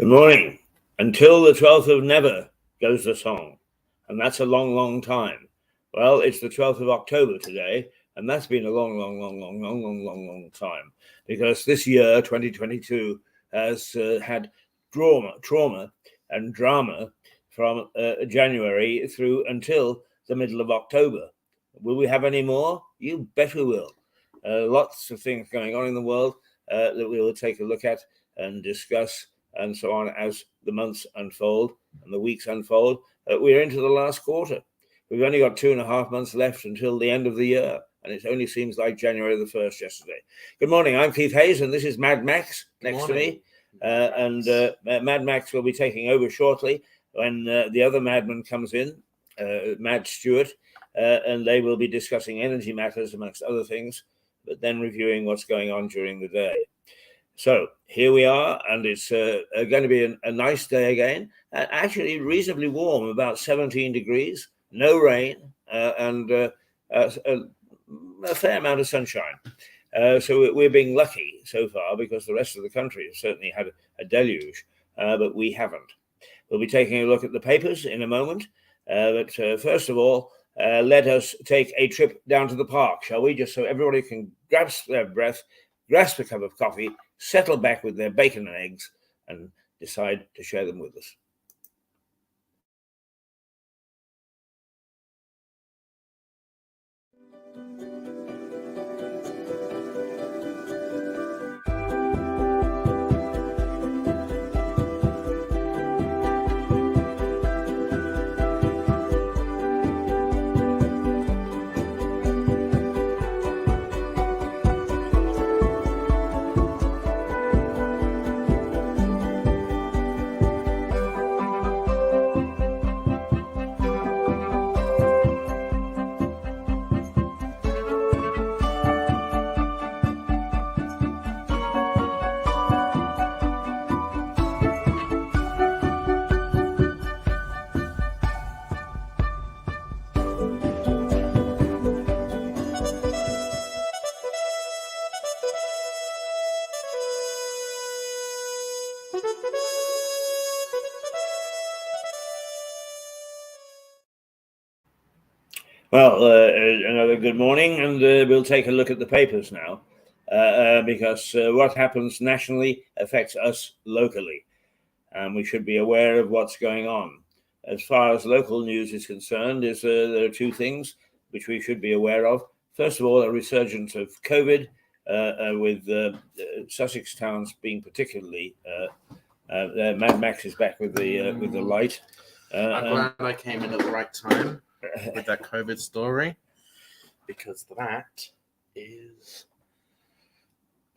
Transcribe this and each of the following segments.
Good morning. Until the 12th of never goes the song, and that's a long, long time. Well, it's the 12th of October today, and that's been a long time, because this year, 2022, has had trauma and drama from January through until the middle of October. Will we have any more? You bet we will. Lots of things going on in the world that we will take a look at and discuss and so on as the months unfold and the weeks unfold. We're into the last quarter. We've only got 2.5 months left until the end of the year, and it only seems like January the 1st yesterday. Good morning, I'm Keith Hayes, and this is Mad Max next to me. Mad Max will be taking over shortly when the other madman comes in, Mad Stewart, and they will be discussing energy matters amongst other things, but then reviewing what's going on during the day. So here we are, and it's going to be a nice day again. Actually, reasonably warm, about 17 degrees, no rain, and a fair amount of sunshine. So we're being lucky so far, because the rest of the country has certainly had a deluge, but we haven't. We'll be taking a look at the papers in a moment. But first of all, let us take a trip down to the park, shall we? Just so everybody can grasp their breath, grasp a cup of coffee, settle back with their bacon and eggs, and decide to share them with us. Well, another good morning, and we'll take a look at the papers now, because what happens nationally affects us locally, and we should be aware of what's going on. As far as local news is concerned, there are two things which we should be aware of. First of all, a resurgence of COVID, with Sussex towns being particularly. Mad Max is back with the light. I'm glad I came in at the right time with that COVID story, because that is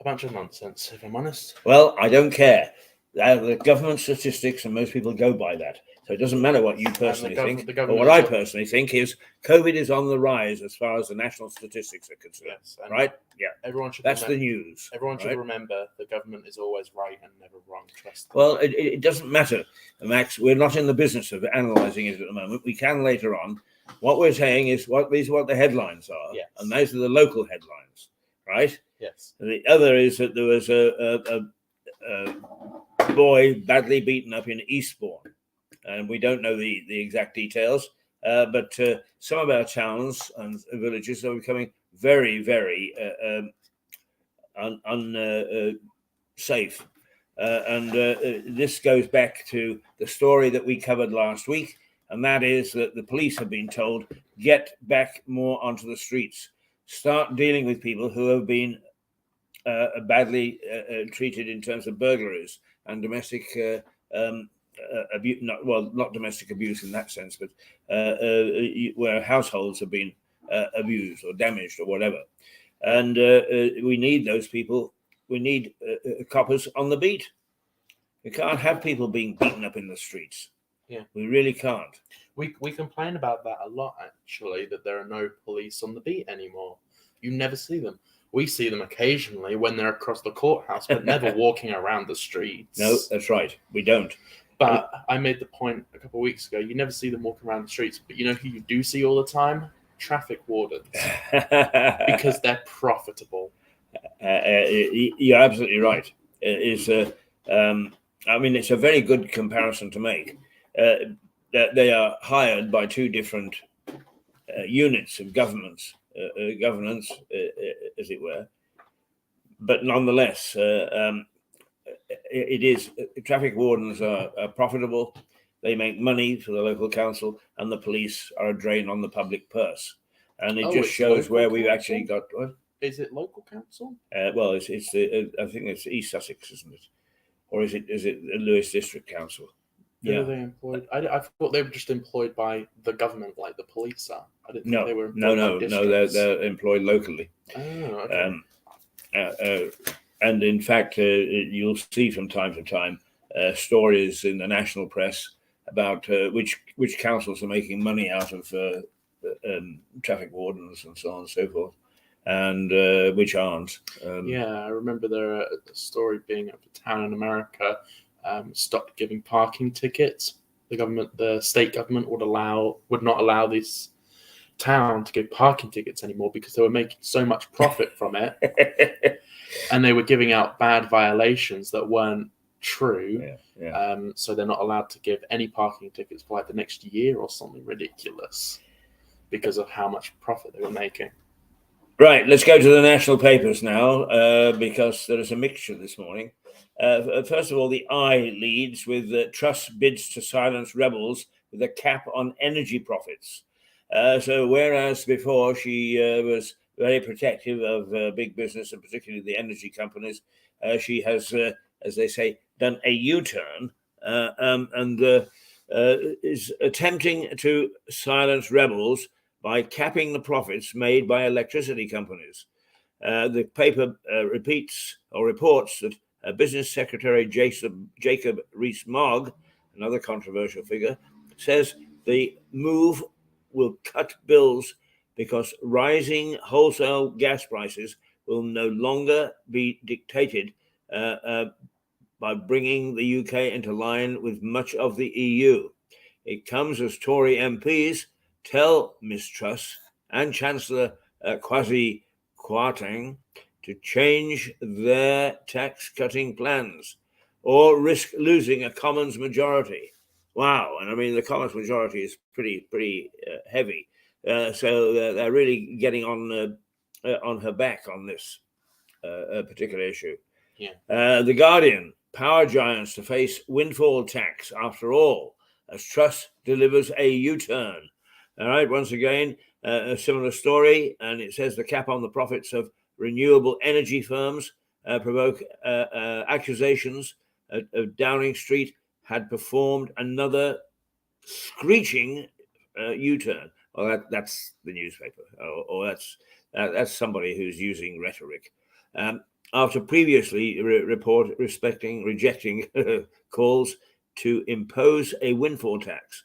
a bunch of nonsense, if I'm honest. Well, I don't care. The government statistics, and most people go by that. So it doesn't matter what you personally think. But what I personally think is COVID is on the rise as far as the national statistics are concerned. Yes, right? Yeah. Everyone should. That's the news. Everyone should remember the government is always right and never wrong. Trust them. Well, it doesn't matter, Max. We're not in the business of analysing it at the moment. We can later on. What we're saying is what the headlines are, yes. And those are the local headlines, right? Yes. And the other is that there was a boy badly beaten up in Eastbourne, and we don't know the exact details, but some of our towns and villages are becoming very, very unsafe. And this goes back to the story that we covered last week, and that is that the police have been told, get back more onto the streets, start dealing with people who have been badly treated in terms of burglaries and domestic abuse. Not domestic abuse in that sense, but where households have been abused or damaged or whatever. And we need those people. We need coppers on the beat. We can't have people being beaten up in the streets. Yeah, we really can't. We complain about that a lot, actually, that there are no police on the beat anymore. You never see them. We see them occasionally when they're across the courthouse, but never walking around the streets. No, that's right. We don't. But I made the point a couple of weeks ago, you never see them walking around the streets, but you know who you do see all the time? Traffic wardens. Because they're profitable. You're absolutely right. I mean, it's a very good comparison to make. They are hired by two different units of governance, as it were. But nonetheless, it is traffic wardens are profitable. They make money for the local council, and the police are a drain on the public purse. And it just shows where we've actually got. What? Is it local council? Well, it's I think it's East Sussex, isn't it? Or is it the Lewis District Council? Who are they employed? I thought they were just employed by the government, like the police are. I didn't think they were employed by districts. They're employed locally. Oh, okay. And in fact, you'll see from time to time stories in the national press about which councils are making money out of traffic wardens and so on and so forth, and which aren't. I remember there a story being of a town in America stopped giving parking tickets. The state government would not allow this town to give parking tickets anymore because they were making so much profit from it, and they were giving out bad violations that weren't true. So they're not allowed to give any parking tickets for like the next year or something ridiculous because of how much profit they were making. Right, let's go to the national papers now, because there is a mixture this morning. First of all, the Eye leads with Truss bids to silence rebels with a cap on energy profits. So whereas before she was very protective of big business and particularly the energy companies, she has, as they say, done a U-turn and is attempting to silence rebels by capping the profits made by electricity companies. The paper reports that Business Secretary Jacob Rees-Mogg, another controversial figure, says the move will cut bills because rising wholesale gas prices will no longer be dictated by bringing the UK into line with much of the EU. It comes as Tory MPs tell Ms Truss and Chancellor Kwasi Kwarteng to change their tax-cutting plans or risk losing a Commons majority. Wow, and I mean the Commons majority is pretty heavy, so they're really getting on her back on this particular issue. The Guardian: power giants to face windfall tax after all, as Truss delivers a U-turn. All right, once again, a similar story, and it says the cap on the profits of renewable energy firms provoke accusations of Downing Street had performed another screeching U-turn. Well, that's the newspaper, or that's somebody who's using rhetoric. After previously rejecting calls to impose a windfall tax,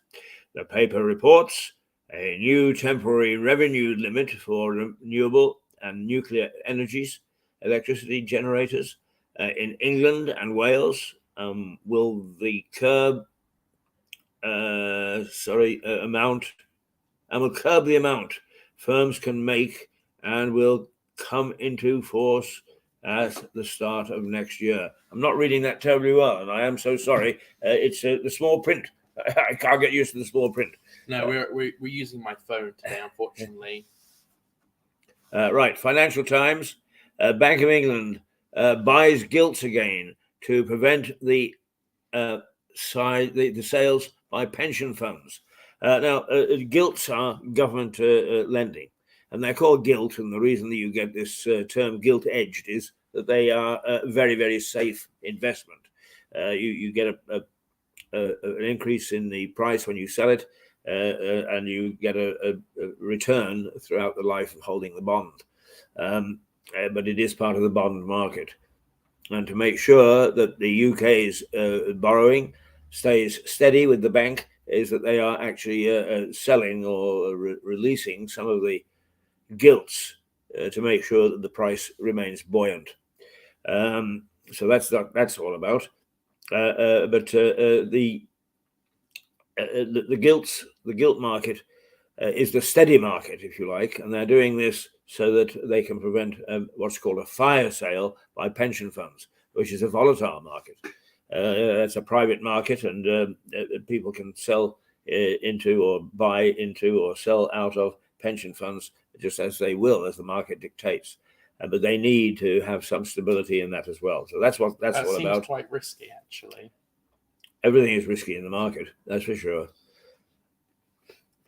the paper reports a new temporary revenue limit for renewable and nuclear energies, electricity generators in England and Wales will curb the amount firms can make and will come into force at the start of next year. I'm not reading that terribly well, and I am so sorry. It's the small print. I can't get used to the small print. No, we're using my phone today, unfortunately. Right, Financial Times: Bank of England buys gilts again to prevent the sales by pension funds. Now, gilts are government lending, and they're called gilt, and the reason that you get this term gilt-edged is that they are a very, very safe investment. You get an increase in the price when you sell it, and you get a return throughout the life of holding the bond. But it is part of the bond market. And to make sure that the UK's borrowing stays steady with the bank is that they are actually selling or releasing some of the gilts to make sure that the price remains buoyant. So that's all about. But the gilt market is the steady market, if you like, and they're doing this so that they can prevent what's called a fire sale by pension funds, which is a volatile market. It's a private market, and people can sell into or buy into or sell out of pension funds just as they will, as the market dictates. But they need to have some stability in that as well. So that's what that's all about. Quite risky, actually. Everything is risky in the market, that's for sure.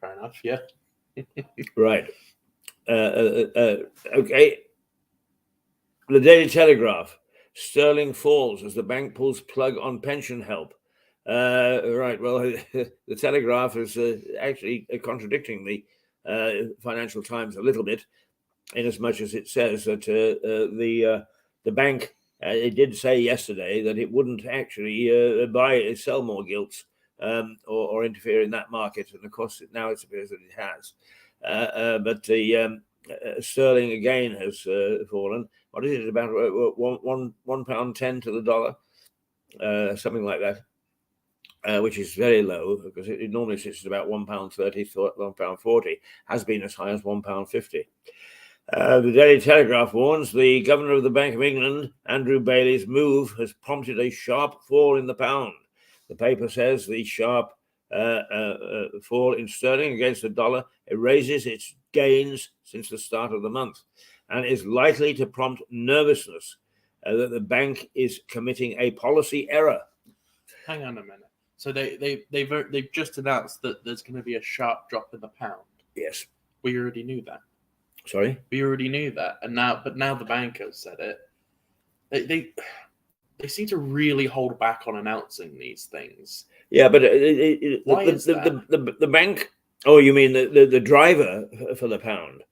Fair enough. Yeah. Right. Okay. The Daily Telegraph. Sterling falls as the bank pulls plug on pension help. Right. Well, the Telegraph is actually contradicting the Financial Times a little bit, in as much as it says that the bank, it did say yesterday that it wouldn't actually sell more gilts or interfere in that market, and of course now it appears that it has. But the sterling again has fallen. What is it, about £1.10 to the dollar, something like that, which is very low, because it normally sits at about £1.30, £1.40, has been as high as £1.50. The Daily Telegraph warns the Governor of the Bank of England, Andrew Bailey's move has prompted a sharp fall in the pound. The paper says the sharp fall in sterling against the dollar erases its gains since the start of the month, and is likely to prompt nervousness that the bank is committing a policy error. Hang on a minute. So they've just announced that there's going to be a sharp drop in the pound. Yes. We already knew that. Sorry? We already knew that, and now the bankers said it. They seem to really hold back on announcing these things. Yeah, but Why is that? The bank? Oh, you mean the driver for the pound?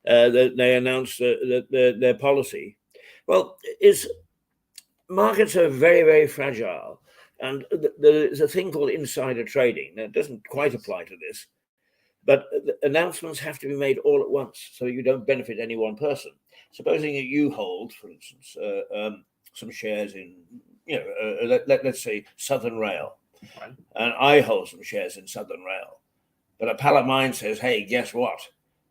That they announced their policy. Well, markets are very, very fragile, and there's a thing called insider trading. Now, it doesn't quite apply to this, but announcements have to be made all at once, so you don't benefit any one person. Supposing that you hold, for instance, some shares in, let's say Southern Rail, Right. and I hold some shares in Southern Rail, but a pal of mine says, "Hey, guess what?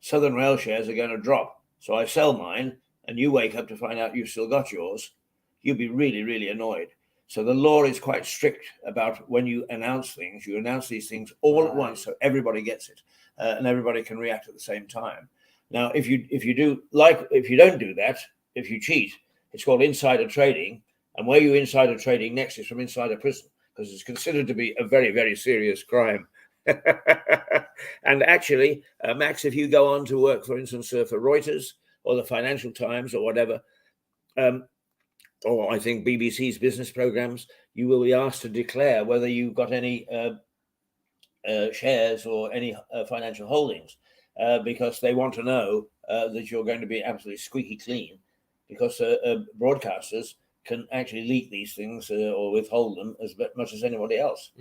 Southern Rail shares are going to drop." So I sell mine, and you wake up to find out you've still got yours. You'd be really, really annoyed. So the law is quite strict about when you announce things. You announce these things all at once, so everybody gets it, and everybody can react at the same time. Now, if you don't do that, if you cheat, it's called insider trading. And where you insider trading next is from inside a prison, because it's considered to be a very, very serious crime. And actually, Max, if you go on to work, for instance, for Reuters or the Financial Times or whatever, or I think BBC's business programs, you will be asked to declare whether you've got any shares or any financial holdings, because they want to know that you're going to be absolutely squeaky clean, because broadcasters can actually leak these things or withhold them as much as anybody else.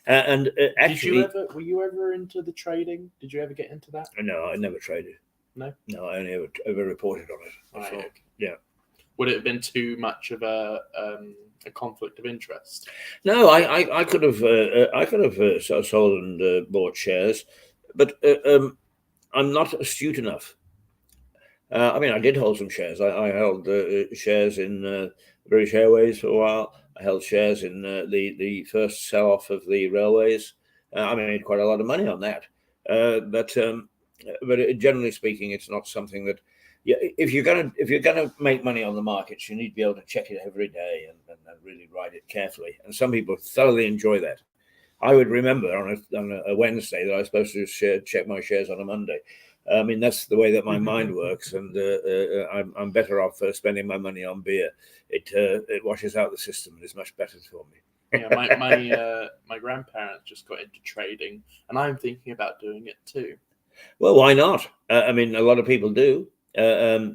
And actually, were you ever into the trading? Did you ever get into that? No, I never traded. No, I only ever reported on it. Right, okay. Yeah. Would it have been too much of a conflict of interest? No, I could have sold and bought shares, but I'm not astute enough. I mean, I did hold some shares. I held shares in British Airways for a while. I held shares in the first sell-off of the railways. I made quite a lot of money on that. But generally speaking, it's not something that. Yeah, if you're gonna make money on the markets, you need to be able to check it every day and really ride it carefully. And some people thoroughly enjoy that. I would remember on a Wednesday that I was supposed to check my shares on a Monday. I mean, that's the way that my mind works, and I'm better off spending my money on beer. It washes out the system and is much better for me. Yeah, my grandparents just got into trading, and I'm thinking about doing it too. Well, why not? I mean, a lot of people do. I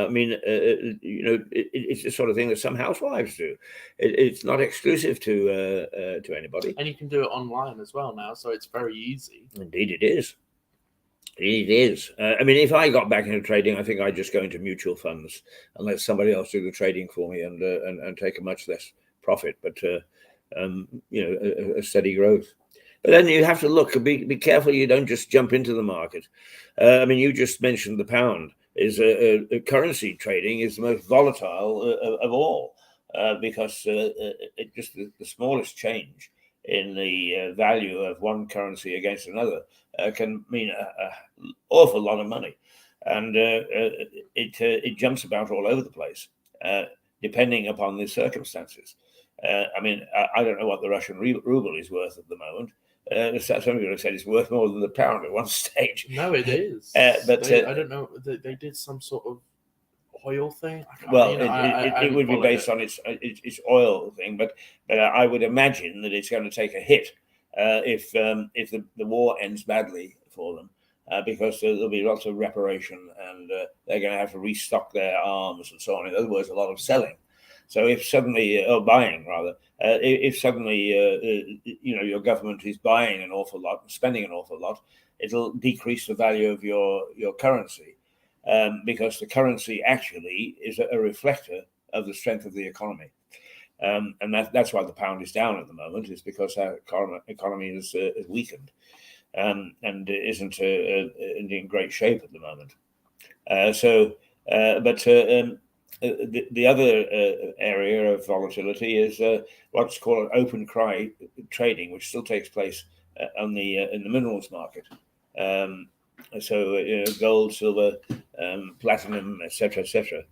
mean, it's the sort of thing that some housewives do. It's not exclusive to anybody. And you can do it online as well now, so it's very easy. Indeed, it is. It is. I mean, if I got back into trading, I think I'd just go into mutual funds and let somebody else do the trading for me and take a much less profit, but a steady growth. But then you have to look, be careful you don't just jump into the market. I mean, you just mentioned the pound. Currency trading is the most volatile of all. because it just the smallest change in the value of one currency against another can mean an awful lot of money, and it jumps about all over the place depending upon the circumstances. I mean, I don't know what the Russian ruble is worth at the moment. Some people have said it's worth more than the pound at one stage. No, it is. But I don't know. They did some sort of oil thing. It would be based on its oil thing, but I would imagine that it's going to take a hit if the war ends badly for them, because there'll be lots of reparation, and they're going to have to restock their arms and so on. In other words, a lot of selling. So if suddenly, or buying rather, if suddenly your government is buying an awful lot and spending an awful lot, it'll decrease the value of your currency. Because the currency actually is a reflector of the strength of the economy. And that's why the pound is down at the moment, is because our economy is weakened and isn't in great shape at the moment. The other area of volatility is what's called open cry trading, which still takes place in the minerals market. Gold, silver, platinum, etc., etc.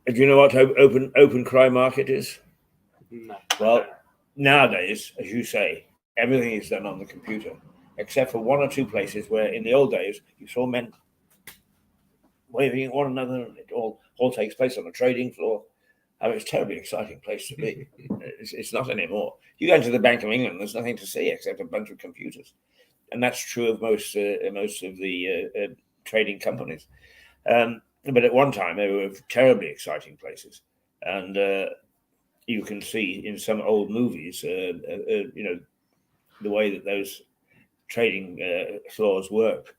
Do you know what open cry market is? No. Well, nowadays, as you say, everything is done on the computer, except for one or two places where, in the old days, you saw men waving at one another, and it all takes place on a trading floor. I mean, it's a terribly exciting place to be. It's not anymore. You go into the Bank of England, there's nothing to see except a bunch of computers. And that's true of most of the trading companies. But at one time, they were terribly exciting places. And you can see in some old movies, the way that those trading floors work.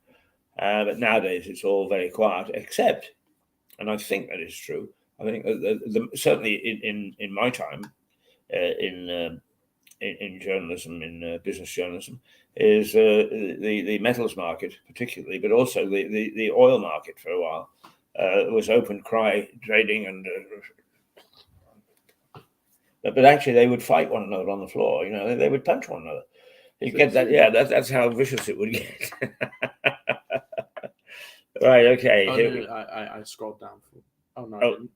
But nowadays, it's all very quiet, except, and I think that is true, I think certainly in my time in journalism, in business journalism, is the metals market particularly, but also the oil market for a while was open cry trading, and but actually they would fight one another on the floor. They would punch one another. You get that? Yeah, that's how vicious it would get. Right. Okay. Oh, no, I scrolled down. Oh no. I didn't.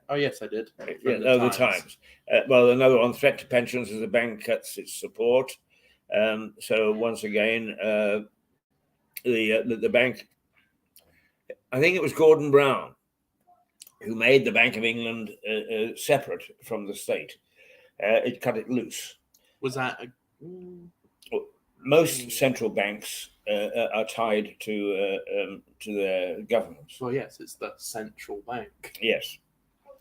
Oh yes, I did. The Times. Well, another one: threat to pensions as the bank cuts its support. So once again, the bank. I think it was Gordon Brown who made the Bank of England separate from the state. It cut it loose. Was that? Most central banks are tied to their governments. Well, yes, it's the central bank. Yes,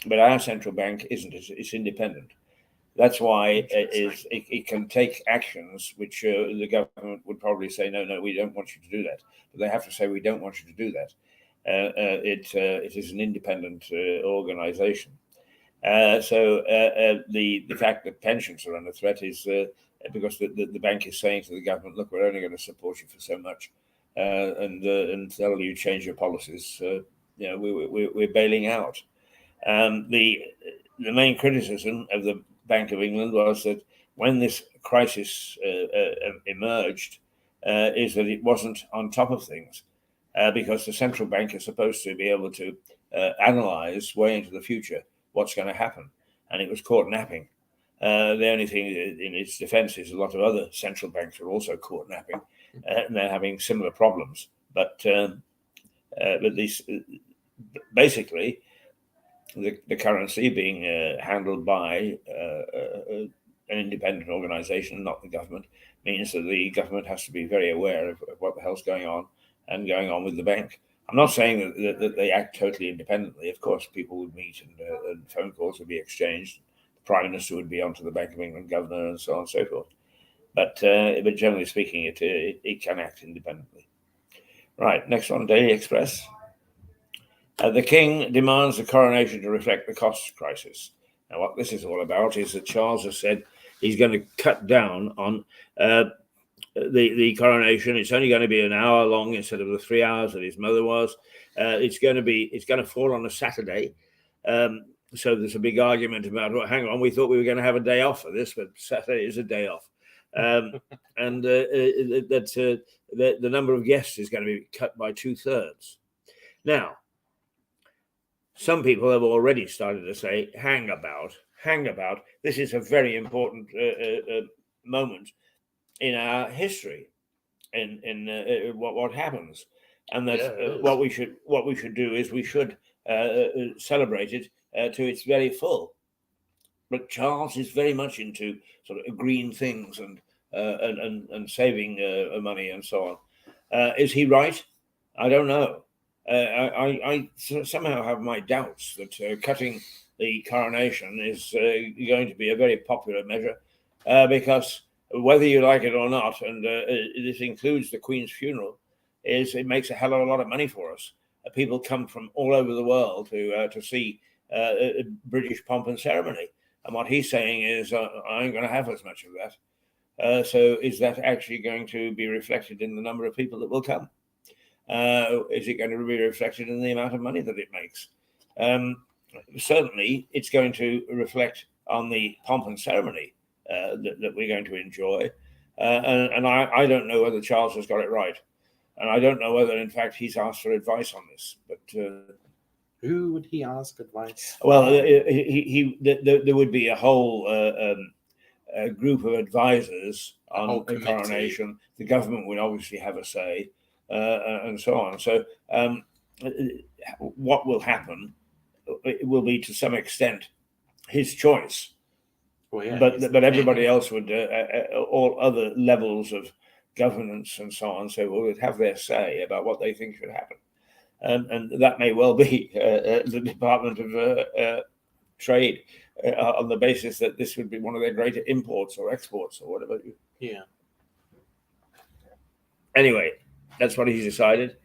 but our central bank isn't. It's independent. That's why it can take actions which the government would probably say, no, we don't want you to do that. But they have to say, we don't want you to do that. It is an independent organization. So the fact that pensions are under threat is because the bank is saying to the government, look, we're only going to support you for so much, and until you change your policies, we're bailing out. The main criticism of the Bank of England was that when this crisis emerged, is that it wasn't on top of things, because the central bank is supposed to be able to analyze way into the future what's going to happen, and it was caught napping. The only thing in its defense is a lot of other central banks are also caught napping, and they're having similar problems. But these, basically, the currency being handled by an independent organization, not the government, means that the government has to be very aware of what the hell's going on and going on with the bank. I'm not saying that they act totally independently. Of course, people would meet and phone calls would be exchanged. The Prime Minister would be onto the Bank of England governor and so on and so forth. But generally speaking, it can act independently. Right, next one, Daily Express. The King demands the coronation to reflect the cost crisis. Now, what this is all about is that Charles has said he's going to cut down on the coronation. It's only going to be an hour long instead of the 3 hours that his mother was. It's going to fall on a Saturday, So there's a big argument about, well, hang on, we thought we were going to have a day off for this, but Saturday is a day off. And the number of guests is going to be cut by 2/3. Now, some people have already started to say, hang about. This is a very important moment in our history, in what happens, and that what we should do is we should celebrate it to its very full. But Charles is very much into sort of green things and saving money and so on. Is he right? I don't know. I somehow have my doubts that cutting the coronation is going to be a very popular measure, because whether you like it or not, and this includes the Queen's funeral, it makes a hell of a lot of money for us. People come from all over the world to see British pomp and ceremony. And what he's saying is, I ain't going to have as much of that. So is that actually going to be reflected in the number of people that will come? Is it going to be reflected in the amount of money that it makes? Certainly, it's going to reflect on the pomp and ceremony that we're going to enjoy. And I don't know whether Charles has got it right. And I don't know whether, in fact, he's asked for advice on this. But who would he ask advice? Well, there would be a whole a group of advisors on the coronation. The government would obviously have a say, and so on. So what will happen, it will be to some extent his choice. Well, yeah, but everybody else would, all other levels of governance and so on, so would have their say about what they think should happen. And that may well be the Department of Trade, on the basis that this would be one of their greater imports or exports or whatever. Yeah. Anyway, that's what he's decided.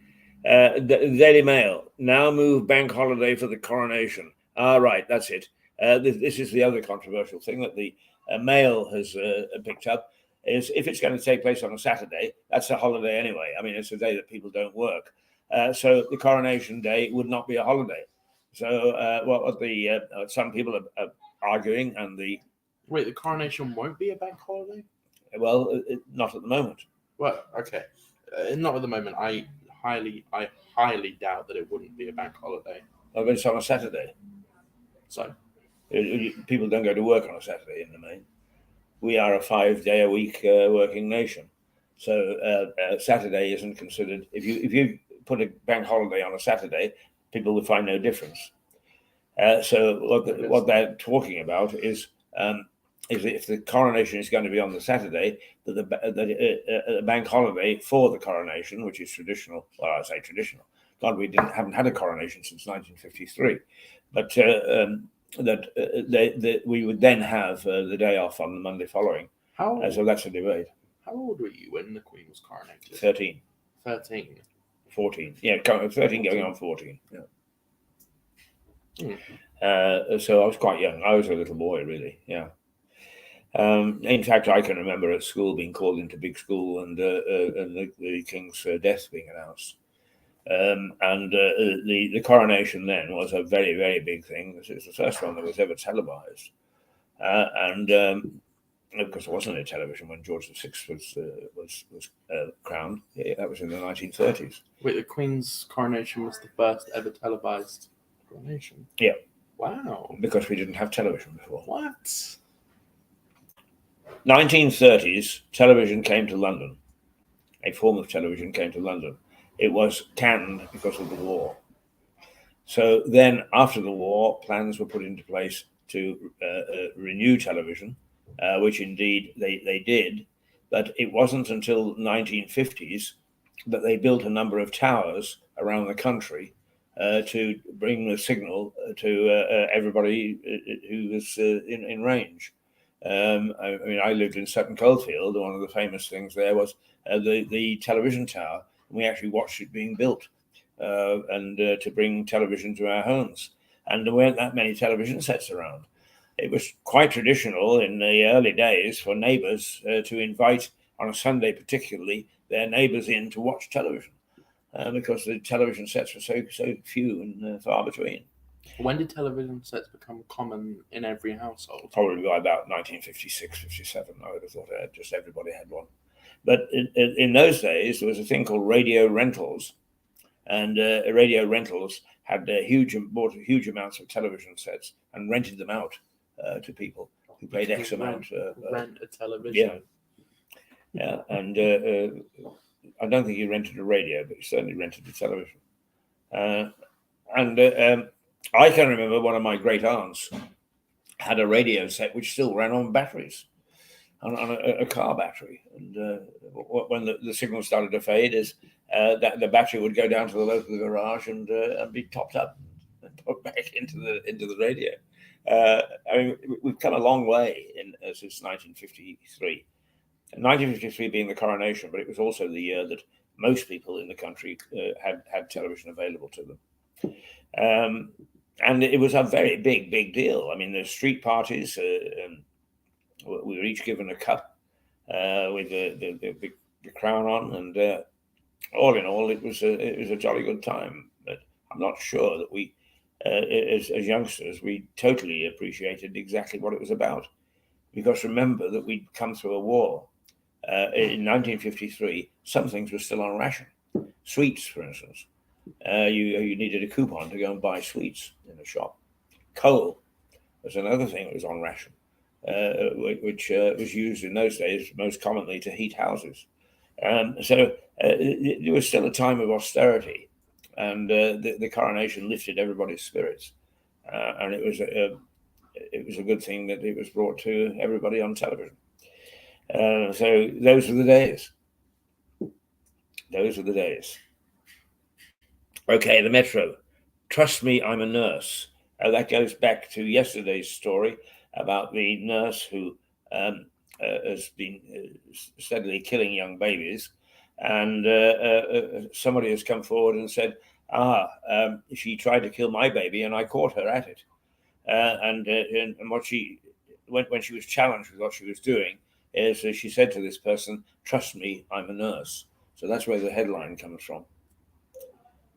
The Daily Mail, now move bank holiday for the coronation. Right, that's it. This is the other controversial thing that the Mail has picked up, is if it's going to take place on a Saturday, that's a holiday anyway. I mean, it's a day that people don't work. So the coronation day would not be a holiday. So what some people are arguing, and the coronation won't be a bank holiday? Well, not at the moment. Well, okay, not at the moment. I highly doubt that it wouldn't be a bank holiday. But it's on a Saturday, so people don't go to work on a Saturday in the main. We are a 5-day-a-week working nation, so Saturday isn't considered. If you put a bank holiday on a Saturday, people would find no difference. So what they're talking about is if the coronation is going to be on the Saturday, that a bank holiday for the coronation, which is traditional. Well, I say traditional. God, we haven't had a coronation since 1953, but that we would then have the day off on the Monday following. So that's a debate. How old were you when the Queen was coronated? 13. 13. 14. Yeah, 13 going on 14. Yeah. So I was quite young. I was a little boy, really. Yeah. In fact, I can remember at school being called into big school and the King's death being announced. The coronation then was a very, very big thing. It was the first one that was ever televised. Of course, there wasn't a television when George VI was crowned. Yeah, that was in the 1930s. Wait, the Queen's coronation was the first ever televised coronation? Yeah. Wow. Because we didn't have television before. What? 1930s, television came to London. A form of television came to London. It was canned because of the war. So then, after the war, plans were put into place to renew television, which indeed they did. But it wasn't until the 1950s that they built a number of towers around the country to bring the signal to everybody who was in range. I lived in Sutton Coldfield. One of the famous things there was the television tower. We actually watched it being built, and to bring television to our homes. And there weren't that many television sets around. It was quite traditional in the early days for neighbours to invite, on a Sunday particularly, their neighbours in to watch television, because the television sets were so few and far between. When did television sets become common in every household? Probably by about 1956, 57. I would have thought just everybody had one. But in those days, there was a thing called radio rentals, and radio rentals had bought huge amounts of television sets and rented them out to people who paid X amount. Rent a television. Yeah, and I don't think he rented a radio, but he certainly rented a television. I can remember one of my great aunts had a radio set which still ran on batteries, on a car battery. And when the signal started to fade, that the battery would go down to the local garage and be topped up and put back into the radio. I mean, we've come a long way since 1953. 1953 being the coronation, but it was also the year that most people in the country had television available to them. And it was a very big deal. I mean, the street parties, we were each given a cup with the crown on, and all in all, it was a jolly good time. But I'm not sure that we, as youngsters, we totally appreciated exactly what it was about. Because remember that we'd come through a war. In 1953, some things were still on ration. Sweets, for instance. You needed a coupon to go and buy sweets in a shop. Coal was another thing that was on ration, which was used in those days most commonly to heat houses. So there was still a time of austerity, and the coronation lifted everybody's spirits, and it was a good thing that it was brought to everybody on television. So those were the days. Those were the days. Okay, the Metro. Trust me, I'm a nurse. That goes back to yesterday's story about the nurse who has been steadily killing young babies. And somebody has come forward and said, she tried to kill my baby and I caught her at it. And what when she was challenged with what she was doing, is she said to this person, trust me, I'm a nurse. So that's where the headline comes from.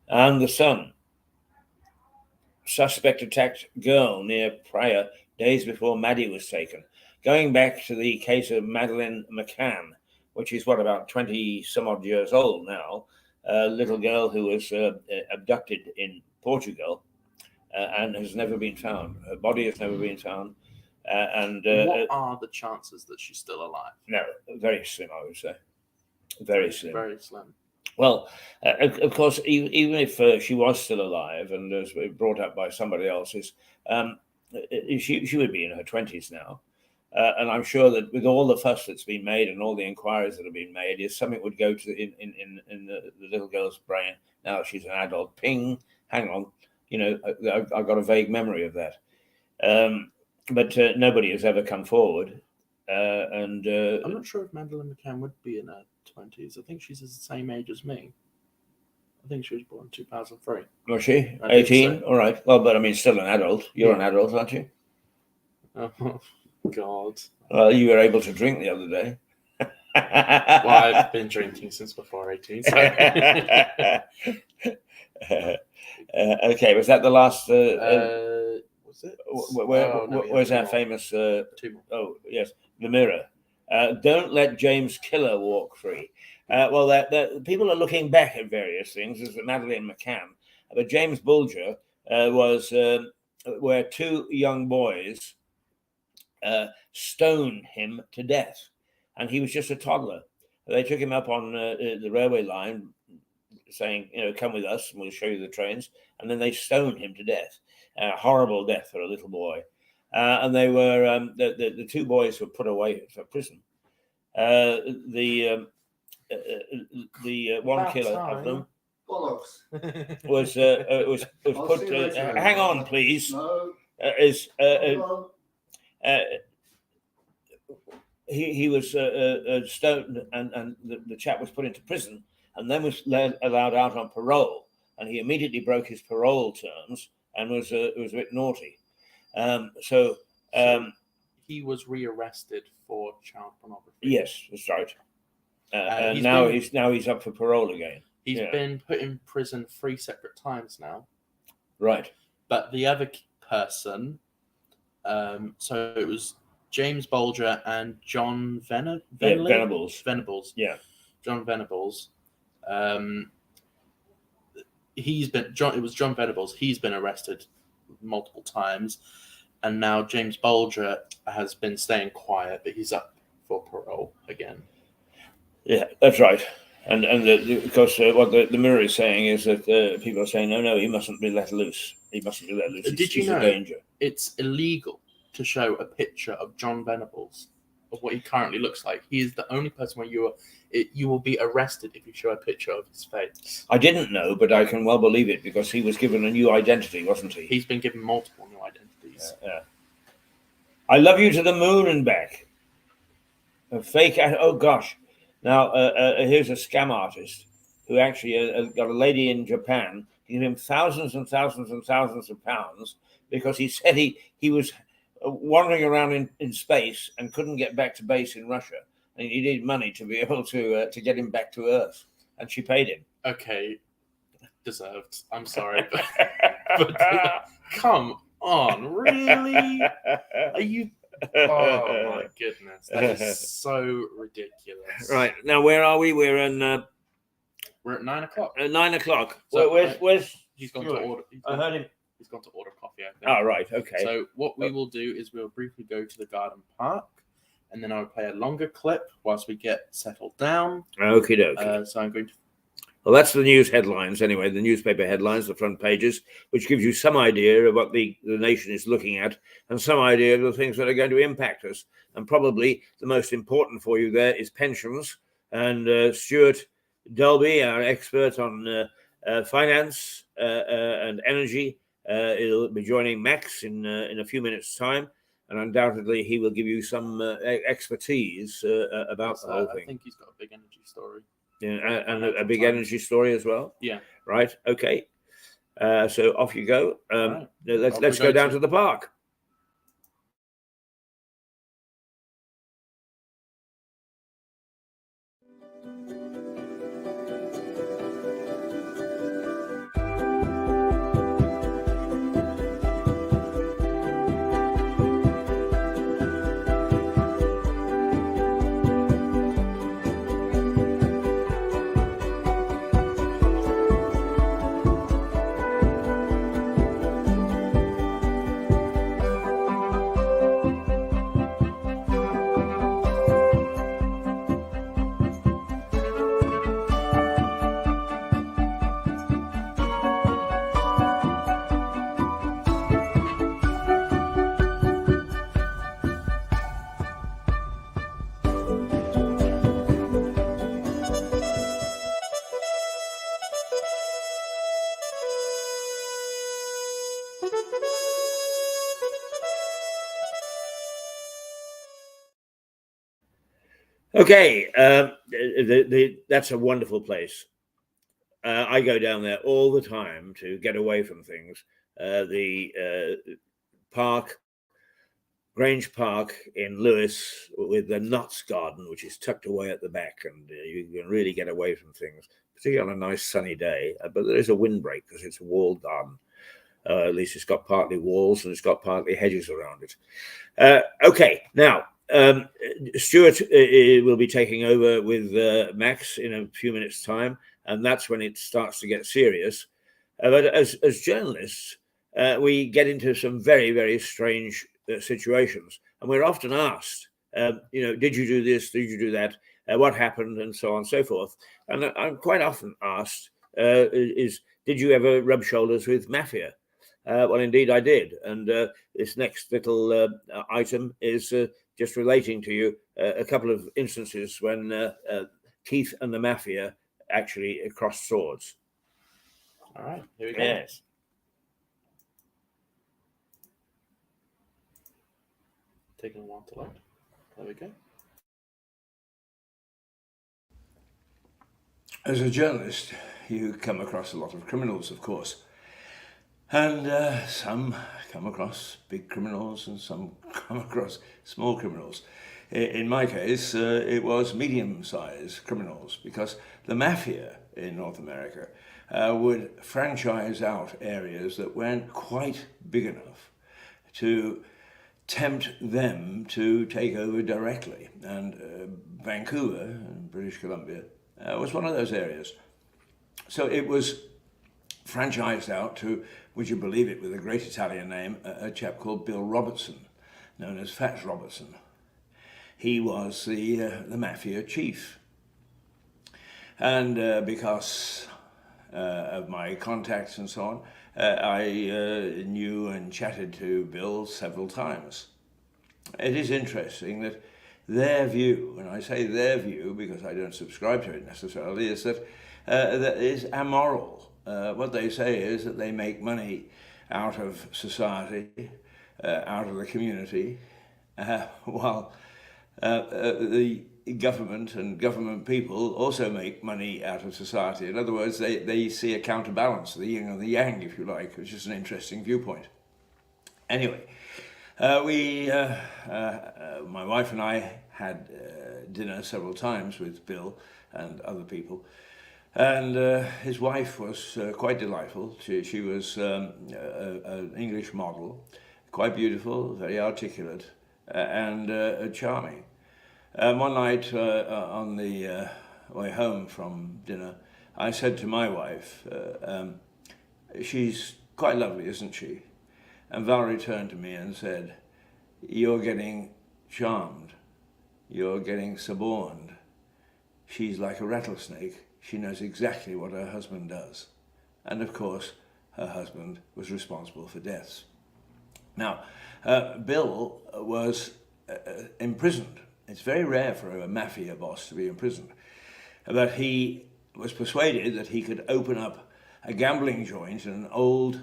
And the Sun. Suspect attacked girl near Praia days before Maddie was taken. Going back to the case of Madeleine McCann, which is about 20 some odd years old now, a little girl who was abducted in Portugal and has never been found. Her body has never been found. What are the chances that she's still alive? No, very slim, I would say. Very slim. Very slim. Well, of course, even if she was still alive and was brought up by somebody else, she would be in her 20s now. And I'm sure that with all the fuss that's been made and all the inquiries that have been made, if something would go to in the little girl's brain, now she's an adult, ping, hang on, I've got a vague memory of that. But nobody has ever come forward. I'm not sure if Madeleine McCann would be in her 20s. I think she's the same age as me. I think she was born in 2003. Was she? 18? So. All right. Well, but I mean, still an adult. You're an adult, aren't you? Oh, God. Well, you were able to drink the other day. Well, I've been drinking since before 18. So. Okay, was that the last... was it? Where's our famous... oh, yes, the Mirror. Don't let James Killer walk free. Well, people are looking back at various things, as Madeleine McCann. But James Bulger was where two young boys stoned him to death. And he was just a toddler. They took him up on the railway line, saying, come with us and we'll show you the trains. And then they stoned him to death. Horrible death for a little boy. And they were the two boys were put away for prison. The one killer of them was put. Hang on, please. No. He was stoned, and the chap was put into prison, and then was allowed out on parole. And he immediately broke his parole terms and was a bit naughty. So he was rearrested for child pornography. Yes, that's right. And now he's up for parole again. He's been put in prison 3 separate times now. Right. But the other person, so it was James Bulger and John Venables. Venables. Yeah. John Venables. It was John Venables. He's been arrested multiple times, and now James Bulger has been staying quiet, but he's up for parole again. Yeah, that's right. And because what the Mirror is saying is that people are saying, no, he mustn't be let loose. He mustn't be let loose. Did you he's know a danger. It's illegal to show a picture of John Venables, of what he currently looks like? He is the only person where you will be arrested if you show a picture of his face. I didn't know, but I can well believe it because he was given a new identity, wasn't he? He's been given multiple new identities. Yeah. I love you to the moon and back. A fake. Oh gosh. Now here's a scam artist who actually got a lady in Japan giving him thousands and thousands and thousands of pounds because he said he was wandering around in space and couldn't get back to base in Russia, and he needed money to be able to get him back to Earth, and she paid him. Okay, deserved. I'm sorry, but come on, really? Are you? Oh my goodness, that is so ridiculous. Right, now where are we? We're at 9 o'clock. 9 o'clock. So, where's he's gone to order? I heard him. He's gone to order coffee, I think. Oh, right, okay. So what we will do is we'll briefly go to the garden park, and then I'll play a longer clip whilst we get settled down. Okie dokie. So I'm going to. Well, that's the news headlines anyway, the newspaper headlines, the front pages, which gives you some idea of what the nation is looking at and some idea of the things that are going to impact us. And probably the most important for you there is pensions. And Stewart Delby, our expert on finance and energy, he'll be joining Max in a few minutes' time. And undoubtedly, he will give you some expertise about the whole thing. I think he's got a big energy story. Yeah, and a big energy story as well. Yeah. Right. Okay. So off you go. Right. Let's go down to the park. Okay, that's a wonderful place. I go down there all the time to get away from things. The park, Grange Park in Lewis, with the Notts Garden, which is tucked away at the back, and you can really get away from things, particularly on a nice sunny day. But there is a windbreak because it's a walled garden. At least it's got partly walls and it's got partly hedges around it. Okay, now. Stewart will be taking over with Max in a few minutes' time, and that's when it starts to get serious. But as journalists, we get into some very, very strange situations, and we're often asked, did you do this? Did you do that? What happened? And so on and so forth. And I'm quite often asked, did you ever rub shoulders with mafia? Well, indeed, I did. And this next little item is just relating to you a couple of instances when Keith and the mafia actually crossed swords. All right, here we go. Yes. Taking a while to load. There we go. As a journalist, you come across a lot of criminals, of course. And some come across big criminals and some come across small criminals. In my case, it was medium-sized criminals, because the mafia in North America would franchise out areas that weren't quite big enough to tempt them to take over directly. And Vancouver, in British Columbia, was one of those areas. So it was franchised out to, would you believe it, with a great Italian name, a chap called Bill Robertson, known as Fats Robertson. He was the mafia chief. And because of my contacts and so on, I knew and chatted to Bill several times. It is interesting that their view, and I say their view because I don't subscribe to it necessarily, is that that is amoral. What they say is that they make money out of society, out of the community, while the government and government people also make money out of society. In other words, they see a counterbalance, the yin and the yang, if you like, which is an interesting viewpoint. Anyway, my wife and I had dinner several times with Bill and other people, and his wife was quite delightful. She was an English model, quite beautiful, very articulate, and charming. One night on the way home from dinner, I said to my wife, she's quite lovely, isn't she? And Valerie turned to me and said, you're getting charmed, you're getting suborned. She's like a rattlesnake, she knows exactly what her husband does. And of course, her husband was responsible for deaths. Now, Bill was imprisoned. It's very rare for a mafia boss to be imprisoned. But he was persuaded that he could open up a gambling joint in an old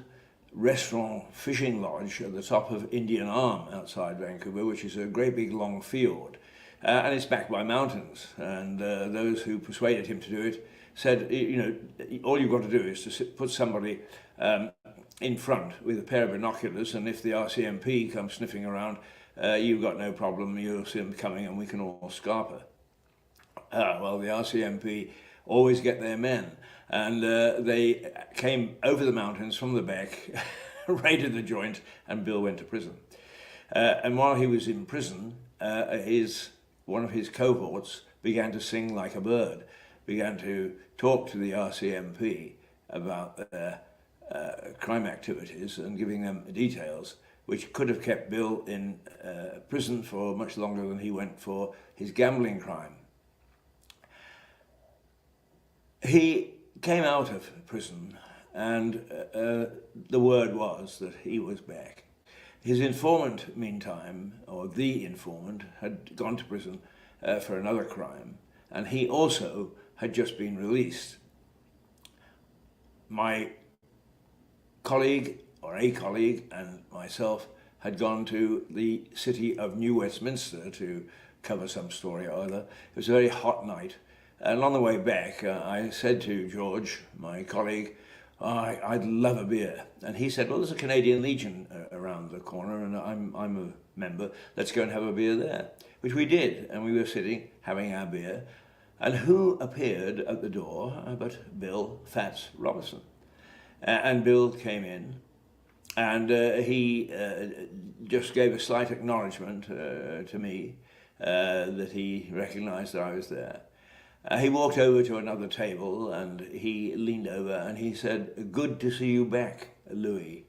restaurant fishing lodge at the top of Indian Arm outside Vancouver, which is a great big long fjord. And it's backed by mountains. And those who persuaded him to do it said, you know, all you've got to do is to put somebody in front with a pair of binoculars, and if the RCMP comes sniffing around, you've got no problem, you'll see them coming and we can all scarper. Well, the RCMP always get their men, and they came over the mountains from the back, raided the joint, and Bill went to prison. And while he was in prison, one of his cohorts began to sing like a bird, began to talk to the RCMP about their crime activities and giving them details, which could have kept Bill in prison for much longer than he went for his gambling crime. He came out of prison, and the word was that he was back. His informant, meantime, or the informant, had gone to prison for another crime, and he also had just been released. My colleague, or a colleague, and myself had gone to the city of New Westminster to cover some story or other. It was a very hot night, and on the way back I said to George, my colleague, I'd love a beer. And he said, well, there's a Canadian Legion around the corner and I'm a member, let's go and have a beer there. Which we did, and we were sitting having our beer, and who appeared at the door but Bill Fats Robertson. And Bill came in, and he just gave a slight acknowledgement to me that he recognized that I was there. He walked over to another table and he leaned over and he said, good to see you back, Louis.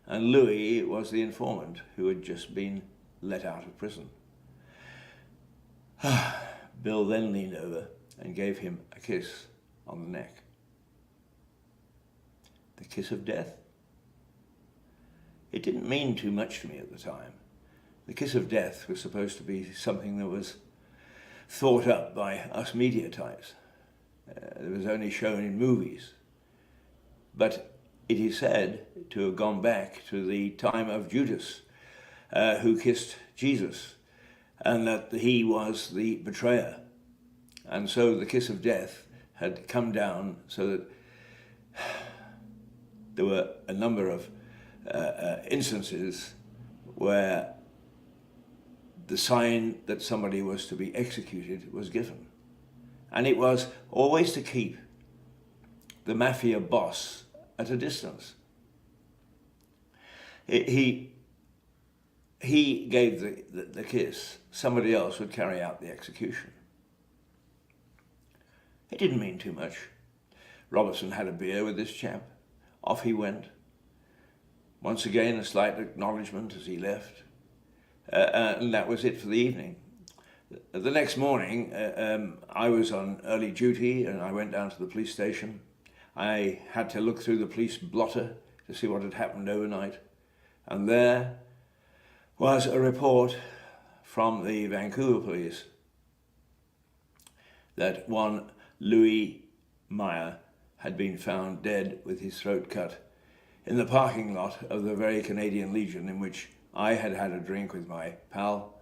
And Louis was the informant who had just been let out of prison. Bill then leaned over and gave him a kiss on the neck. The kiss of death? It didn't mean too much to me at the time. The kiss of death was supposed to be something that was thought up by us media types. It was only shown in movies. But it is said to have gone back to the time of Judas, who kissed Jesus, and that he was the betrayer. And so the kiss of death had come down so that there were a number of instances where the sign that somebody was to be executed was given. And it was always to keep the mafia boss at a distance. He gave the kiss. Somebody else would carry out the execution. It didn't mean too much. Robertson had a beer with this chap. Off he went. Once again, a slight acknowledgement as he left. And that was it for the evening. The next morning, I was on early duty and I went down to the police station. I had to look through the police blotter to see what had happened overnight. And there was a report from the Vancouver police that one Louis Meyer had been found dead with his throat cut in the parking lot of the very Canadian Legion in which I had had a drink with my pal,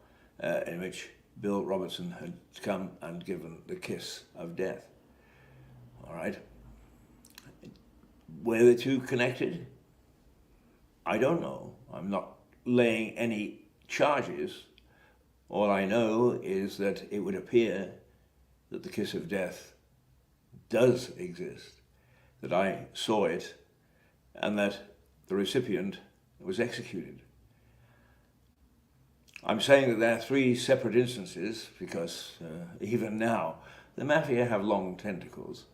in which Bill Robertson had come and given the kiss of death. All right. Were the two connected? I don't know. I'm not laying any charges. All I know is that it would appear that the kiss of death does exist, that I saw it, and that the recipient was executed. I'm saying that there are three separate instances because even now the mafia have long tentacles,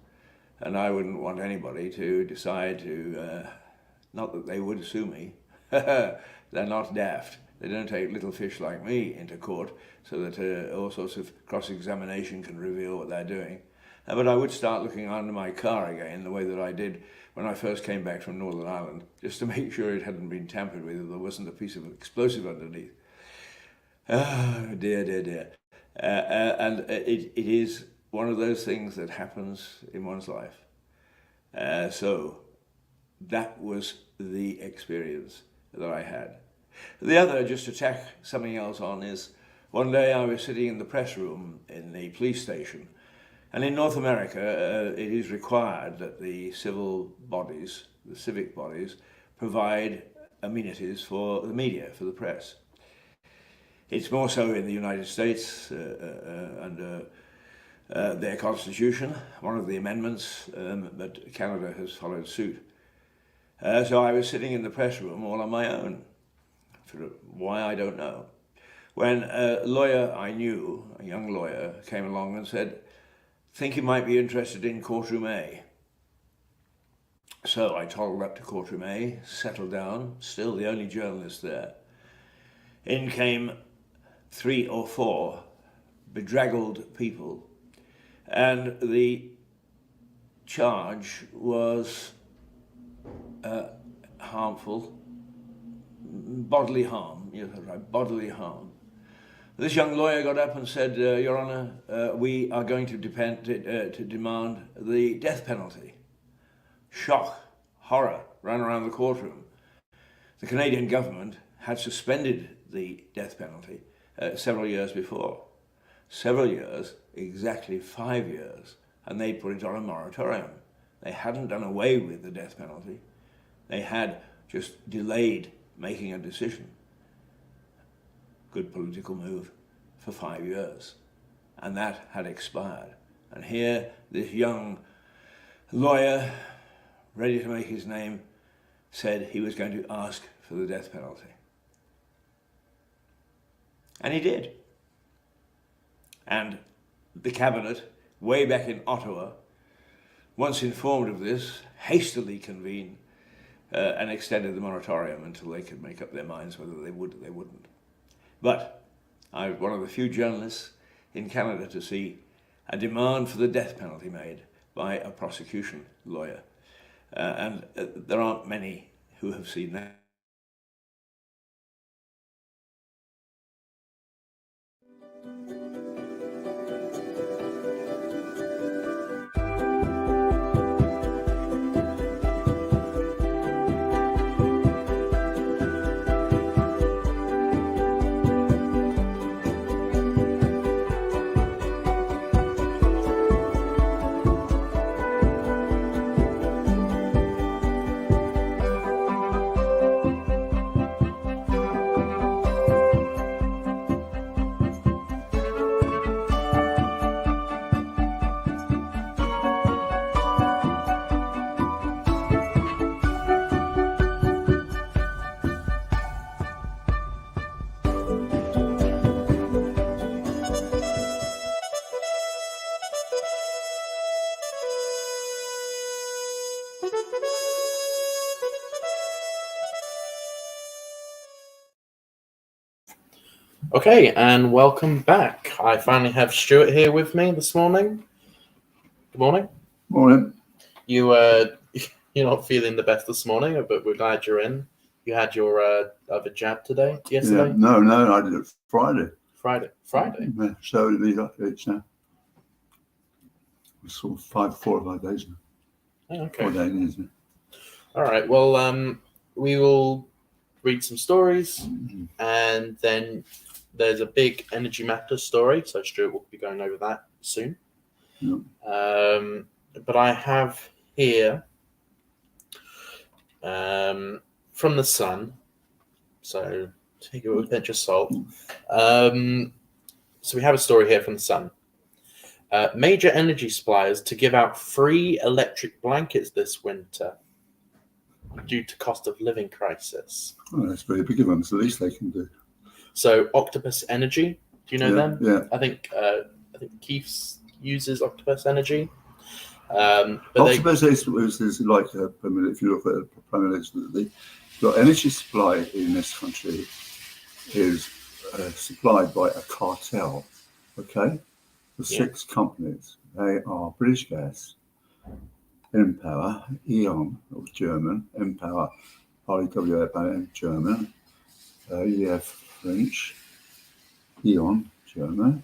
and I wouldn't want anybody to decide to, not that they would sue me, they're not daft. They don't take little fish like me into court so that all sorts of cross-examination can reveal what they're doing. But I would start looking under my car again the way that I did when I first came back from Northern Ireland, just to make sure it hadn't been tampered with or there wasn't a piece of explosive underneath. Oh, dear, dear, dear. And it is one of those things that happens in one's life. So that was the experience that I had. The other, just to tack something else on, is one day I was sitting in the press room in the police station, and in North America it is required that the civil bodies, the civic bodies, provide amenities for the media, for the press. It's more so in the United States under their constitution, one of the amendments, but Canada has followed suit. So I was sitting in the press room all on my own. For why, I don't know. When a lawyer I knew, a young lawyer, came along and said, "Think you might be interested in courtroom A." So I toddled up to courtroom A, settled down, still the only journalist there. In came 3 or 4 bedraggled people, and the charge was harmful, bodily harm, yes, right, bodily harm. This young lawyer got up and said, "Your Honour, we are going to demand the death penalty." Shock, horror ran around the courtroom. The Canadian government had suspended the death penalty several years before. Several years, exactly 5 years, and they put it on a moratorium. They hadn't done away with the death penalty. They had just delayed making a decision. Good political move for 5 years. And that had expired. And here, this young lawyer, ready to make his name, said he was going to ask for the death penalty. And he did. And the cabinet, way back in Ottawa, once informed of this, hastily convened and extended the moratorium until they could make up their minds whether they would or they wouldn't. But I was one of the few journalists in Canada to see a demand for the death penalty made by a prosecution lawyer. And there aren't many who have seen that. Okay, and welcome back. I finally have Stewart here with me this morning. Good morning. Morning. You're not feeling the best this morning, but we're glad you're in. You had your other jab yesterday? Yeah, no, I did it Friday. Friday. Yeah, so it's now. It's sort of 4 or 5 days now. Oh, okay. 4 days, isn't it? All right. Well, we will read some stories, Mm-hmm. and then there's a big Energy Matters story. So Stuart will be going over that soon. Yeah. But I have here from the Sun. So take it with a pinch of salt. So we have a story here from the Sun. Major energy suppliers to give out free electric blankets this winter due to cost of living crisis. Oh, that's very big of them. It's the least they can do. So Octopus Energy, do you know them? Yeah. I think Keith uses Octopus Energy. Octopus is like if you look at the Prime Minister, the energy supply in this country is supplied by a cartel. Okay, the 6 companies. They are British Gas, Empower, E.ON, German, Empower, REW, German, EDF, French, E.ON, German,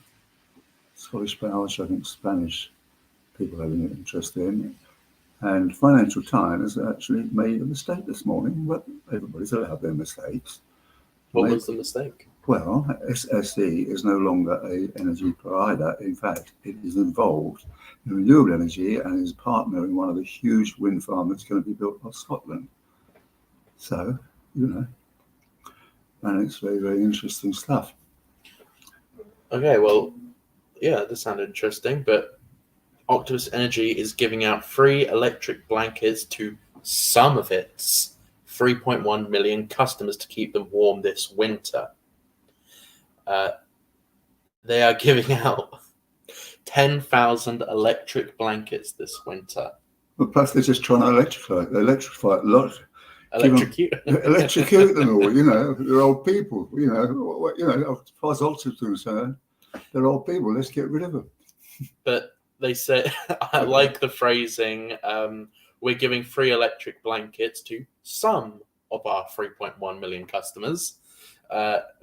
Scottish Power, which I think Spanish people have an interest in, and Financial Times actually made a mistake this morning, but everybody's allowed their mistakes. What was the mistake? Well, SSE is no longer an energy provider. In fact, it is involved in renewable energy and is partner in one of the huge wind farms that's going to be built by Scotland. So, and it's very, very interesting stuff. Okay, well, yeah, that sounded interesting, but Octopus Energy is giving out free electric blankets to some of its 3.1 million customers to keep them warm this winter. They are giving out 10,000 electric blankets this winter. But plus, they're just trying to electrify it. Electrocute them all. They're old people. As far as Octopus is concerned, they're old people. Let's get rid of them. But they say, I like the phrasing. We're giving free electric blankets to some of our 3.1 million customers,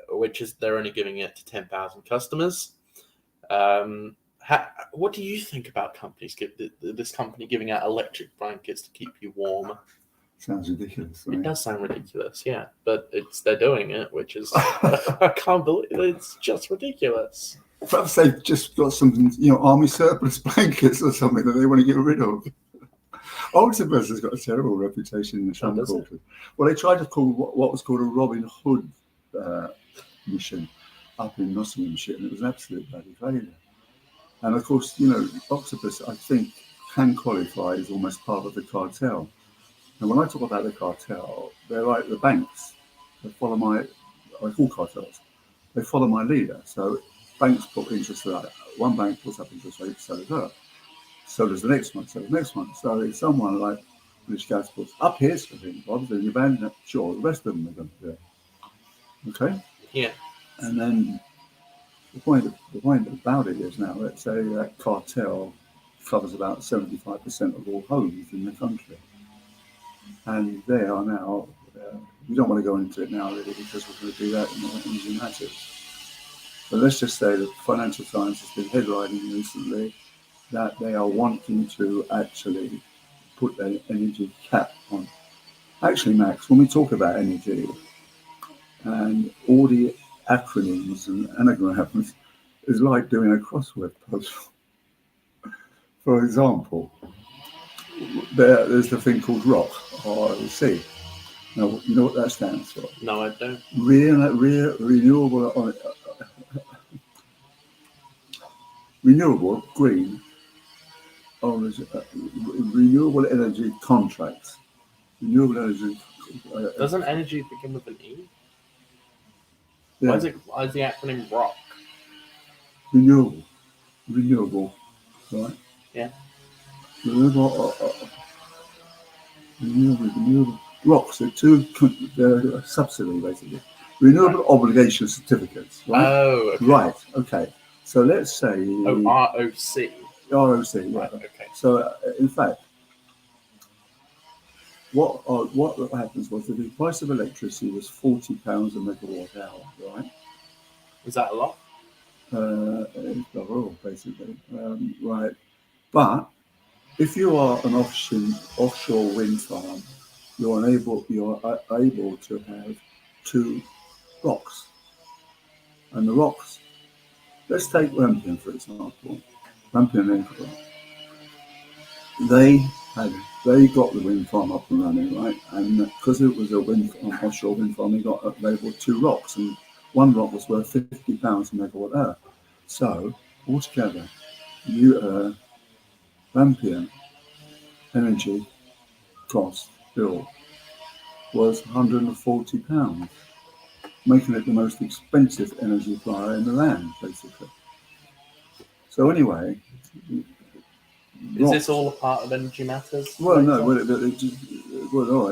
which is they're only giving it to 10,000 customers. What do you think about companies? This company giving out electric blankets to keep you warm? Sounds ridiculous. It does sound ridiculous, yeah. But they're doing it, which is I can't believe it's just ridiculous. Perhaps they've just got some, army surplus blankets or something that they want to get rid of. Octopus has got a terrible reputation in the Trump culture. Well, they tried to call what was called a Robin Hood mission up in Nottinghamshire, and it was an absolute bloody failure. And of course, Octopus, I think, can qualify as almost part of the cartel. And when I talk about the cartel, they're like the banks. They follow I call cartels. They follow my leader. So banks put interest rate. One bank puts up interest rate, so does her. So does the next one. So the next one. So if someone like British Gas puts up his thing, obviously you abandon it. Sure, the rest of them are going to do it. Okay. Yeah. And then the point about it is now, let's say that cartel covers about 75% of all homes in the country. And they are now, we don't want to go into it now really because we're going to do that in the Energy Matters. But let's just say that Financial Times has been headlining recently that they are wanting to actually put an energy cap on. Actually, Max, when we talk about energy and all the acronyms and anagrams, is like doing a crossword puzzle. For example, there's the thing called ROC, R-O-C. Now, you know what that stands for? No, I don't. Renewable green renewable energy contracts. Renewable energy. Doesn't energy begin with an E? Yeah. Why is the acronym ROC? Renewable, right? Yeah. Renewable. ROCs are they're a subsidy basically. renewable obligation certificates, right? Oh, okay. Right. Okay. So let's say Oh, ROC. ROC. Yeah. Right. Okay. So in fact, what happens was that the price of electricity was £40 a megawatt hour, right? Is that a lot? It's overall, basically, right? But if you are an offshore wind farm, you are able to have 2 rocks, and the rocks. Let's take Rampion for example. Rampion Energy. They got the wind farm up and running, right? And because it was a offshore wind farm, they got available 2 rocks, and one rock was worth £50 a megawatt hour. So altogether, Rampion Energy cost bill was £140, making it the most expensive energy supplier in the land, basically. So anyway, Is this all a part of Energy Matters? Well, no. All right.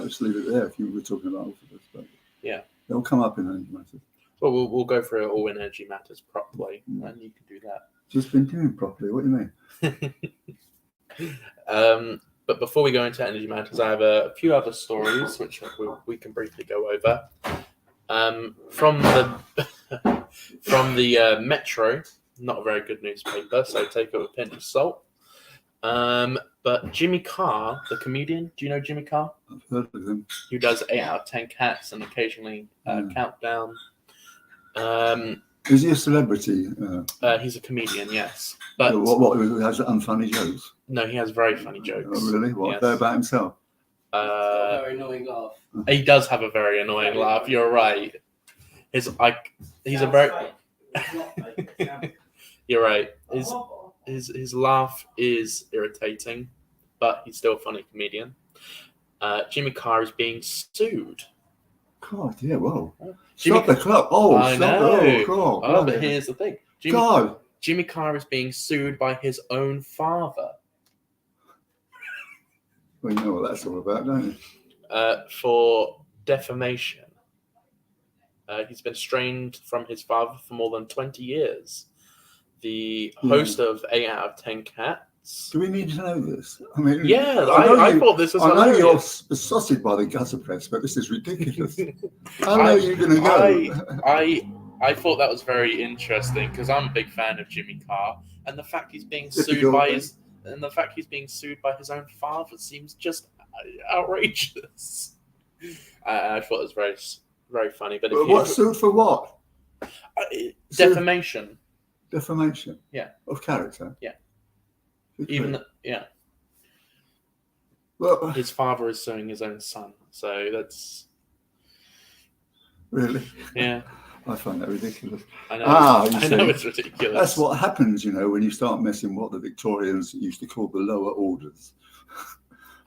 Let's leave it there. If you were talking about Orthodox, but yeah, they'll come up in Energy Matters. Well, we'll go through it all in Energy Matters properly, and you can do that. Just been doing properly. What do you mean? But before we go into Energy Matters, I have a few other stories which we can briefly go over. From the Metro, not a very good newspaper, so take it with a pinch of salt. But Jimmy Carr, the comedian, do you know Jimmy Carr? I've heard of him. Who does 8 out of 10 cats and occasionally Countdown. Is he a celebrity? He's a comedian, yes. But what has unfunny jokes? No, he has very funny jokes. Oh, really? What? Yes. They're about himself? A very annoying laugh. He does have a very annoying laugh. You're right. He's a very. You're right. His laugh is irritating, but he's still a funny comedian. Jimmy Carr is being sued. God, yeah, whoa. Stop the clock. Oh, I know. Oh, God. Oh, but here's the thing. God. Jimmy Carr is being sued by his own father. Well, you know what that's all about, don't you? For defamation. He's been estranged from his father for more than 20 years. The host of 8 out of 10 Cats. Do we need to know this? I mean, yeah, I thought this was hilarious. I know you're besotted by the gutter press, but this is ridiculous. How low are you going to go? I thought that was very interesting because I'm a big fan of Jimmy Carr, and the fact he's being sued by his own father seems just outrageous. I thought it was very, very funny. But what sued for what? Defamation. Defamation. Yeah. Of character. Yeah. Yeah. Well, his father is suing his own son, so that's really. Yeah. I find that ridiculous. I know. I know it's ridiculous. That's what happens, when you start messing what the Victorians used to call the lower orders.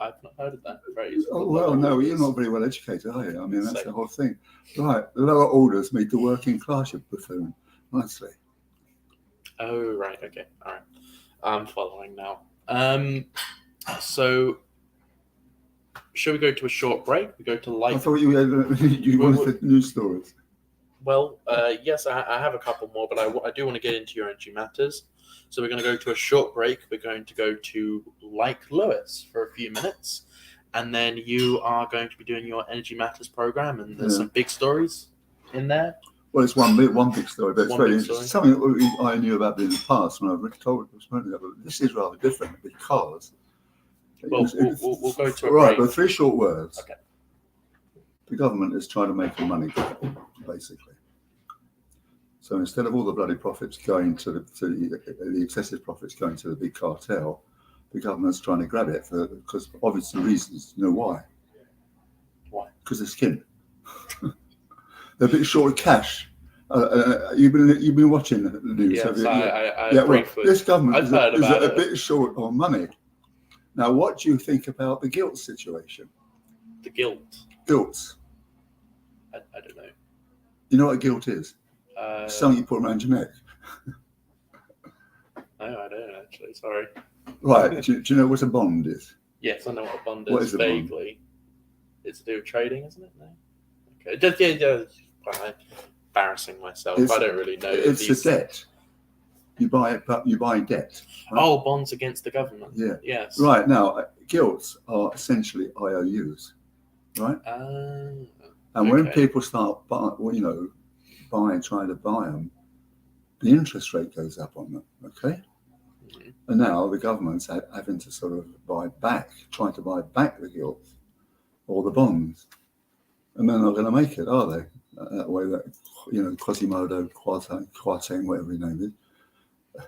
I've not heard of that phrase. Oh, well, no, you're not very well educated, are you? I mean, that's the whole thing. Right, the lower orders meet the working class, you buffoon. Honestly. Oh, right. Okay. All right. I'm following now. So, shall we go to a short break? We go to light. I thought you wanted news stories. Well, yes, I have a couple more, but I do want to get into your Energy Matters. So we're going to go to a short break. We're going to go to Like Lewis for a few minutes. And then you are going to be doing your Energy Matters program. And there's some big stories in there. Well, it's one big story, but it's very interesting. Something that I knew about in the past when I told it. But this is rather different because... Well, we'll go to a break. Right, but 3 short words. Okay. The government is trying to make the money back, basically. So instead of all the bloody profits going to the excessive profits going to the big cartel, the government's trying to grab it because obviously reasons. You know why? Why? Because they're skinned. They're a bit short of cash. You've been watching the news, yes, have you? I briefly. Well, this government is a bit short on money. Now, what do you think about the guilt situation? The guilt? Guilt. I don't know. You know what guilt is? Something you put around your neck. No, I don't actually. Sorry. Right. do you know what a bond is? Yes, I know what a bond is. What is a vaguely? Bond? It's to do with trading, isn't it? No. Okay. Just embarrassing myself. It's- I don't really know. It's these... a debt. You buy debt. Right? Oh, bonds against the government. Yeah. Yes. Right now, gilts are essentially IOUs, right? And when okay. people start trying to buy them, the interest rate goes up on them. Okay. Mhm. And now the government's having to sort of try to buy back the gilts or the bonds, and they're not going to make it, are they? That way, Quasimodo, Kwarteng, whatever his name is.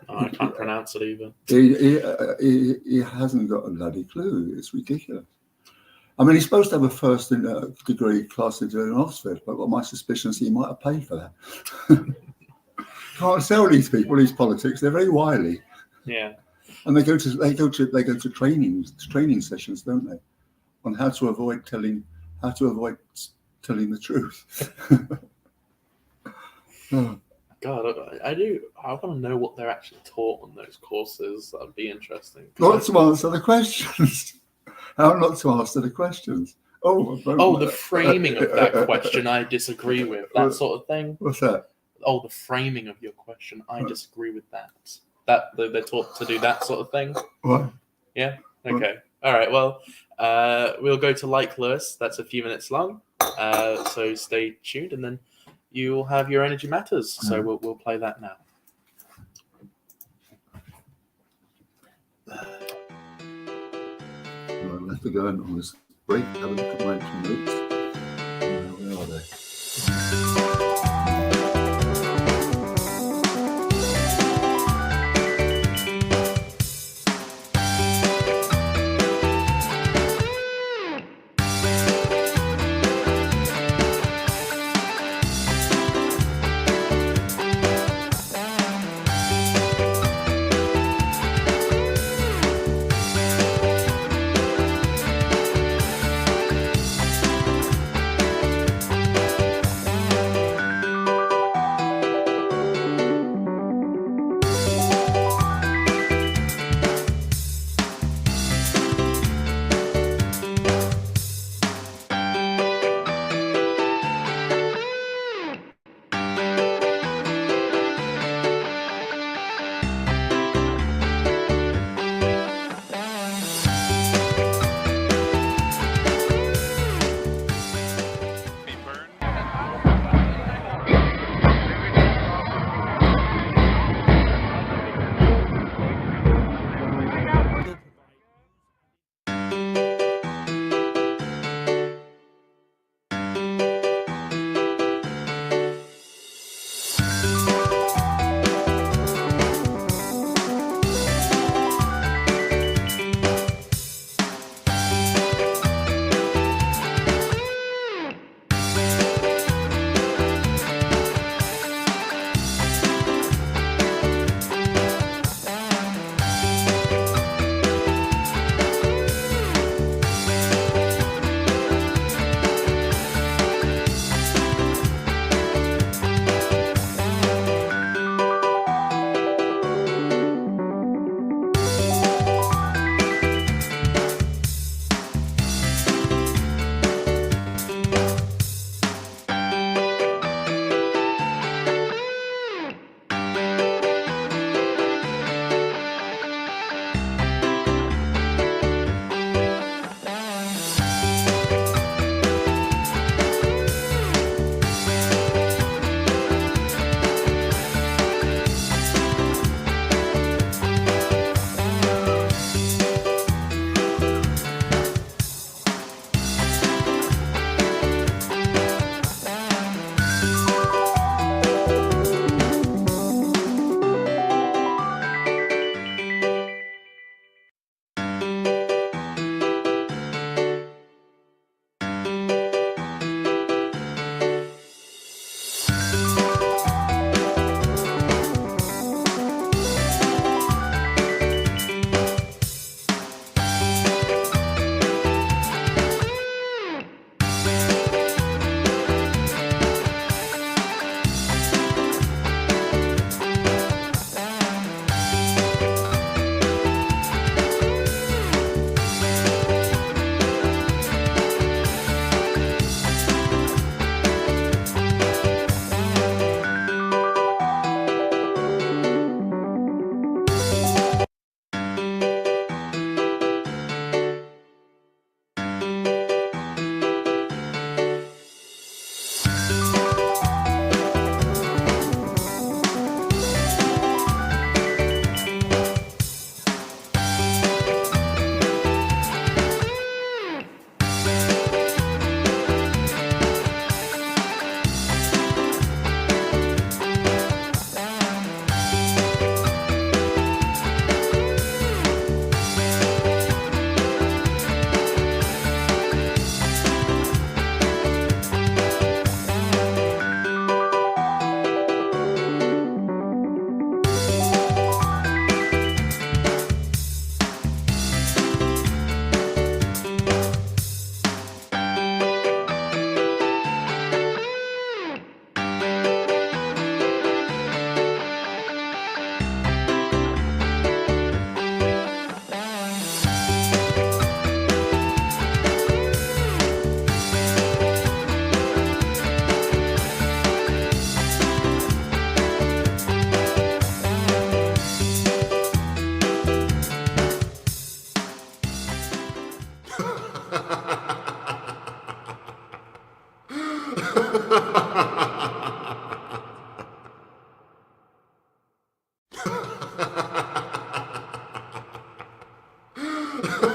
Oh, I can't pronounce it either. He hasn't got a bloody clue. It's ridiculous. I mean, he's supposed to have a first degree class degree in Oxford, but my suspicion is he might have paid for that. Can't sell these people these politics. They're very wily, Yeah. and they go to training sessions, don't they, on how to avoid telling the truth. God, I want to know what they're actually taught on those courses. That'd be interesting. Not to answer the questions. How not to answer the questions? The framing of that question, I disagree with. That sort of thing. What's that? Oh, the framing of your question, I disagree with that. That they're taught to do that sort of thing. What? Yeah. Okay. All right. Well, we'll go to Like Lewis. That's a few minutes long. So stay tuned, and then you will have your Energy Matters. So we'll play that now. I'll have to go on this break. Have a look at my notes. Where are they?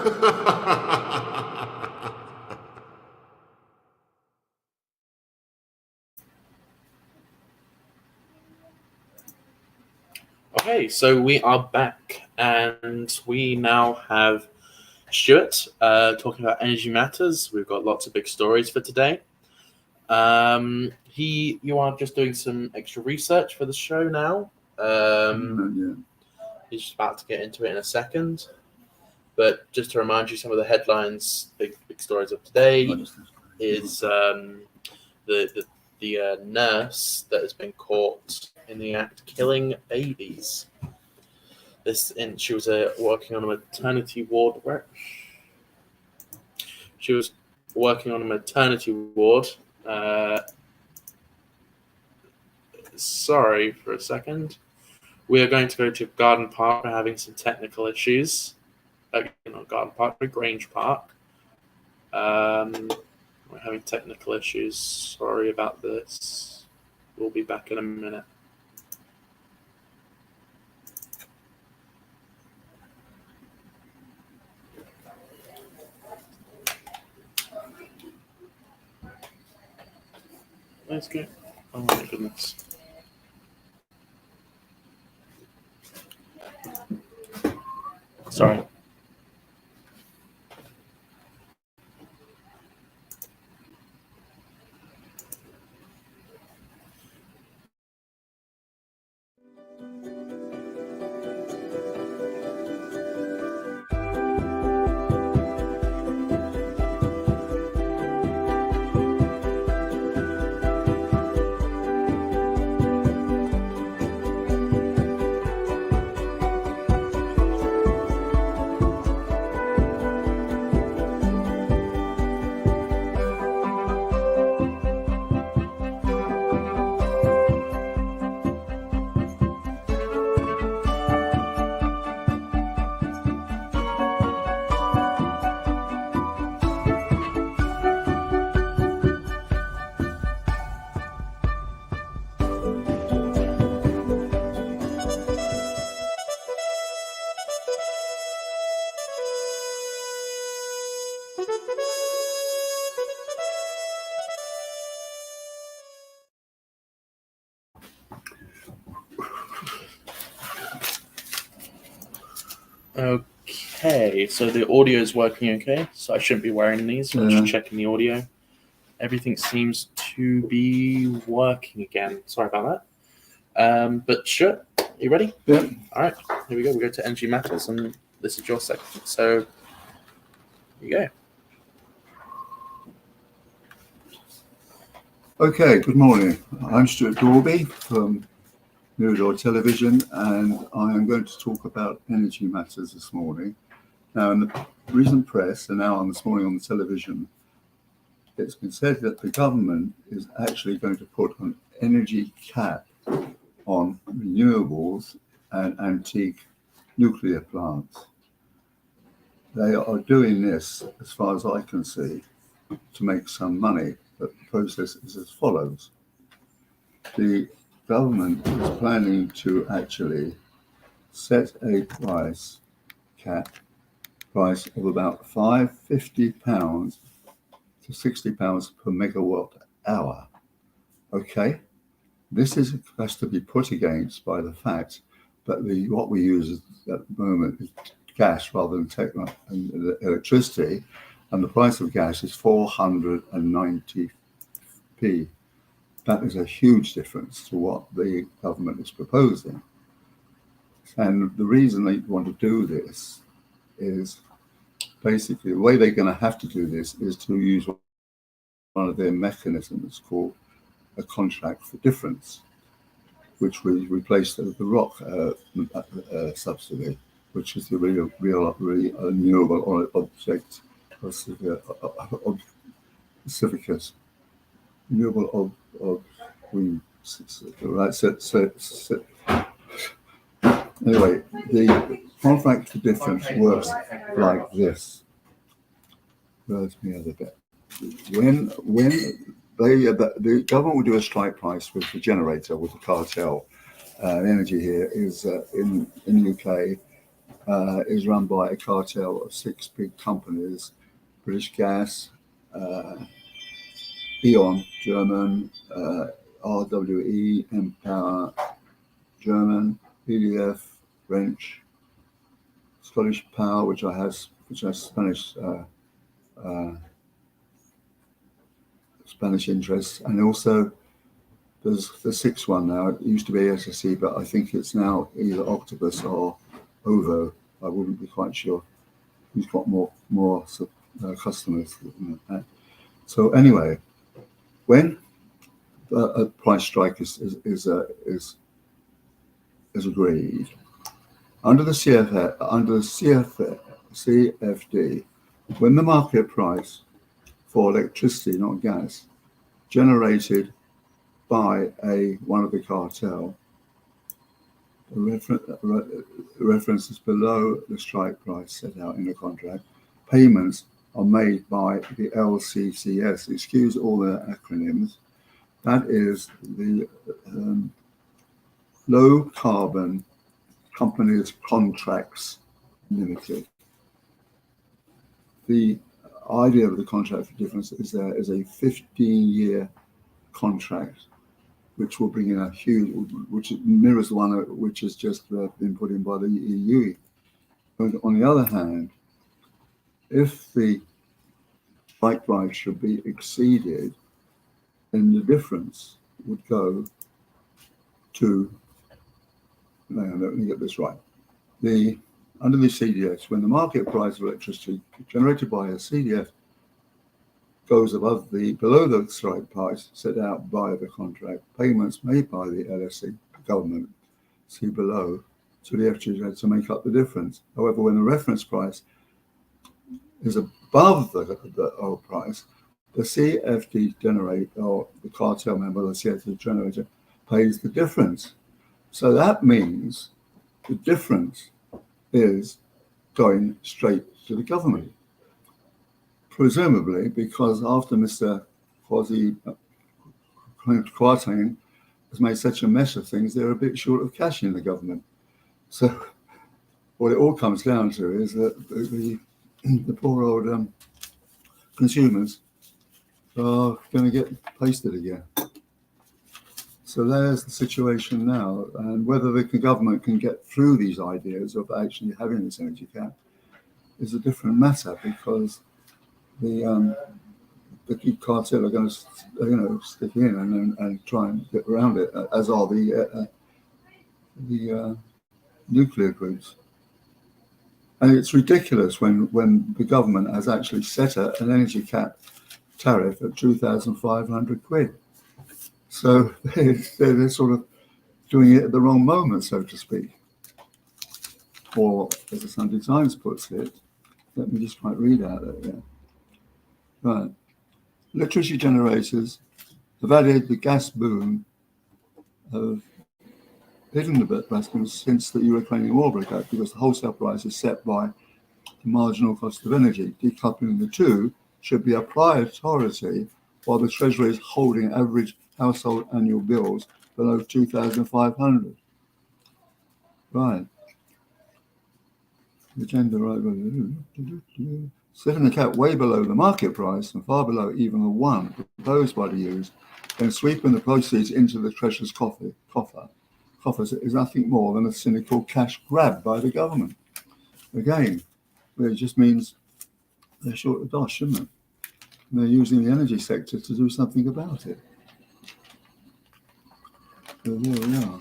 Okay, so we are back, and we now have Stewart talking about energy matters. We've got lots of big stories for today. You are just doing some extra research for the show now. He's just about to get into it in a second. But just to remind you, some of the headlines, big stories of today is the nurse that has been caught in the act killing babies. She was working on a maternity ward. She was working on a maternity ward. Sorry for a second. We are going to go to Garden Park. We're having some technical issues. Not Garden Park, but Grange Park. We're having technical issues. Sorry about this. We'll be back in a minute. Let's go. Oh my goodness. Sorry. Okay, so the audio is working okay, so I shouldn't be wearing these. I'm just checking the audio. Everything seems to be working again. Sorry about that. But sure, you ready? Yeah. All right, here we go. We go to Energy Matters, and this is your section. So here you go. Okay, good morning. I'm Stuart Dorby from Mirador Television, and I am going to talk about energy matters this morning. Now, in the recent press, and now this morning on the television, it's been said that the government is actually going to put an energy cap on renewables and antique nuclear plants. They are doing this, as far as I can see, to make some money, but the process is as follows. The government is planning to actually set a price of about £50 to £60 per megawatt hour. Okay, this has to be put against by the fact that what we use at the moment is gas rather than electricity, and the price of gas is 490p. That is a huge difference to what the government is proposing. And the reason they want to do this is basically the way they're going to have to do this is to use one of their mechanisms called a contract for difference, which will replace the ROC subsidy, which is the real renewable object certificates. Renewable anyway, the contract for difference works like this. Where's the other bit? When the government will do a strike price with the generator, with the cartel, energy here is in the UK is run by a cartel of 6 big companies: British Gas, E.ON, German, RWE, Empower, German, EDF, French, Scottish Power, which has Spanish interests, and also there's the 6th one now. It used to be SSE, but I think it's now either Octopus or OVO. I wouldn't be quite sure. Who's got more customers than that. So anyway, when a price strike is agreed under the CFD, when the market price for electricity, not gas, generated by one of the cartel, the reference is below the strike price set out in the contract. Payments are made by the LCCS. Excuse all the acronyms. That is the Low Carbon Companies Contracts Limited. The idea of the contract for difference is there is a 15-year contract, which will bring in a huge, which mirrors the one which has just been put in by the EU. But on the other hand, if the strike price should be exceeded, then the difference would go to, let me get this right. Under the CDS, when the market price of electricity generated by a CDF goes below the strike price set out by the contract, payments made by the LSE government, see below, to the FGZ to make up the difference. However, when the reference price is above the old price, the CFD generator, or the cartel member, the CFD generator, pays the difference. So that means the difference is going straight to the government. Presumably, because after Mr. Kwarteng has made such a mess of things, they're a bit short of cash in the government. So what it all comes down to is that the poor old consumers are going to get pasted again. So there's the situation now, and whether the government can get through these ideas of actually having this energy cap is a different matter, because the cartel are going to stick in and try and get around it, as are the nuclear groups. And it's ridiculous when the government has actually set an energy cap tariff at 2,500 quid. So they're sort of doing it at the wrong moment, so to speak. Or, as the Sunday Times puts it, let me just quite read out of it. Right. Electricity generators have added the gas boom of hidden the basket since the Ukrainian war broke out, because the wholesale price is set by the marginal cost of energy. Decoupling the two should be a priority, while the Treasury is holding average household annual bills below 2,500. Right. The agenda, right. Setting the cap way below the market price and far below even the one proposed by the U's, then sweeping the proceeds into the Treasurer's coffers is nothing more than a cynical cash grab by the government. Again, it just means they're short of dosh, shouldn't it? And they're using the energy sector to do something about it. So there we are.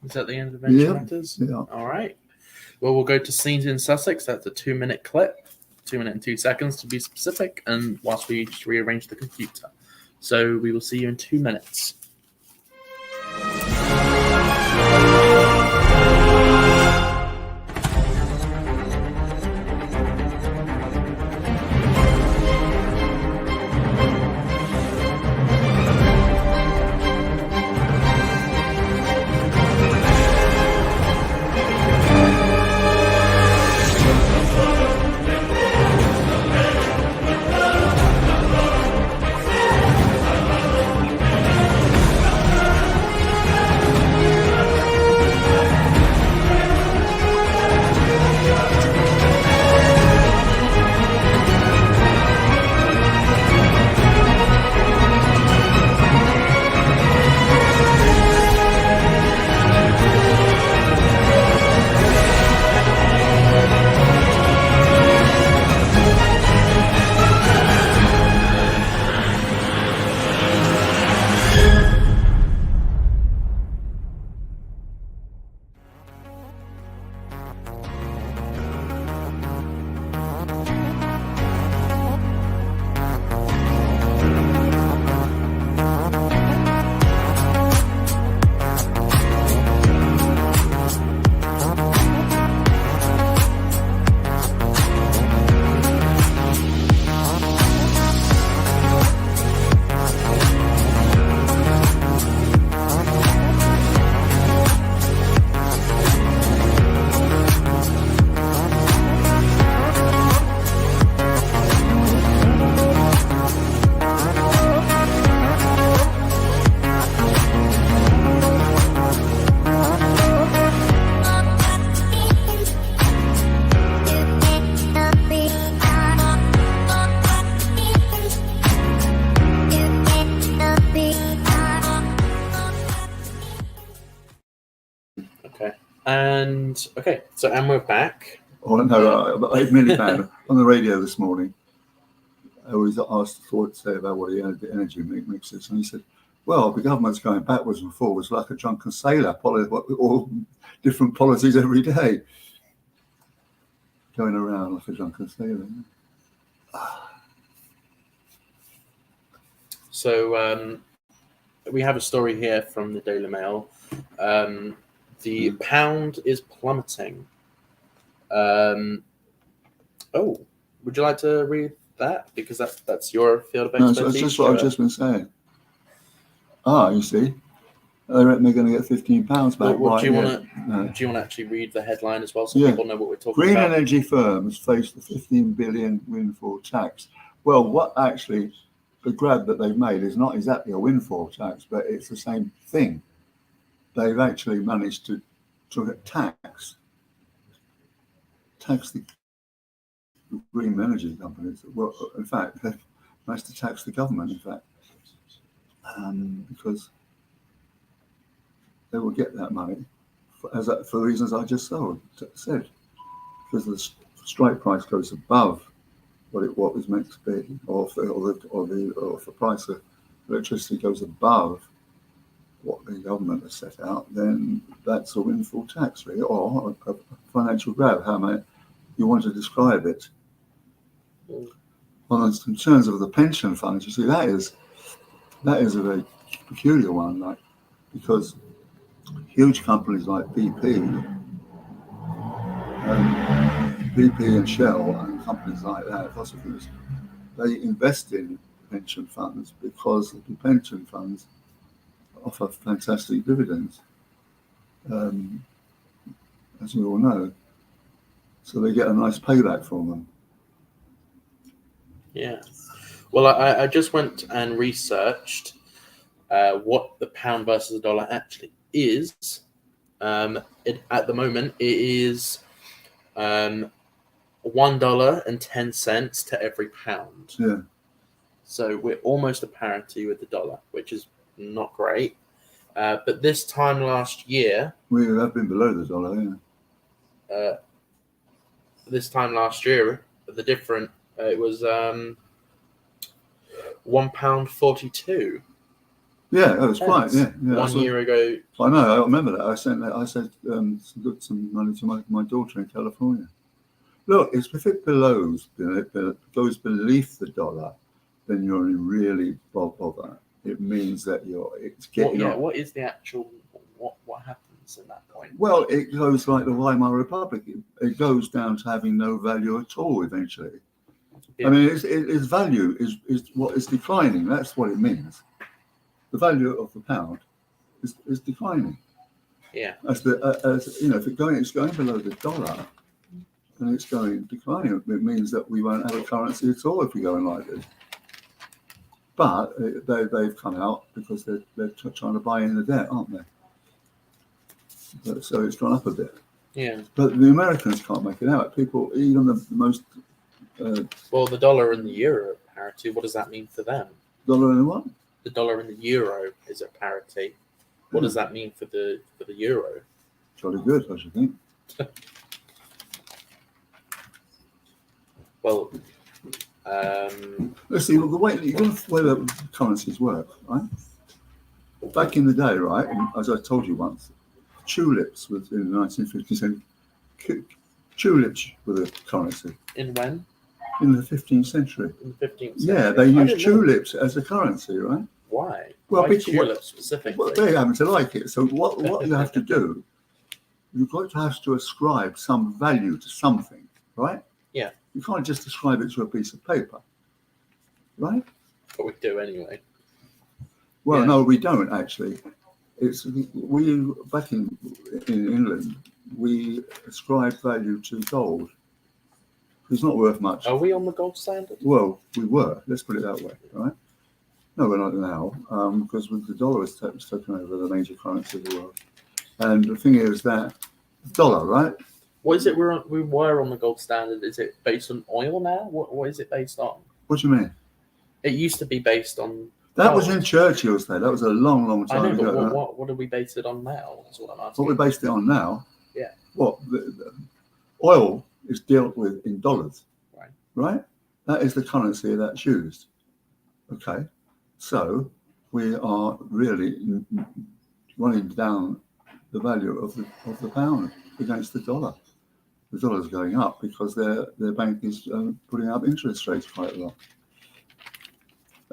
Is that the end of Venture Matters? Yeah. All right. Well, we'll go to Scenes in Sussex. That's a 2-minute clip, 2 minutes and 2 seconds to be specific, and whilst we just rearrange the computer. So we will see you in 2 minutes. And okay, and we're back. Oh no, I admitted that on the radio this morning. I was asked Ford to say about what he had the energy mixes, and he said, "Well, the government's going backwards and forwards like a drunken sailor, all different policies every day, going around like a drunken sailor." So we have a story here from the Daily Mail. The pound is plummeting. Would you like to read that? Because that's your field of expertise. No, that's just what I've just been saying. You see, I reckon they're going to get £15 back. Well, do you want to actually read the headline as well, so people know what we're talking about? Green about? energy firms face the 15 billion windfall tax. Well, what actually the grab that they've made is not exactly a windfall tax, but it's the same thing. They've actually managed to tax the green energy companies. Well, in fact, they've managed to tax the government, in fact, because they will get that money for reasons I just said, because the strike price goes above what was meant to be, or if the price of electricity goes above what the government has set out, then that's a windfall tax, really, or a financial grab. How you want to describe it? Well, in terms of the pension funds, you see, that is a very peculiar one, because huge companies like BP and Shell and companies like that, fossil fuels, they invest in pension funds because the pension funds offer fantastic dividends, as we all know. So they get a nice payback from them. Yeah. Well, I just went and researched what the pound versus the dollar actually is. At the moment, it is $1.10 to every pound. Yeah. So we're almost at parity with the dollar, which is not great. But this time last year, we have been below the dollar. Yeah. This time last year, it was £1.42. Yeah, that was quite. Yeah. 1 year ago. I know. I remember that. I sent some money to my daughter in California. Look, if it goes beneath the dollar, then you're in really bother. It means that it's getting. What is the actual? What happens at that point? Well, it goes like the Weimar Republic. It goes down to having no value at all eventually. Yeah. I mean, its value is what is declining. That's what it means. The value of the pound is declining. Yeah. If it's going below the dollar, then it's declining. It means that we won't have a currency at all if we're going like this. But they've come out because they're trying to buy in the debt, aren't they? So it's gone up a bit. Yeah. But the Americans can't make it out. People, even the most. Well, the dollar and the euro parity. What does that mean for them? Dollar and what? The dollar and the euro is at parity. What does that mean for the euro? Jolly good, I should think. Well, let's see. Well, the way the currencies work, right? Back in the day, right, as I told you once, tulips was in the 1950s. Tulips were the currency. In when? In the 15th century. In the 15th century. Yeah, they used tulips as a currency, right? Why? Well, why tulips specifically? Well, they happen to like it. So what you have to do, you've got to ascribe some value to something, right? Yeah. You can't just ascribe it to a piece of paper, right? But we do anyway. Well, no, we don't actually. We back in England, we ascribe value to gold. It's not worth much. Are we on the gold standard? Well, we were. Let's put it that way, right? No, we're not now, because the dollar has taken over the major currency of the world. And the thing is that the dollar, right? What is it? We were on the gold standard. Is it based on oil now? What is it based on? What do you mean? It used to be based on. That was in Churchill's day. That was a long, long time ago. But what do we base it on now? That's what I'm asking. What we based it on now Yeah. Well, the oil is dealt with in dollars. Right. Right? That is the currency that's used. Okay. So we are really running down the value of the pound against the dollar. The dollar's going up because their bank is putting up interest rates quite a lot.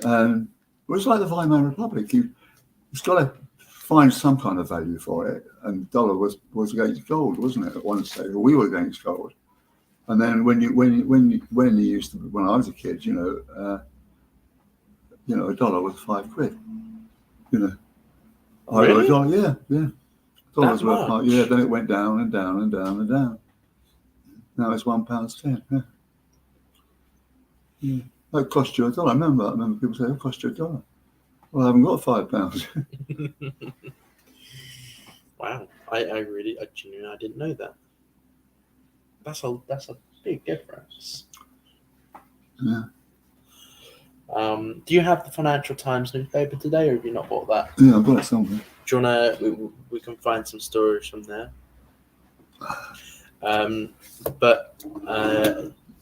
And it's like the Weimar Republic. It's got to find some kind of value for it. And the dollar was against gold, wasn't it? At one stage, we were against gold. And then when I was a kid, a dollar was £5. Really? Yeah. Dollars That were much? then it went down and down and down and down. Now it's £1.10. Yeah. That cost you a dollar. I remember people saying, "It cost you a dollar." Well, I haven't got £5. Wow, I genuinely didn't know that. That's a big difference. Yeah. Do you have the Financial Times newspaper today, or have you not bought that? Yeah, I've got it somewhere. Do you wanna? We can find some stories from there. But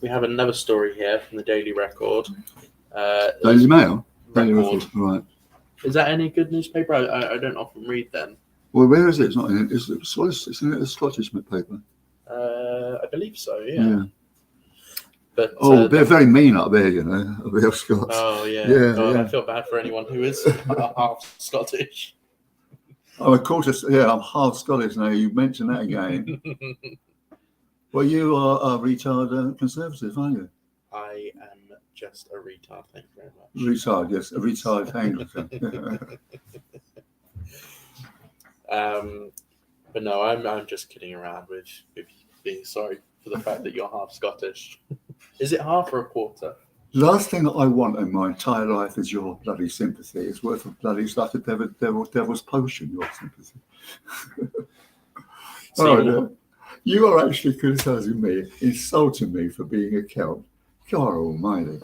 we have another story here from the Daily Record. Daily Mail? Daily Record. Right. Is that any good newspaper? I don't often read them. Well, where is it? It's not in it. It's in a Scottish paper. I believe so, yeah. But they're very mean up there, the Scots. Oh, yeah. Yeah, God, yeah. I feel bad for anyone who is half Scottish. Oh, of course, I'm half Scottish now. You mentioned that again. Well, you are a retard conservative, aren't you? I am just a retard, thank you very much. Retard, yes, a retard Anglican. But no, I'm just kidding around with being sorry for the fact that you're half Scottish. Is it half or a quarter? Last thing that I want in my entire life is your bloody sympathy. It's worth a bloody, it's like a devil's potion, your sympathy. So you are actually criticising me, insulting me for being a Celt. God almighty.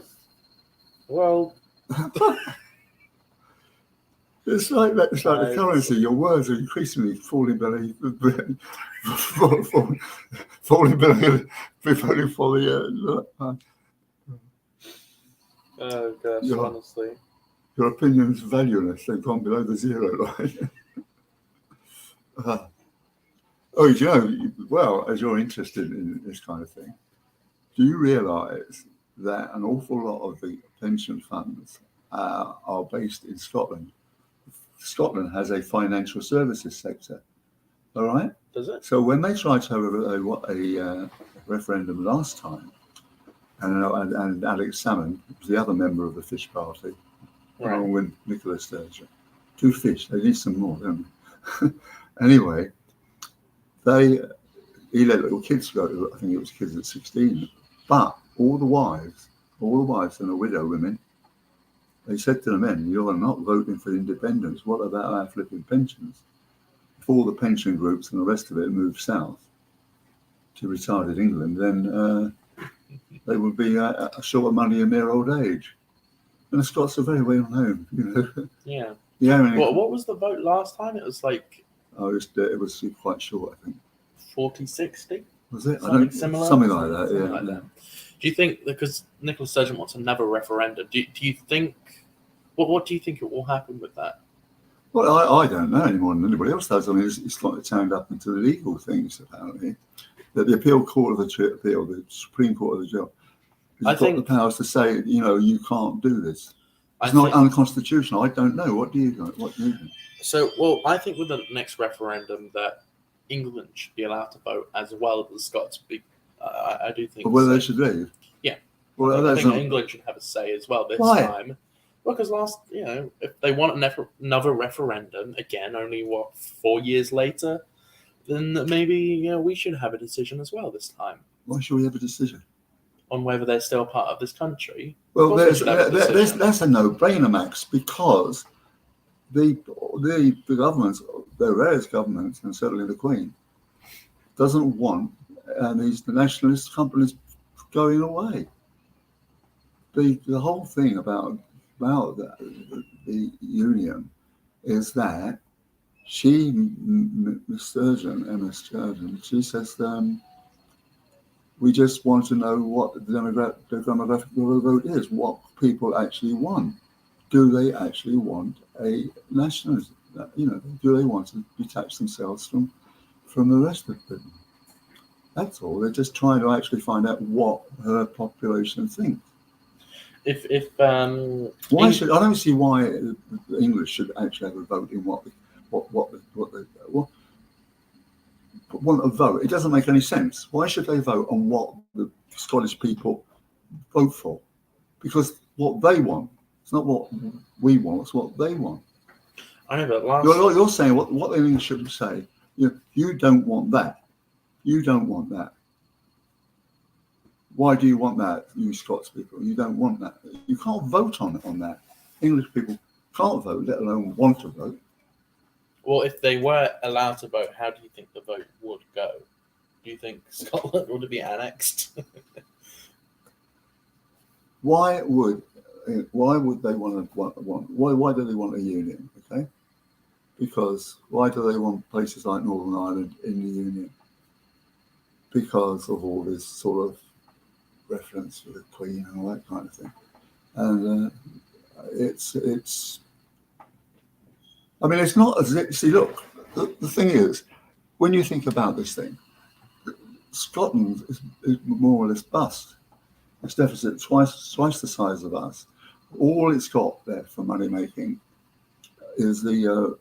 Well, it's like the currency. Your words are increasingly falling below the oh gosh, honestly. Your opinion's valueless. They've gone below the zero line. As you're interested in this kind of thing, do you realise that an awful lot of the pension funds are based in Scotland? Scotland has a financial services sector. All right? Does it? So when they tried to have a referendum last time, and Alex Salmond was the other member of the Fish Party, along with Nicola Sturgeon. 2 fish. They need some more, don't they? Anyway, he let little kids go. I think it was kids at 16. But all the wives and the widow women, they said to the men, "You're not voting for independence. What about our flipping pensions?" If all the pension groups and the rest of it moved south to retarded England, then they would be short of money in their old age. And the Scots are very well known, Yeah. Yeah. What was the vote last time? It was like... it was quite short, I think. 40-60? Was it? Something similar? Something like that, Something yeah. like that. Do you think, because Nicola Sturgeon wants another referendum, do you think... What do you think it will happen with that? Well, I don't know any more than anybody else does. I mean, it's like turned up into the legal things, apparently. That the appeal court of the Supreme Court of the job, has got the powers to say, you can't do this. It's not unconstitutional. I don't know. What do you think? So, I think with the next referendum that England should be allowed to vote as well as the Scots. I do think. But whether they should leave? Yeah. Well, I think England should have a say as well this time. Well, because if they want another referendum again, only 4 years later, then maybe we should have a decision as well this time. Why should we have a decision? On whether they're still part of this country. Well, that's a no-brainer, Max, because the governments, the various governments, and certainly the Queen, doesn't want the nationalist companies going away. The whole thing about the union is that Miss Sturgeon, Emma Sturgeon, she says, we just want to know what the demographic of the vote is, what people actually want. Do they actually want a nationalism? Do they want to detach themselves from the rest of Britain? That's all. They're just trying to actually find out what her population thinks. Why should I don't see why the English should actually have a vote in what want a vote. It doesn't make any sense. Why should they vote on what the Scottish people vote for? Because what they want, it's not what we want, it's what they want. I know, but you're saying what the English should say. You don't want that. You don't want that. Why do you want that, you Scots people? You don't want that. You can't vote on that. English people can't vote, let alone want to vote. Well, if they were allowed to vote, how do you think the vote would go? Do you think Scotland would be annexed? Why would they want why do they want a union? Okay, because why do they want places like Northern Ireland in the union? Because of all this sort of reference to the Queen and all that kind of thing, and it's. I mean, it's not as if, see, look, the thing is, when you think about this thing, Scotland is more or less bust. Its deficit twice the size of us. All it's got there for money making is the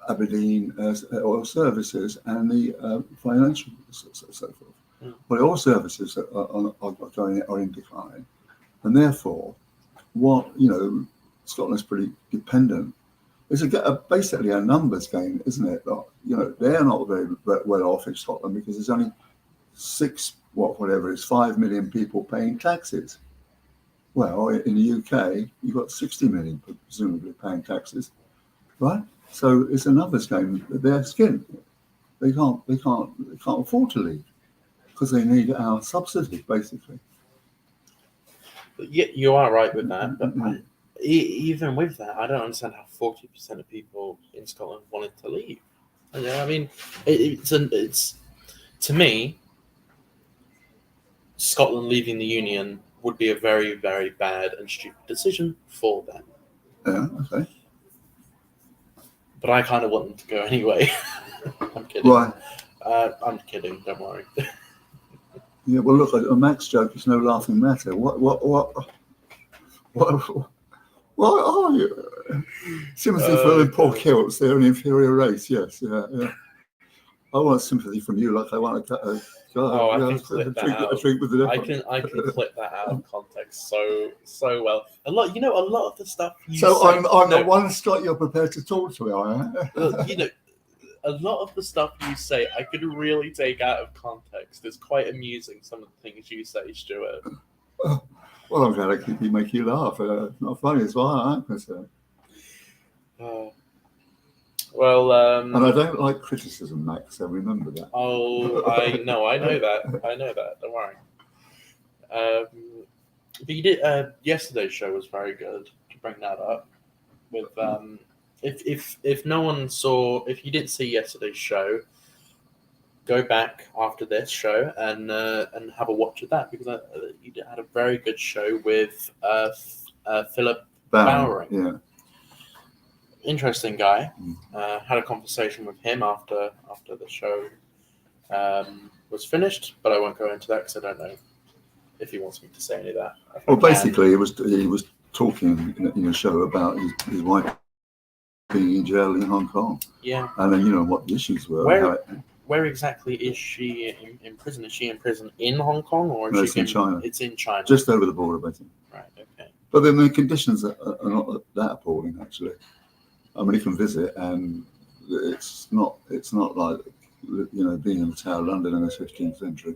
Aberdeen oil services and the financial so forth. Well, oil services are in decline, and therefore, Scotland's pretty dependent. It's basically a numbers game, isn't it? They're not very well off in Scotland because there's only 5 million people paying taxes. Well, in the UK, you've got 60 million presumably paying taxes, right? So it's a numbers game. They're skinned. They can't afford to leave because they need our subsidy, basically. Yeah, you are right with that, but even with that, I don't understand how 40% of people in Scotland wanted to leave. I mean, it's to me, Scotland leaving the Union would be a very, very bad and stupid decision for them. Yeah, okay. But I kind of want them to go anyway. I'm kidding. Why? I'm kidding. Don't worry. Yeah, well, look, a Max joke is no laughing matter. What are you? Sympathy for the poor kilts. They're an inferior race. Yes, yeah. I want sympathy from you, like I want a I can clip that out. A drink with the I can clip that out of context so well. A lot of the stuff you so say. I'm the one Scott you're prepared to talk to, a lot of the stuff you say, I could really take out of context. It's quite amusing, some of the things you say, Stuart. Well, I'm glad I can make you laugh. It's not funny as well, I'm concerned. And I don't like criticism, Max, so remember that. Oh, I know that. Don't worry. But you did, yesterday's show was very good, to bring that up. With if no one saw, if you didn't see yesterday's show, go back after this show and have a watch of that, because you had a very good show with Philip Bowering. Yeah. Interesting guy. Had a conversation with him after the show was finished, but I won't go into that because I don't know if he wants me to say any of that. Well, basically, he was talking in a show about his wife being in jail in Hong Kong. Yeah. And then what the issues were. Where exactly is she in prison? Is she in prison in Hong Kong, or is it's in China? It's in China, just over the border, basically. Right. Okay. But then the conditions are not that appalling, actually. I mean, you can visit, and it's not like being in the Tower of London in the 15th century.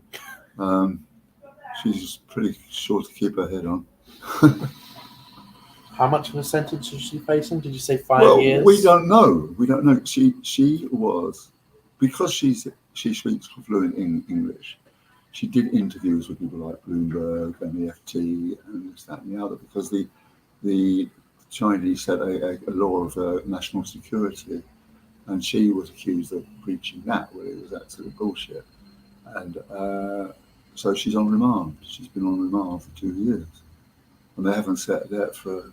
She's pretty sure to keep her head on. How much of a sentence is she facing? Did you say 5 years? We don't know. She was, because she speaks fluent in English. She did interviews with people like Bloomberg and the FT and this, that, and the other, because the Chinese set a law of national security, and she was accused of preaching that, where it was absolute bullshit. And so she's on remand. She's been on remand for 2 years, and they haven't set a date for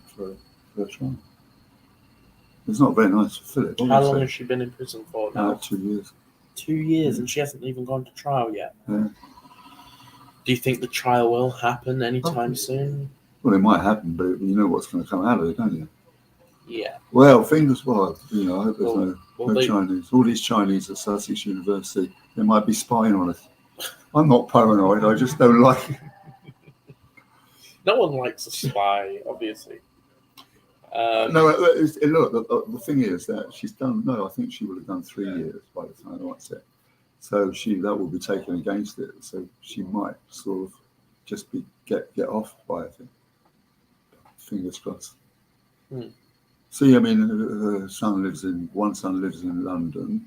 a trial. It's not very nice for Philip. How long has she been in prison for now? 2 years. 2 years, and she hasn't even gone to trial yet. Yeah. Do you think the trial will happen anytime soon? Well, it might happen, but you know what's going to come out of it, don't you? Yeah. Well, fingers crossed. I hope there's no they- Chinese. All these Chinese at Sussex University, they might be spying on us. I'm not paranoid. I just don't like it. No one likes a spy, obviously. No, look, the thing is that she's done. No, I think she would have done 3 years by the time that's it. So that will be taken against it. So she might sort of just get off by it. Fingers crossed. See, I mean, one son lives in London.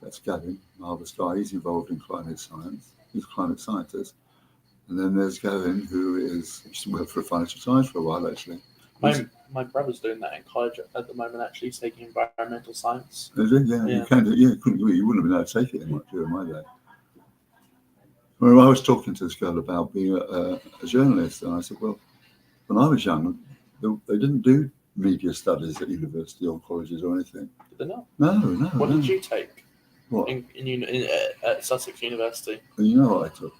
That's Gavin, marvellous guy. He's involved in climate science. He's a climate scientist. And then there's Gavin, who he's worked for Financial Times for a while, actually. My brother's doing that in college at the moment. Actually, he's taking environmental science. Is it? Yeah, you can do. Yeah, you wouldn't have been able to take it during my day. Well, I was talking to this girl about being a journalist, and I said, well, when I was young, they didn't do media studies at university or colleges or anything. Did they not? No. What did you take? What? At Sussex University? You know what I took?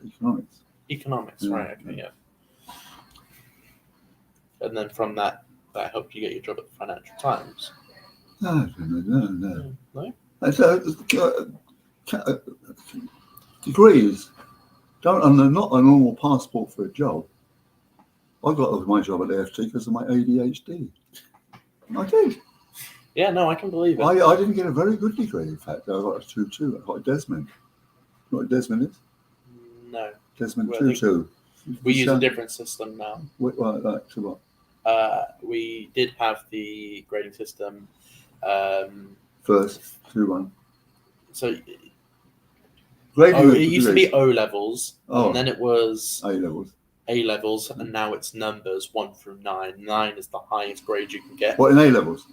Economics. Economics, Yeah. right? Okay, yeah. And then from that helped you get your job at the Financial Times. No. No? Degrees they're not a normal passport for a job. I got my job at the FT because of my ADHD. I did. Yeah, no, I can believe it. I didn't get a very good degree, in fact. I got a 2-2. I got a Desmond. You know what a Desmond is? No. Desmond Well, 2-2. We use a different system now. Like to what? We did have the grading system. First, 2-1. So Grading it used to be O levels, Oh. and then it was A levels. and now it's numbers 1 through 9. 9 is the highest grade you can get. What, in A levels?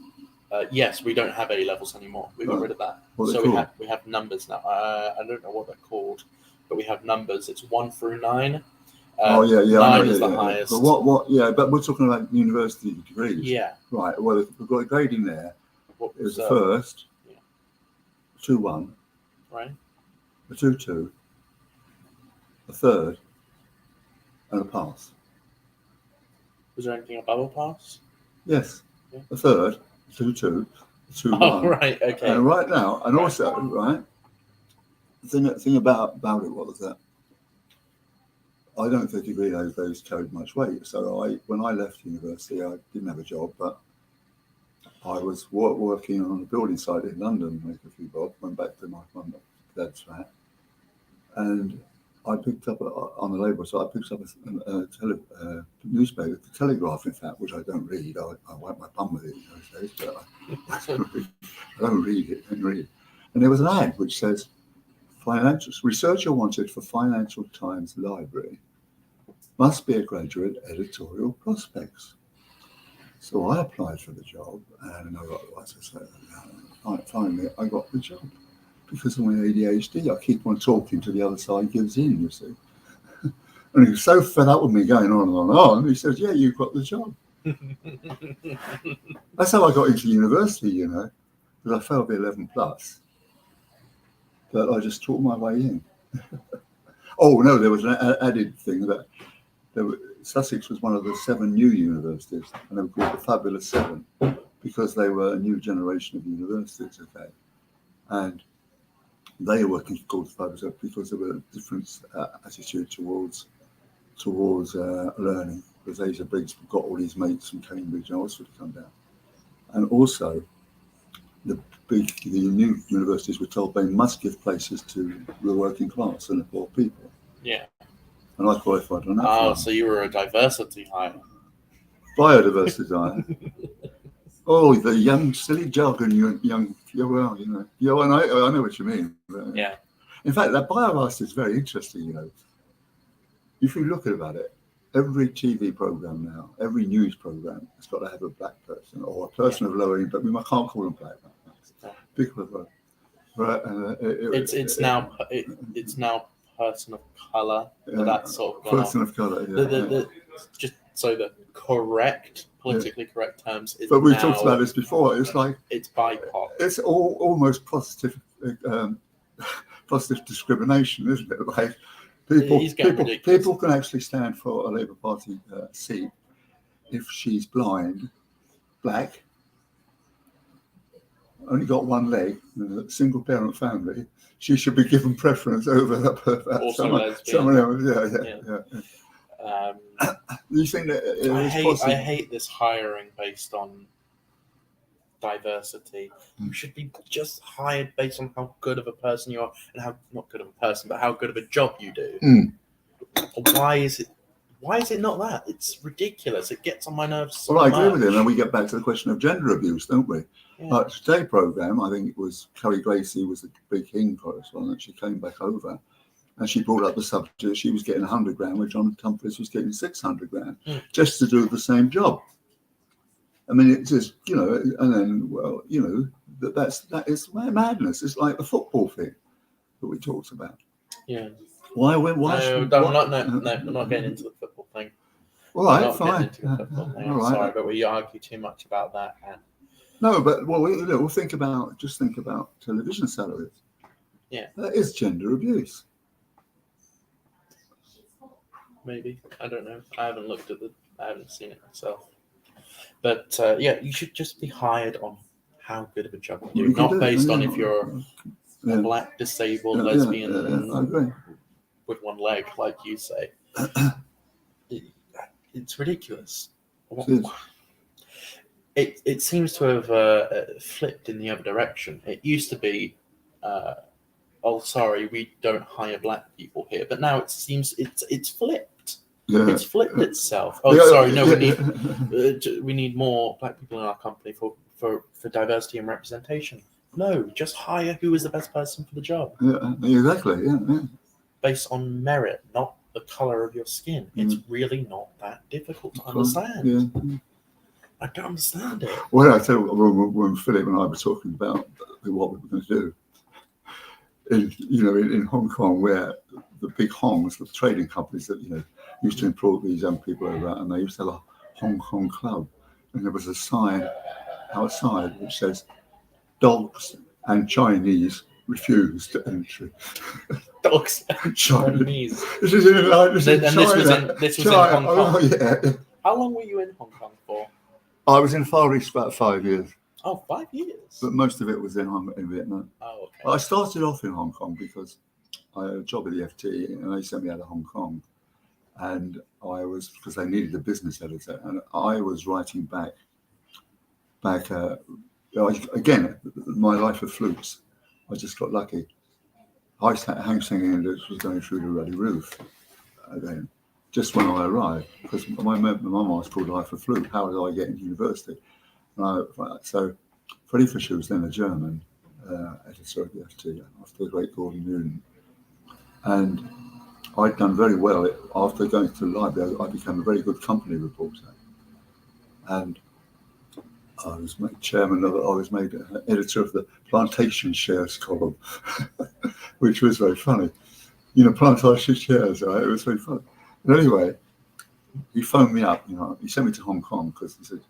Yes, we don't have A levels anymore. We got rid of that. What are they So called? we have numbers now. I don't know what they're called, but we have numbers. It's 1 through 9. 9 is the highest. But what? Yeah, but we're talking about university degrees. Yeah. Right. Well, we've got a grading there. What It was was the first, yeah. 2-1, right? a 2-2, a third, and a pass. Was there anything above a pass? Yes, Yeah. a third, 2-2, 2-1. Oh, right. Okay. And right now, and also, right, the thing about it was that I don't think degree those days carried much weight. So when I left university, I didn't have a job, but I was working on a building site in London, make a few bob, went back to my mum and dad's flat, and I picked up on the Labour side. I picked up a newspaper, the Telegraph, in fact, which I don't read. I wipe my bum with it in those days, but I don't read it. And there was an ad which says, "Financial researcher wanted for Financial Times Library. Must be a graduate editorial prospects." So I applied for the job, and I got finally I got the job. Because of my ADHD, I keep on talking till the other side gives in, you see. And he was so fed up with me going on and on. He says, "Yeah, you got the job." That's how I got into university, because I failed the 11 plus. But I just taught my way in. Oh, no, there was an added thing that Sussex was one of the 7 new universities, and they were called the Fabulous 7 because they were a new generation of universities, okay? And they were called the Fabulous 7 because there were a different attitude towards learning, because Asa Briggs got all his mates from Cambridge and Oxford to come down. And also, the new universities were told they must give places to the working class and the poor people. Yeah. And I qualified on that. Oh, so you were a diversity hire. Biodiversity hire. Oh, the young, silly jargon, young. Well, Yeah, I know what you mean. But, yeah. In fact, that biodiversity is very interesting. If you look about it, every TV program now, every news program, has got to have a black person or a person of lower income. We can't call them black. People of right. It's now person of color. But that's sort of gone person off. of color. Just so the politically correct terms. But we've talked about this before. It's like it's BIPOC. It's almost positive discrimination, isn't it? Like people can actually stand for a Labour Party seat if she's blind, black, only got one leg, in a single parent family. She should be given preference over someone else. Yeah. You think that I hate this hiring based on diversity. You should be just hired based on how good of a person you are, and how not good of a person, but how good of a job you do. Why is it not that? It's ridiculous. It gets on my nerves so Well, I much. agree with him, and we get back to the question of gender abuse, don't we? Yeah. Today's programme, I think it was Kerry Gracie was the Big King correspondent. She came back over and she brought up the subject. She was getting 100 grand, where John Humphreys was getting 600 grand just to do the same job. I mean, it's just, and then, well, that is madness. It's like the football thing that we talked about. Yeah. Why? I'm not getting into the football thing. All right, fine. Sorry, but we argue too much about that. No, but we'll think about television salaries. Yeah, that is gender abuse. Maybe, I don't know. I haven't looked at I haven't seen it myself. But you should just be hired on how good of a job you do, not based on if you're a black, disabled, lesbian, I agree. With one leg, like you say. It's ridiculous. It seems to have flipped in the other direction. It used to be, sorry, we don't hire black people here, but now it seems it's flipped. Yeah. It's flipped itself. We need more black people in our company for diversity and representation. No, just hire who is the best person for the job. Yeah, exactly. Yeah. Based on merit, not the color of your skin. It's really not that difficult to understand. Yeah. I don't understand it. Well, I tell you, when Philip and I were talking about what we were going to do, in Hong Kong, where the big Hongs, the trading companies that used to employ these young people over, and they used to have a Hong Kong club, and there was a sign outside which says, "Dogs and Chinese refused entry." Dogs and Chinese. This is in China. This was in Hong Kong. Oh, yeah. How long were you in Hong Kong for? I was in Far East about 5 years. Oh, 5 years. But most of it was in Vietnam. Oh, okay. I started off in Hong Kong because I had a job at the FT, and they sent me out of Hong Kong. And because they needed a business editor, and I was writing back. Again, my life of flukes. I just got lucky. Hang Sing English was going through the ruddy roof then, just when I arrived, because my mum asked called Life of Fluke, how did I get into university? So Freddie Fisher was then a German editor of the FT after the great Gordon Newton. And I'd done very well. After going to the library, I became a very good company reporter. And I was made chairman of it. I was made editor of the Plantation Shares column, which was very funny. Plantation Shares, right? It was very funny. But anyway, he phoned me up. He sent me to Hong Kong because he said,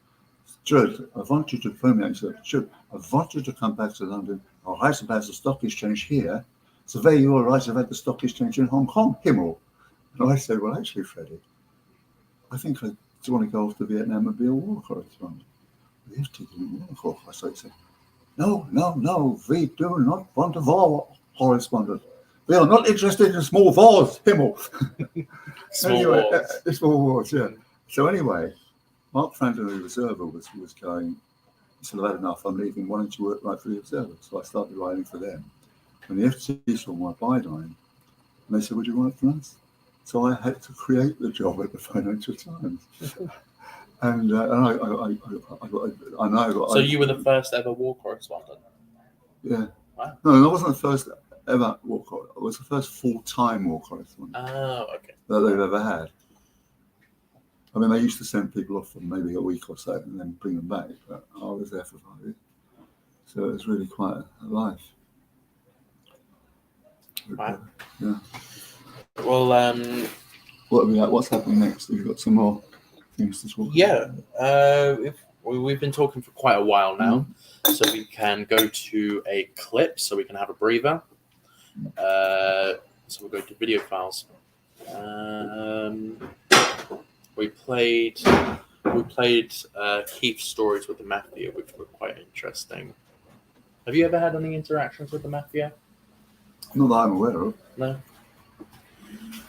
"Judd, I want you to phone me." He said, "Judd, I want you to come back to London. I'll write about the stock exchange here. So there you are, write about the stock exchange in Hong Kong, Himmel." And I said, "Well, actually, Freddie, I think I just want to go off to Vietnam and be a war correspondent." The FT didn't work off. So he said, No, we do not want a war correspondent. We are not interested in small wars, Himmel. Small wars, yeah. So anyway, Mark Franklin of the Observer was going, he said, "I've had enough, I'm leaving, why don't you write for the Observer?" So I started writing for them. And the FT saw my byline, and they said, "Would you write for us?" So I had to create the job at the Financial Times. And So you were the first ever war correspondent? Yeah. Wow. No, I wasn't the first ever war correspondent. I was the first full-time war correspondent. Oh, okay. That they've ever had. I mean, they used to send people off for maybe a week or so and then bring them back, but I was there for 5 years. So it was really quite a life. Wow. Yeah. Well, What have we got? What's happening next? Have you got some more things to talk yeah. We've been talking for quite a while now, so we can go to a clip so we can have a breather. So we'll go to video files. We played Keith's stories with the Mafia, which were quite interesting. Have you ever had any interactions with the Mafia? Not that I'm aware of. No.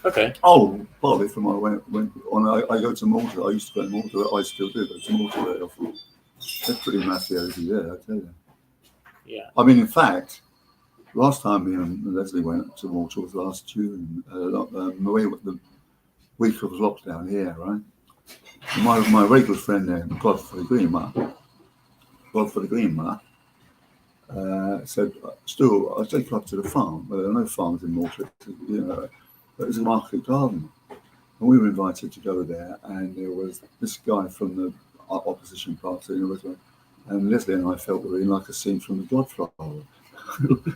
Okay. Oh, partly from I go to Malta. I used to go to Malta. I still do go to Malta very often. They're pretty mafiosi there, I tell you. Yeah. I mean, in fact, last time me and Leslie went to Malta was last June. The week of lockdown here, right? My very good friend there, Godfrey Greenma, said, Stuart, I'll take you up to the farm. Well, there are no farms in Malta, you know, but there's a market garden. And we were invited to go there, and there was this guy from the opposition party, and Leslie and I felt we were in like a scene from The Godfather.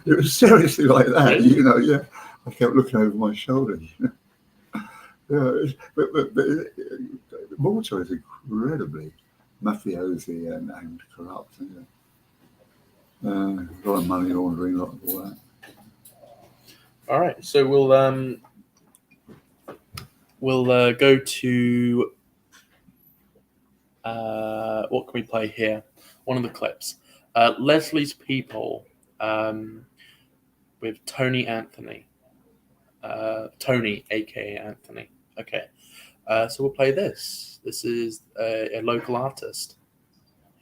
It was seriously like that, you know, yeah. I kept looking over my shoulder, you know. Yeah, but Malta is incredibly mafiosi and corrupt. Isn't it? A lot of money laundering, a lot of all that. All right, so we'll go to what can we play here? One of the clips, Leslie's People, with Tony Anthony, Tony, aka Anthony. Okay, so we'll play this. This is a local artist.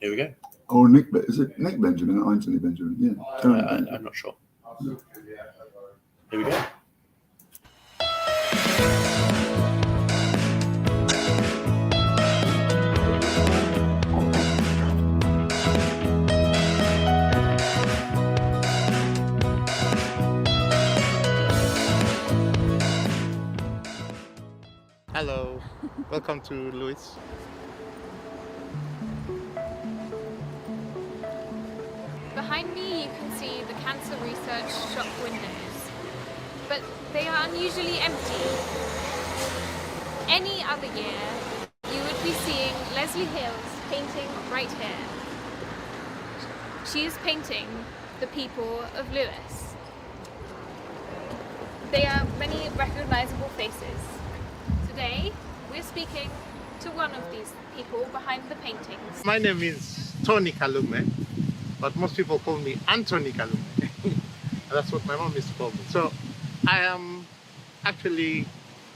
Here we go. Oh, is it Nick Benjamin or Anthony Benjamin? Yeah, Tony Benjamin. I'm not sure. Here we go. Hello, welcome to Lewis. Behind me you can see the cancer research shop windows, but they are unusually empty. Any other year, you would be seeing Leslie Hills painting right here. She is painting the people of Lewis. They are many recognizable faces. Today, we're speaking to one of these people behind the paintings. My name is Tony Kalume, but most people call me Anthony Kalume. That's what my mom used to call me. So I am actually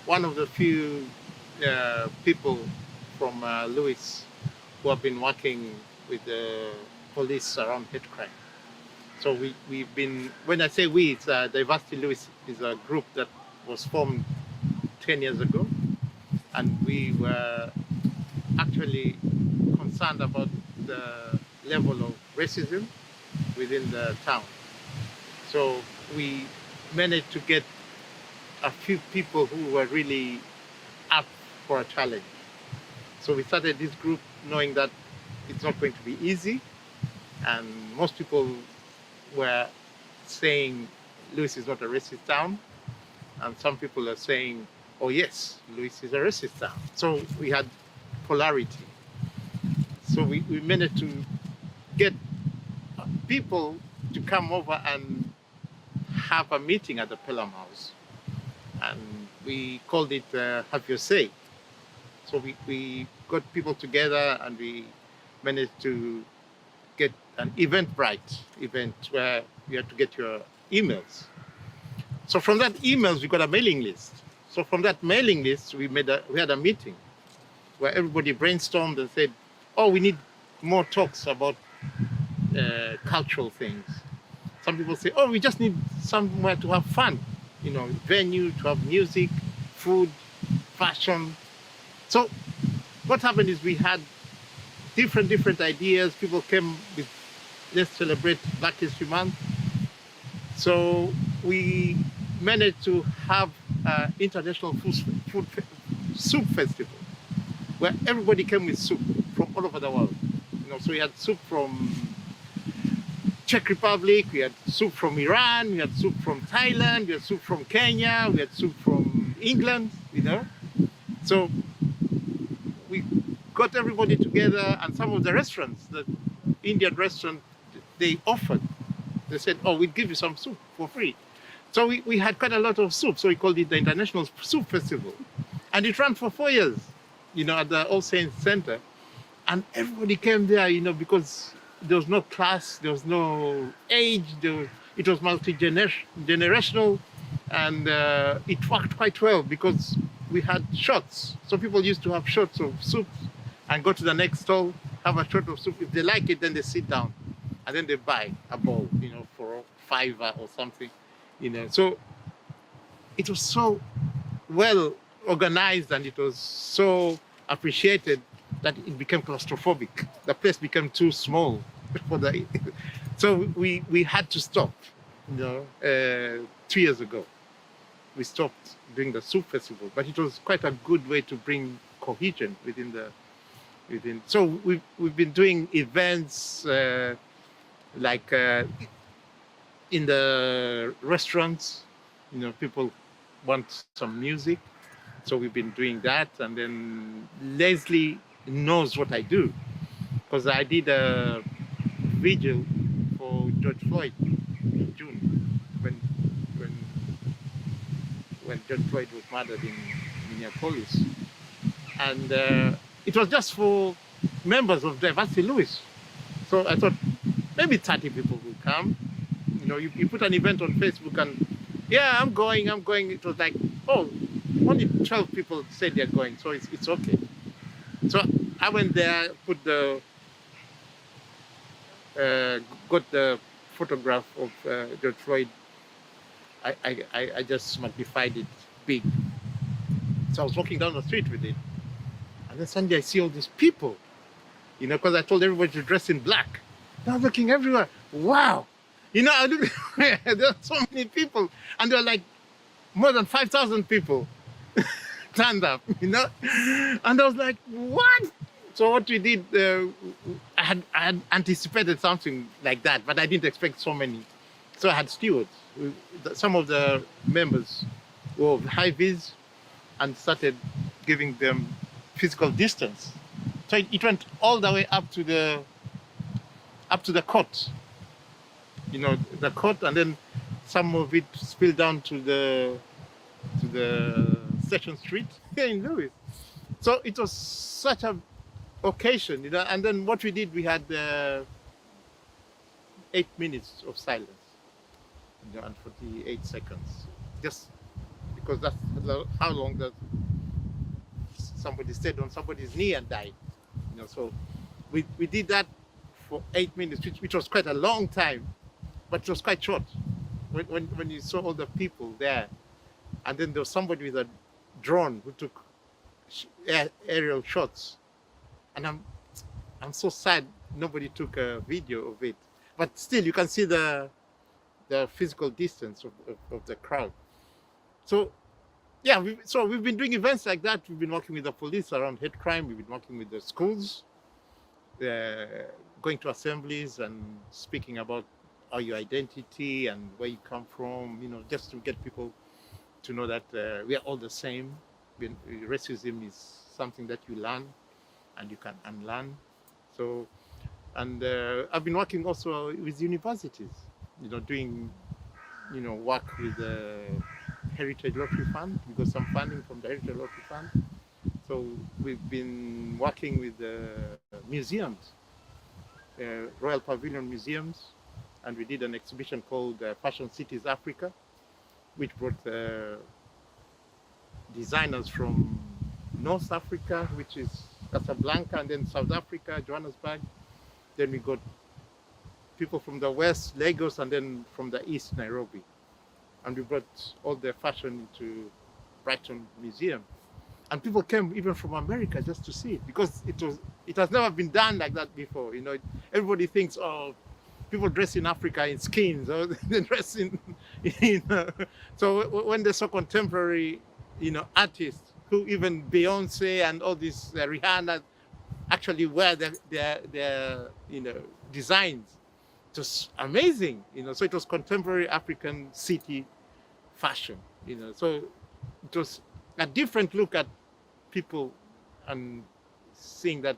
one of the few people from Lewis who have been working with the police around hate crime. So we've been, when I say we, it's Diversity Lewis is a group that was formed 10 years ago. And we were actually concerned about the level of racism within the town. So we managed to get a few people who were really up for a challenge. So we started this group knowing that it's not going to be easy. And most people were saying Lewis is not a racist town. And some people are saying, oh yes, Lewis is a racist town. So we had polarity. So we managed to get people to come over and have a meeting at the Pelham House. And we called it Have Your Say. So we got people together and we managed to get an Eventbrite event where you had to get your emails. So from that emails, we got a mailing list. So from that mailing list, we had a meeting where everybody brainstormed and said, oh, we need more talks about cultural things. Some people say, oh, we just need somewhere to have fun, you know, venue, to have music, food, fashion. So what happened is we had different ideas. People came with, let's celebrate Black History Month. So we managed to have International Soup Festival. where everybody came with soup from all over the world. So we had soup from Czech Republic, we had soup from Iran, we had soup from Thailand, we had soup from Kenya, we had soup from England, So we got everybody together, and some of the restaurants, the Indian restaurant, they offered. They said, "Oh, we'll give you some soup for free." So we had quite a lot of soup. So we called it the International Soup Festival, and it ran for 4 years, at the All Saints Center, and everybody came there, because there was no class, there was no age, it was multi-generational, and it worked quite well because we had shots. So people used to have shots of soup and go to the next stall, have a shot of soup. If they like it, then they sit down and then they buy a bowl, for $5 or something, So it was so well organized and it was so appreciated that it became claustrophobic. The place became too small for so we had to stop, 2 years ago. We stopped doing the soup festival, but it was quite a good way to bring cohesion within. So we've been doing events like in the restaurants, people want some music, so we've been doing that. And then Leslie knows what I do because I did a vigil for George Floyd in June when George Floyd was murdered in Minneapolis, and it was just for members of Diversity Lewis. So I thought maybe 30 people will come. You put an event on Facebook and yeah, I'm going. It was like, oh, only 12 people said they're going, so it's okay. So I went there, got the photograph of George Floyd. I just magnified it big. So I was walking down the street with it. And then suddenly I see all these people, because I told everybody to dress in black. And I was looking everywhere. Wow. I look, there are so many people. And there are like more than 5,000 people turned up, And I was like, what? So what we did, I had anticipated something like that, but I didn't expect so many. So I had stewards. Some of the members were high-vis and started giving them physical distance. So it went all the way up to the court. The court, and then some of it spilled down to the Session Street here in Lewis. So it was such a occasion, and then what we did, we had 8 minutes of silence, and 48 seconds, just because that's how long that somebody stayed on somebody's knee and died. So we did that for 8 minutes, which was quite a long time, but it was quite short. When you saw all the people there, and then there was somebody with a drone who took aerial shots, and I'm so sad nobody took a video of it. But still, you can see the physical distance of the crowd. So yeah, we've been doing events like that. We've been working with the police around hate crime. We've been working with the schools, going to assemblies and speaking about your identity and where you come from, just to get people to know that we are all the same. Racism is something that you learn and you can unlearn. So, and I've been working also with universities, doing, work with the Heritage Lottery Fund. We got some funding from the Heritage Lottery Fund. So we've been working with the museums, Royal Pavilion Museums, and we did an exhibition called Fashion Cities Africa, which brought designers from North Africa, which is Casablanca, and then South Africa, Johannesburg. Then we got people from the West, Lagos, and then from the East, Nairobi. And we brought all their fashion into Brighton Museum. And people came even from America just to see it, because it has never been done like that before. Everybody thinks, oh, people dress in Africa in skins, or they dress in. So when they saw contemporary, artists who even Beyonce and all these Rihanna actually wear their designs. It was amazing, So it was contemporary African city fashion, So it was a different look at people and seeing that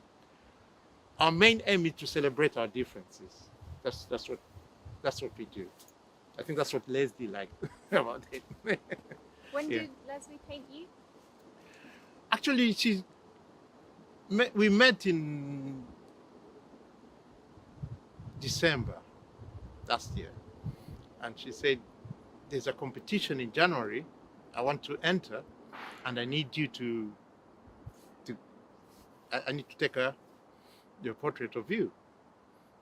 our main aim is to celebrate our differences. That's what we do. I think that's what Leslie liked about it. When Yeah. did Leslie paint you? Actually, we met in December last year, and she said, "There's a competition in January. I want to enter, and I need you to I need to take your portrait of you."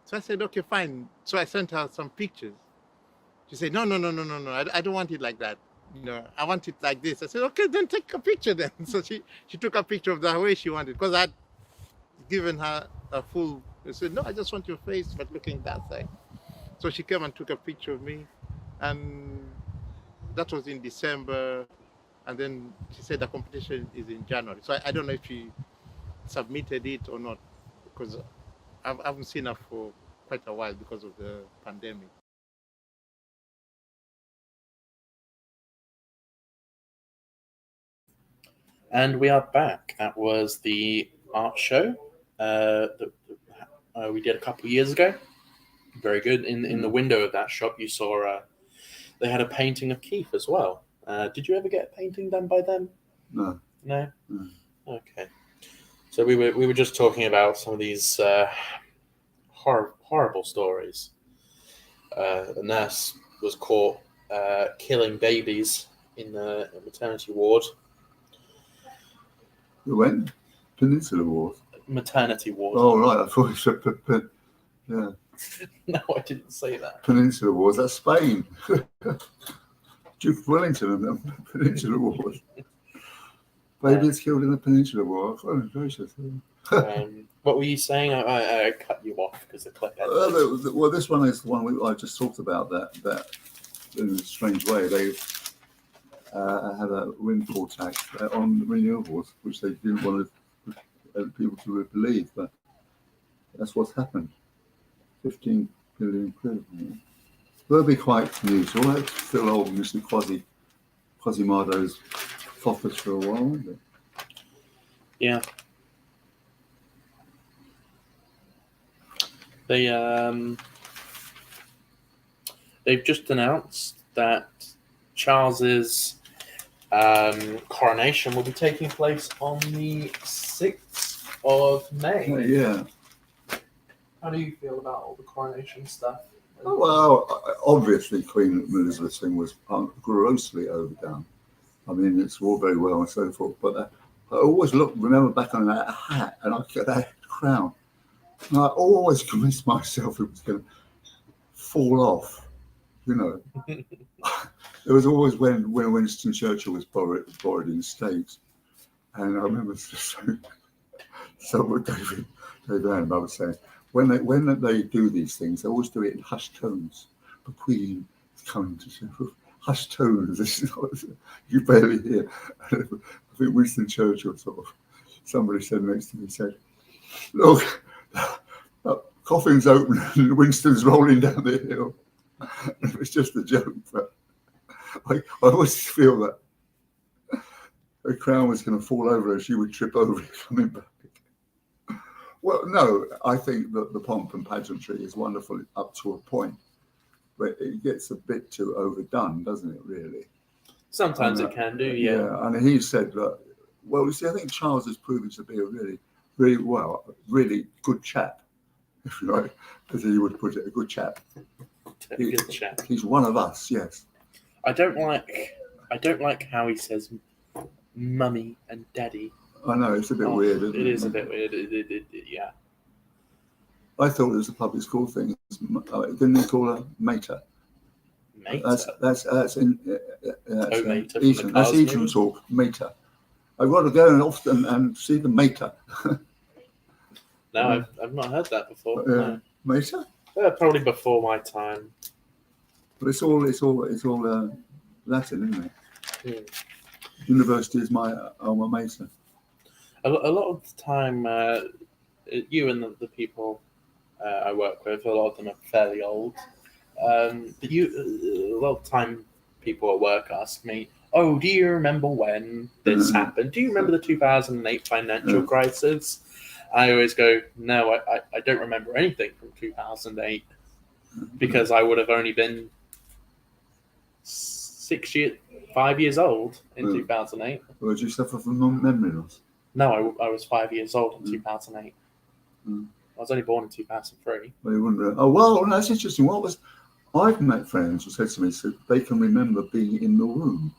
So I said, "Okay, fine." So I sent her some pictures. She said, "No. I don't want it like that. I want it like this." I said, "Okay, then take a picture then." So she took a picture of the way she wanted, because I'd given her a full. I said, "No, I just want your face, but looking that side." So she came and took a picture of me, and that was in December. And then she said the competition is in January. So I don't know if she submitted it or not, because I haven't seen her for quite a while because of the pandemic. And we are back. That was the art show that we did a couple of years ago. Very good. In the window of that shop, you saw they had a painting of Keith as well. Did you ever get a painting done by them? No. No? No. Okay. So we were just talking about some of these horrible stories. A nurse was caught killing babies in a maternity ward. You went? Peninsula Wars. Maternity ward. Oh, right. I thought you said, yeah. No, I didn't say that. Peninsula Wars. That's Spain. Duke Wellington and the Peninsula Wars. Babies killed in the Peninsula War. Oh, gracious. What were you saying? I cut you off because the clip had. Well, this one is the one I just talked about. That in a strange way they had a windfall tax on renewables, which they didn't want people to believe, but that's what's happened. 15 billion quid. We'll be quite unusual. That's still old Mr. Quasimodo's coffers for a while, won't it? Yeah. They've just announced that Charles's coronation will be taking place on the 6th of May. Yeah. How do you feel about all the coronation stuff? Oh, well, obviously Queen Elizabeth's thing was grossly overdone. I mean, it's all very well and so forth, but I always remember back on that hat and I get that crown. And I always convinced myself it was going to fall off, It was always when Winston Churchill was buried in state. And I remember so what David and I was saying, when they do these things, they always do it in hushed tones. The Queen is coming to say, hushed tones. This is not, you barely hear. I think Winston Churchill somebody said next to me, said, "Look, coffin's open and Winston's rolling down the hill." It was just a joke, but I always feel that her crown was going to fall over her. She would trip over it coming back. Well, no, I think that the pomp and pageantry is wonderful up to a point, but it gets a bit too overdone, doesn't it, really? Sometimes it can do, yeah. Yeah, and he said that, well, you see, I think Charles is proving to be a really good chap, if you like, as he would put it, a good chap. Good chap. He's one of us, yes. I don't like how he says mummy and daddy. I know, it's a bit weird, isn't it? It is a bit weird, yeah. I thought it was a public school thing. Didn't they call her Mater? Mater? That's in Mater Eton. That's Eton talk, Mater. I've got to go and see the Mater. No, I've not heard that before. No. Mater? Probably before my time. But it's all Latin, isn't it? University is my alma mater. A lot of the time, you and the people I work with, a lot of them are fairly old. But a lot of the time, people at work ask me, "Oh, do you remember when this happened? Do you remember the 2008 financial crisis?" I always go, "No, I don't remember anything from 2008 because I would have only been 5 years old in 2008." Or did you suffer from memory loss? No, I was 5 years old in 2008. Mm. I was only born in 2003. Well, you wouldn't. Oh, well, that's interesting. I've met friends who said to me, so they can remember being in the womb.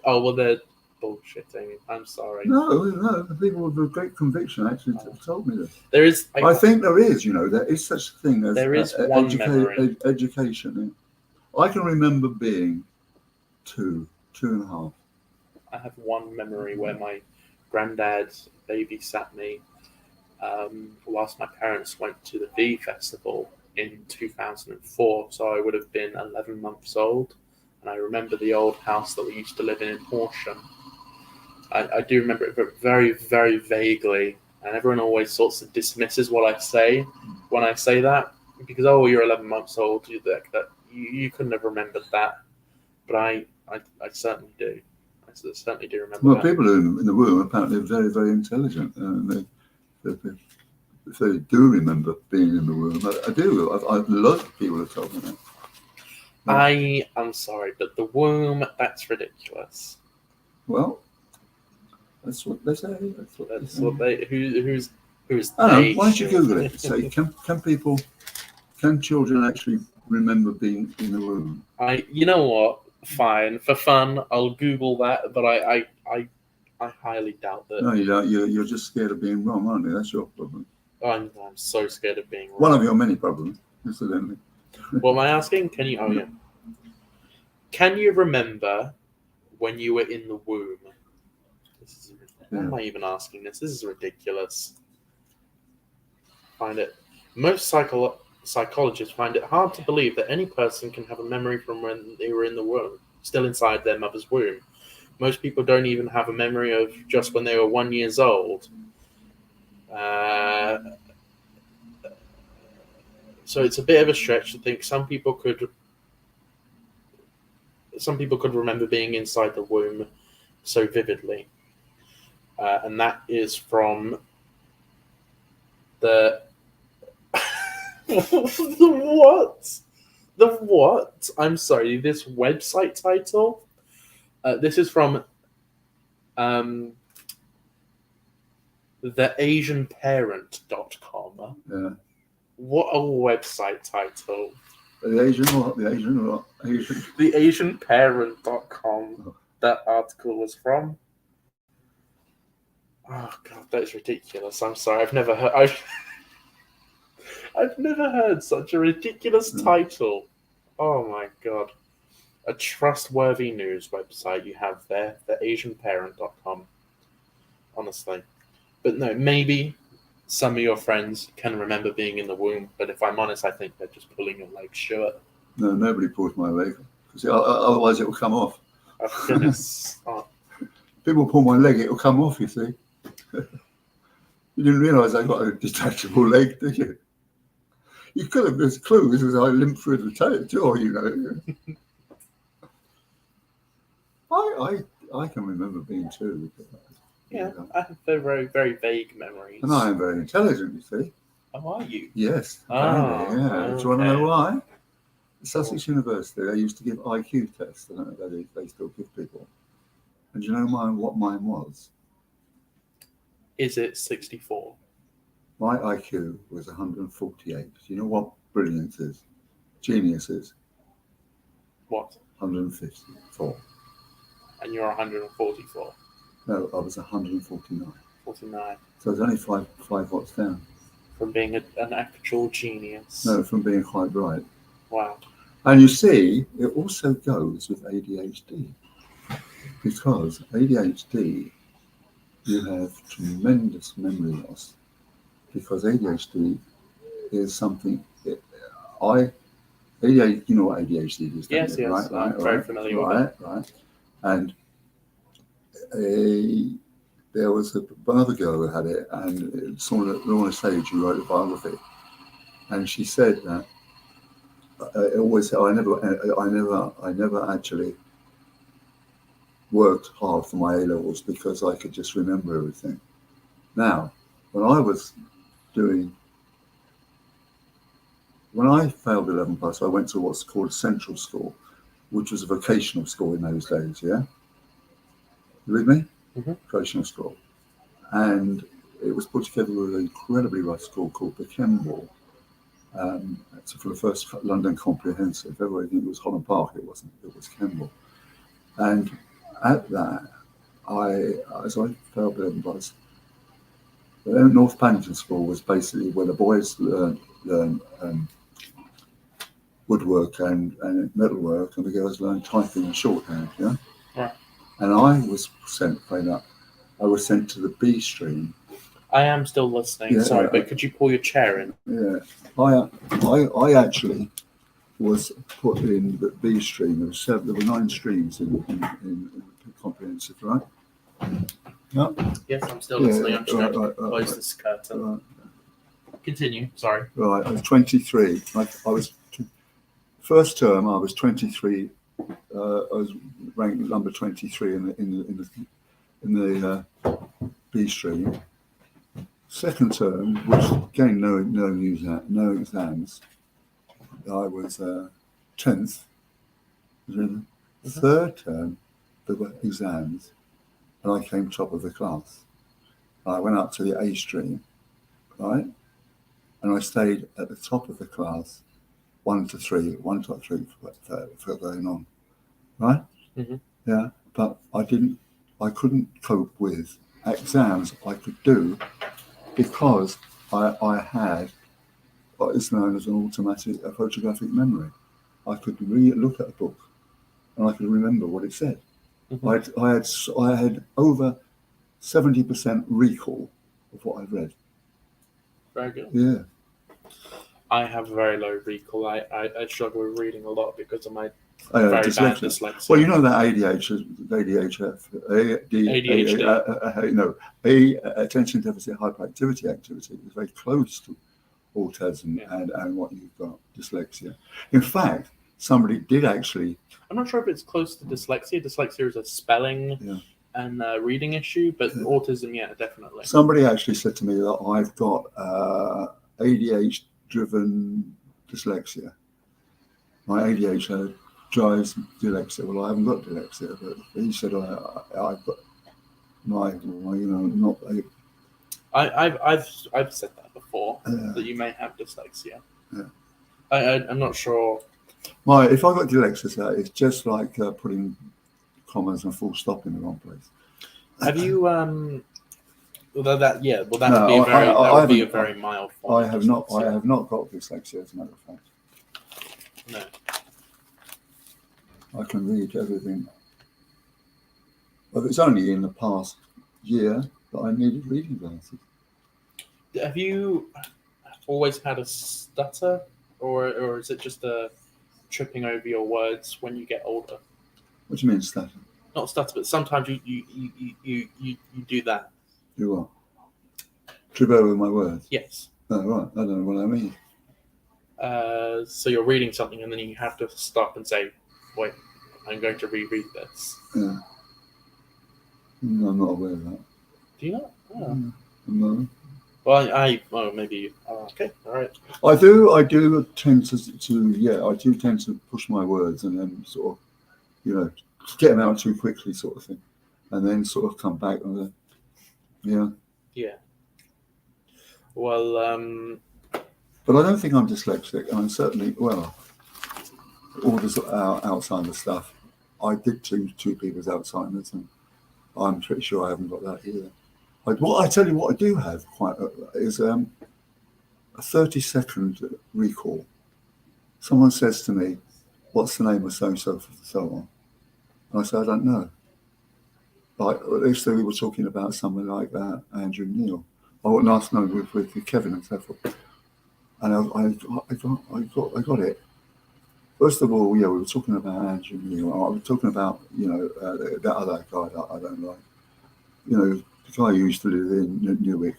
Oh, well, they're bullshitting. I'm sorry. No, the people with great conviction actually told me this. There is. I think there is, there is such a thing as there is one memory. Education. I can remember being two and a half. I have one memory where my granddad babysat me whilst my parents went to the V Festival in 2004. So I would have been 11 months old. And I remember the old house that we used to live in Horsham. I do remember it very, very vaguely. And everyone always sort of dismisses what I say when I say that. Because, oh, you're 11 months old. You couldn't have remembered that. But I certainly do. I certainly do remember that. Well, people in the womb apparently are very, very intelligent. If they do remember being in the womb, I do. I've lots of people have told me that. I am sorry, but the womb, that's ridiculous. Well, that's what they say. That's what they. Who's I don't they? know. Why don't you Google it? Say, can children actually remember being in the womb? You know what? Fine, for fun, I'll Google that, but I highly doubt that. No, you don't. You're just scared of being wrong, aren't you? That's your problem. I'm so scared of being wrong. One of your many problems, incidentally. What am I asking? Can you? Oh yeah. Can you remember when you were in the womb? Why am I even asking this? This is ridiculous. Find it. Most psychologists find it hard to believe that any person can have a memory from when they were in the womb, still inside their mother's womb. Most people don't even have a memory of just when they were 1 year old. So it's a bit of a stretch to think some people could remember being inside the womb so vividly. And that is from the the what? I'm sorry, this website title. This is from theasianparent.com. Yeah. What a website title. The Asian or not the Asian or not Asian? Theasianparent.com. Oh. That article was from. Oh god, that is ridiculous. I'm sorry, I've never heard such a ridiculous title. Oh my god. A trustworthy news website you have there, theasianparent.com. Honestly. But no, maybe some of your friends can remember being in the womb, but if I'm honest, I think they're just pulling your leg short. No, nobody pulls my leg. Because otherwise it will come off. Oh, goodness. Oh. People pull my leg, it will come off, you see. You didn't realise I got a detachable leg, did you? You could have just clues as I limped through the jaw, I can remember being two. Yeah, I have very, very vague memories. And I am very intelligent, you see. How are you? Yes. Oh, yeah. okay. Do you want to know why? Sussex University, they used to give IQ tests. I don't know if they still give people. And do you know what mine was? Is it 64? My IQ was 148. Do you know what brilliance is? Genius is? What? 154. And you're 144? No, I was 149. 49. So I was only five watts down. From being an actual genius? No, from being quite bright. Wow. And you see, it also goes with ADHD. Because ADHD, you have tremendous memory loss. Because ADHD is something, you know what ADHD is? Yes, right, I'm very familiar with it. Right. And there was another girl who had it, and it's on a stage who wrote a biography, and she said that I never actually worked hard for my A levels because I could just remember everything. Now, when I failed 11 plus, I went to what's called central school, which was a vocational school in those days. Yeah, you with me? Mm-hmm. Vocational school, and it was put together with an incredibly rough school called the Kemble. So for the first London Comprehensive, everybody think it was Holland Park. It wasn't. It was Kemble, and at that, as I failed 11 plus. North Paddington School was basically where the boys learned woodwork and metalwork, and the girls learned typing and shorthand. Yeah, right. And I was sent to the B stream. I am still listening. Yeah, sorry, but could you pull your chair in? Yeah, I actually was put in the B stream. There were 9 streams in comprehensive, right? Yeah. Yes, I'm still listening. I'm just going to right, close this curtain. Right. Continue. Sorry. Right, I was 23. I was first term. I was 23. I was ranked number 23 in the B stream. Second term, which again no exams. I was 10th. Third term, there were exams, and I came top of the class. I went up to the A stream, right? And I stayed at the top of the class, 1 to 3 for going on, right? Mm-hmm. Yeah, but I couldn't cope with exams. I could do because I had what is known as an automatic photographic memory. I could look at a book and I could remember what it said. Mm-hmm. I had over 70% recall of what I'd read. Very good. Yeah. I have very low recall. I struggle with reading a lot because of my very bad dyslexia. Well, you know that attention deficit hyperactivity activity is very close to autism and what you've got, dyslexia. In fact, somebody did actually. I'm not sure if it's close to dyslexia. Dyslexia is a spelling and reading issue, but autism, definitely. Somebody actually said to me that I've got ADHD-driven dyslexia. My ADHD drives dyslexia. Well, I haven't got dyslexia, but he said I've got not a. I've said that before that you may have dyslexia. Yeah. I'm not sure. If I got dyslexia, it's just like putting commas and full stop in the wrong place. Have you? That would be a very mild form. I have not got dyslexia, as a matter of fact. No. I can read everything. But it's only in the past year that I needed reading glasses. Have you always had a stutter, or is it just a tripping over your words when you get older? What do you mean stutter? Not stutter, but sometimes you do that. Do what? Trip over my words? Yes. Oh, right. I don't know what I mean. So you're reading something and then you have to stop and say, wait, I'm going to reread this. Yeah. No, I'm not aware of that. Do you not? Oh. No. Well, maybe. Okay, all right. I do tend to push my words and then sort of, get them out too quickly, sort of thing, and then sort of come back on the. Yeah. Yeah. Well. But I don't think I'm dyslexic. I'm certainly all this Alzheimer's stuff. I did two people's Alzheimer's, and I'm pretty sure I haven't got that either. I tell you what I do have is a 30-second recall. Someone says to me, "What's the name of so and so on?" And I say, "I don't know." Like at least we were talking about someone like that, Andrew Neil. I went last night with Kevin and so forth, and I got it. First of all, we were talking about Andrew Neil. I was talking about that other guy that I don't like. you know, the guy who used to live in Newark.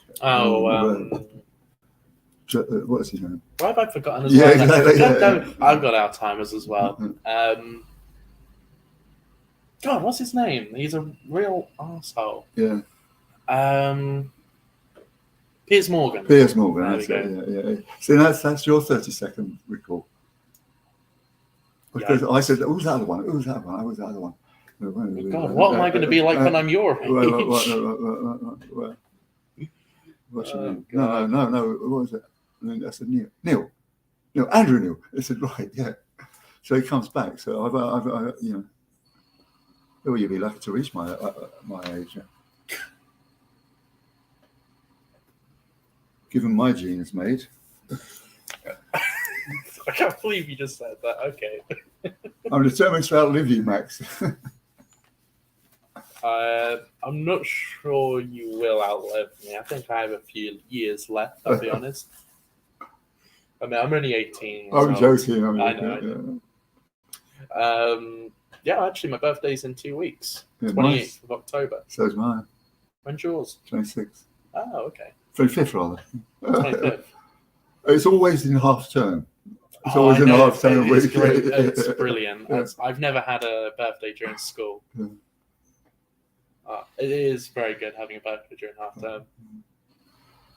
What's his name? Why have I forgotten as Yeah, well? exactly, I've got Alzheimer's as well. God, what's his name? He's a real arsehole. Yeah. Piers Morgan. Piers Morgan, There that's we it. Yeah. See, that's your 30-second recall. Because I said, who's that other one? Who's that one? Who's that other one? God, what am I going to be like when I'm your age? What's your name? No. What was it? I said Neil, Andrew Neil. I said, right, yeah. So he comes back. So I've you know, oh, you'd be lucky to reach my age. Yeah. Given my genes, mate. I can't believe you just said that. Okay. I'm determined to outlive you, Max. I'm not sure you will outlive me. I think I have a few years left, I'll be honest. I mean, I'm only 18. I'm joking. I know. Yeah, actually, my birthday's in 2 weeks. Yeah, 28th nice. of October. So's mine. When's yours? 26th. Oh, okay. 25th, rather. 25th. It's always in half term. It's always in half term It's week. great. It's brilliant. Yeah. I've never had a birthday during school. Yeah. It is very good having a birthday during half term.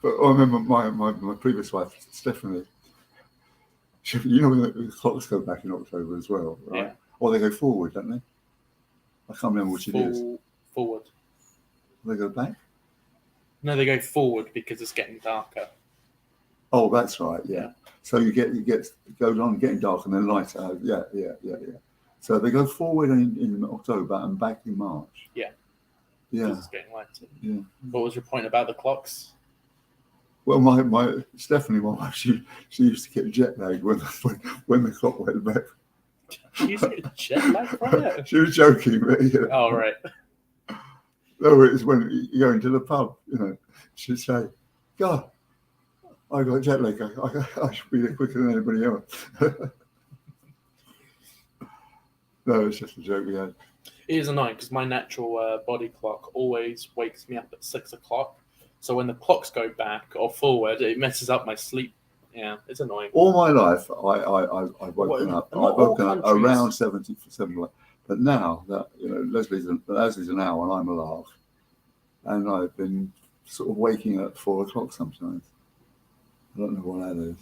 But I remember my previous wife, Stephanie, you know when the clocks go back in October as well, right? Yeah. Or they go forward, don't they? I can't remember which it is. Forward. They go back? No, they go forward because it's getting darker. Oh, that's right, yeah. So you get it goes on getting dark and then lighter. Yeah. So they go forward in October and back in March. Yeah. Yeah. Because it's getting lighter. Yeah. What was your point about the clocks? Well, my Stephanie, my wife, she used to get jet lag when the clock went back. She used to get jet lag from it? She was joking, but yeah. Oh, right. No, it's when you go into the pub, you know, she'd say, God, I got jet lag. I should be there quicker than anybody else. No, it's just a joke we had. It is annoying because my natural body clock always wakes me up at 6 o'clock. So when the clocks go back or forward, it messes up my sleep. Yeah, it's annoying. All my life, I've woken up. I've woken up around 77. But now that Leslie's an hour and I'm a lark, and I've been sort of waking up at 4 o'clock sometimes. I don't know what that is.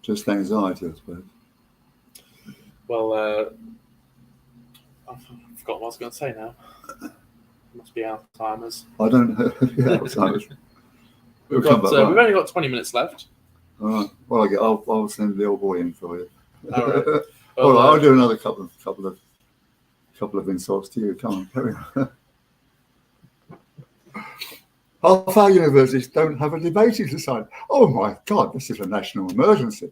Just anxiety, I suppose. Well, I forgot what I was going to say now. Must be Alzheimer's. I don't know. Yeah, Alzheimer's. We've only got 20 minutes left. All right. Well, I'll send the old boy in for you. All right. Well, I'll do another couple of insults to you. Come on, carry on. Half our universities don't have a debating society. Oh my God, this is a national emergency.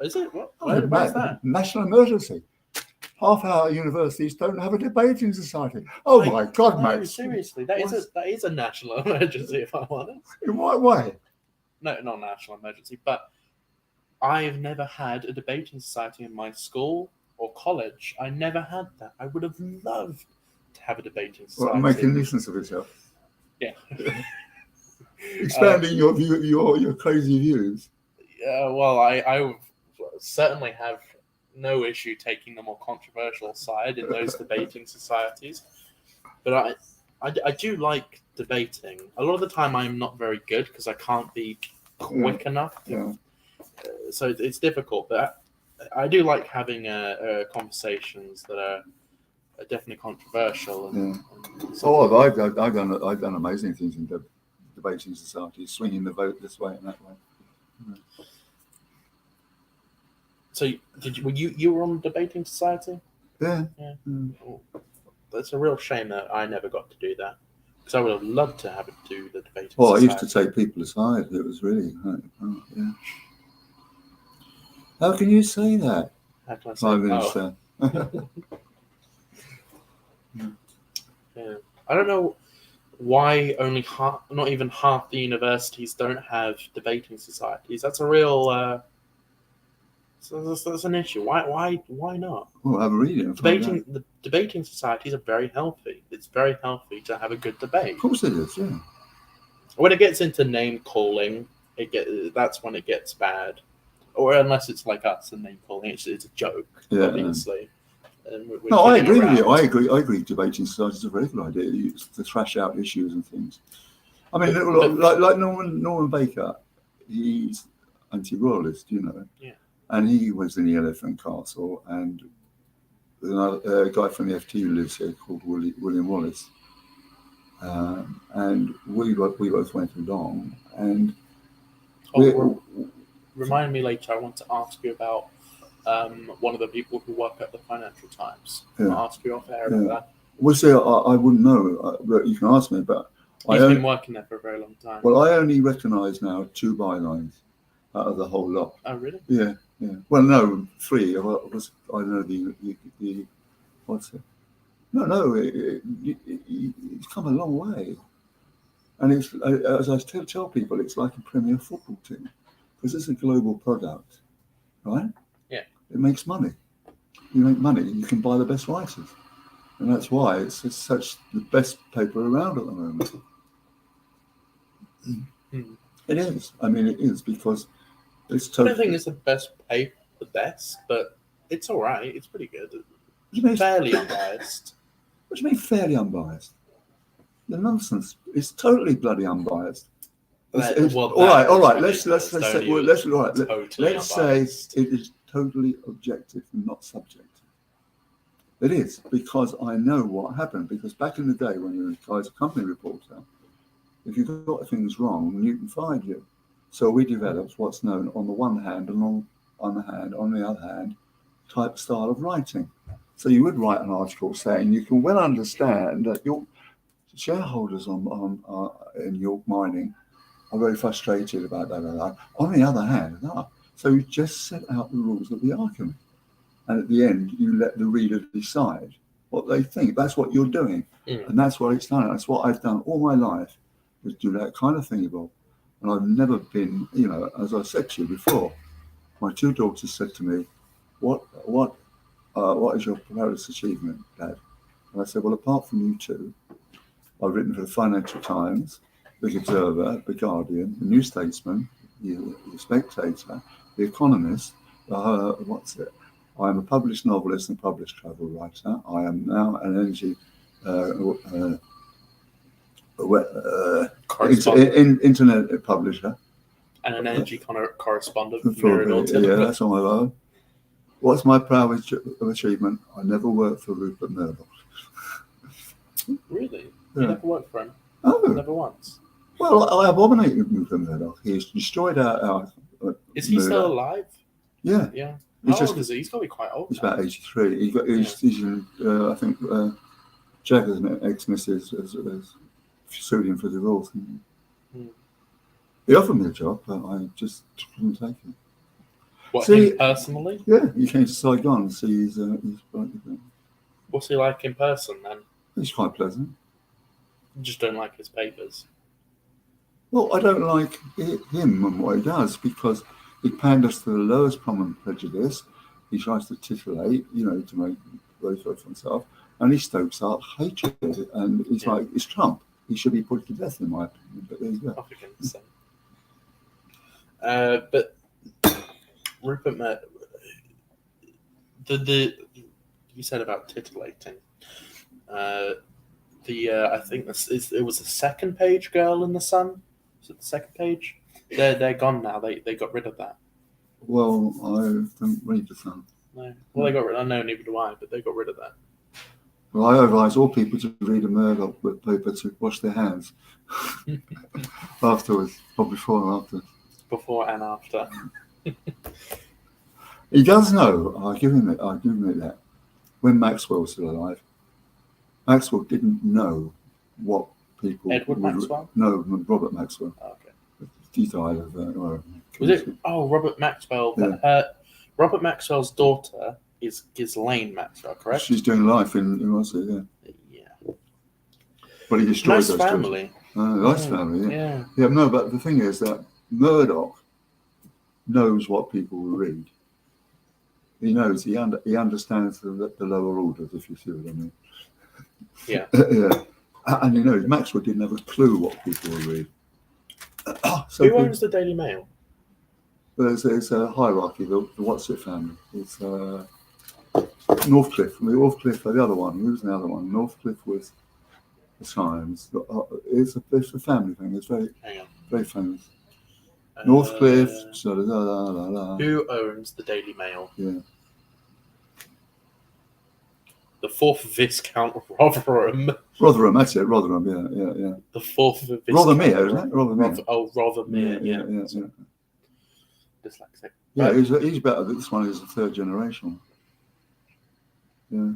Is it? What? Why is that? National emergency. Half our universities don't have a debating society. Oh my God, no, mate. Seriously, that is a national emergency, if I'm honest. In what way? No, not national emergency, but I've never had a debating society in my school or college. I never had that. I would have loved to have a debating society. Well, making nuisance of yourself. Yeah. Expanding your crazy views. Well, I certainly have no issue taking the more controversial side in those debating societies. But I do like debating. A lot of the time I'm not very good because I can't be quick enough. So it's difficult. But I do like having conversations that are definitely controversial. I've done amazing things in debating societies, swinging the vote this way and that way. So were you on debating society? Yeah. Well, that's a real shame that I never got to do that because I would have loved to have it do the debating society. I used to take people aside. It was really yeah. How can you say that? How can I say Prime Minister. Yeah. I don't know why only not even half the universities don't have debating societies. That's a real So that's an issue. Why not? Well, have a read and find out. The debating societies are very healthy. It's very healthy to have a good debate. Of course it is, yeah. When it gets into name calling, that's when it gets bad. Or unless it's like us and name calling, it's a joke, obviously. And we're No, I kidding agree with you. around. I agree. Debating societies is a very good idea to thrash out issues and things. I mean, But- like Norman Baker, he's anti-royalist, you know. Yeah. And he was in the Elephant Castle, and a guy from the FT who lives here called William Wallace. And we both went along, and Remind me later. I want to ask you about one of the people who work at the Financial Times. Yeah. I'll ask you off air about that. we'll see. I wouldn't know, but you can ask me. But He's been working there for a very long time. Well, I only recognise now 2 bylines out of the whole lot. Oh, really? Yeah. Well, no, 3. I know the what's it? No, it's come a long way, and it's as I tell people, it's like a Premier football team because it's a global product, right? Yeah. It makes money. You make money, you can buy the best writers, and that's why it's such the best paper around at the moment. It is. I mean, it is because it's I totally. don't think it's the best paper, the best, but it's all right. It's pretty good. What do you mean? Fairly unbiased. What do you mean fairly unbiased? The nonsense. It's totally bloody unbiased. All right. Let's say it is totally objective and not subjective. It is because I know what happened. Because back in the day when you were a company reporter, if you got things wrong, Newton fired you. So we developed what's known on the one hand and on the other hand, type style of writing. So you would write an article saying you can well understand that your shareholders in York Mining are very frustrated about that. On the other hand, so you just set out the rules of the argument, and at the end you let the reader decide what they think. That's what you're doing, and that's what it's done. That's what I've done all my life, is do that kind of thing, Bob. And I've never been, as I said to you before, my 2 daughters said to me, "What is your proudest achievement, Dad?" And I said, "Well, apart from you 2, I've written for the Financial Times, the Observer, the Guardian, the New Statesman, the Spectator, the Economist. I am a published novelist and published travel writer. I am now an energy internet publisher And an energy correspondent. That's on my own. What's my proudest achievement? I never worked for Rupert Murdoch." Really? Yeah. You never worked for him? Oh. Never once? Well, I abominate Rupert Murdoch. He's destroyed our Is he still alive? Yeah. Yeah. He's How old is he? He's got to be quite old. He's now. about 83. He's in, I think, Jagger's ex-missus has sued him for divorce. He offered me a job, but I just couldn't take it. What, him personally? Yeah, he came to Saigon. He's What's he like in person, then? He's quite pleasant. You just don't like his papers. Well, I don't like him and what he does because he panders to the lowest common prejudice. He tries to titillate, to make very good for himself, and he stokes up hatred. And he's like, it's Trump. He should be put to death, in my opinion. But there you go. But Rupert Murdoch, you said about titillating. I think it was the second page girl in the Sun. Was it the second page? They're gone now. They got rid of that. Well, I don't read the Sun. No. Well, they got rid. I know, neither do I. But they got rid of that. Well, I advise all people to read a Murdoch paper to wash their hands afterwards, or before and after. Before and after. He does know. I give him that. When Maxwell was still alive, Maxwell didn't know what people. Edward Maxwell? No, Robert Maxwell. Oh, okay. He died of. Was it? Oh, Robert Maxwell. Yeah. Robert Maxwell's daughter is Ghislaine Maxwell, correct? She's doing life in Russia, Yeah. But he destroyed Nice those family. Nice family, Yeah. Yeah, no, but the thing is that Murdoch knows what people will read. He knows. He understands the lower orders, if you see what I mean. Yeah. Yeah. And you know, Maxwell didn't have a clue what people were reading. So Who owns the Daily Mail? there's a hierarchy. The What's It family. It's Northcliffe. Northcliffe, the other one. Who was the other one? Northcliffe was the Times. It's a family thing. It's very famous. Northcliffe. Who owns the Daily Mail? Yeah. The 4th Viscount of Rotherham. Rotherham, that's it. Rotherham, yeah. The 4th Viscount. Rothermere, isn't it? Rothermere. Rothermere, yeah. Dyslexic. Yeah, he's better. This one is a third generation. Yeah.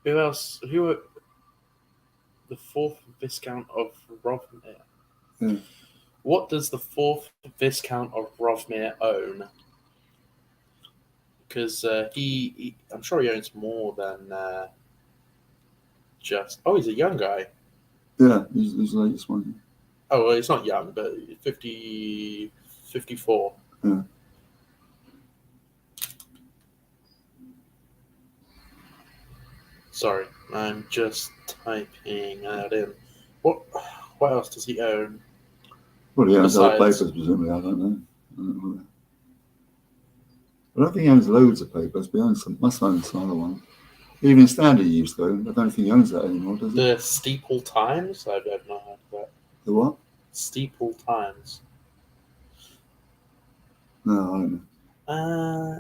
Who else? Who are the 4th Viscount of Rothermere? Yeah. What does the 4th Viscount of Rothermere own? Because I'm sure he owns more than just. Oh, he's a young guy. Yeah, he's the latest one. Oh, well, he's not young, but 54. Yeah. Sorry, I'm just typing that in. What else does he own? Well, he owns other Besides- papers, presumably. I don't know. I don't think he owns loads of papers, but he must own some other one. Even Standard he used to own. I don't think he owns that anymore, does he? The Steeple Times? I've not heard of that. The what? Steeple Times. No, I don't know.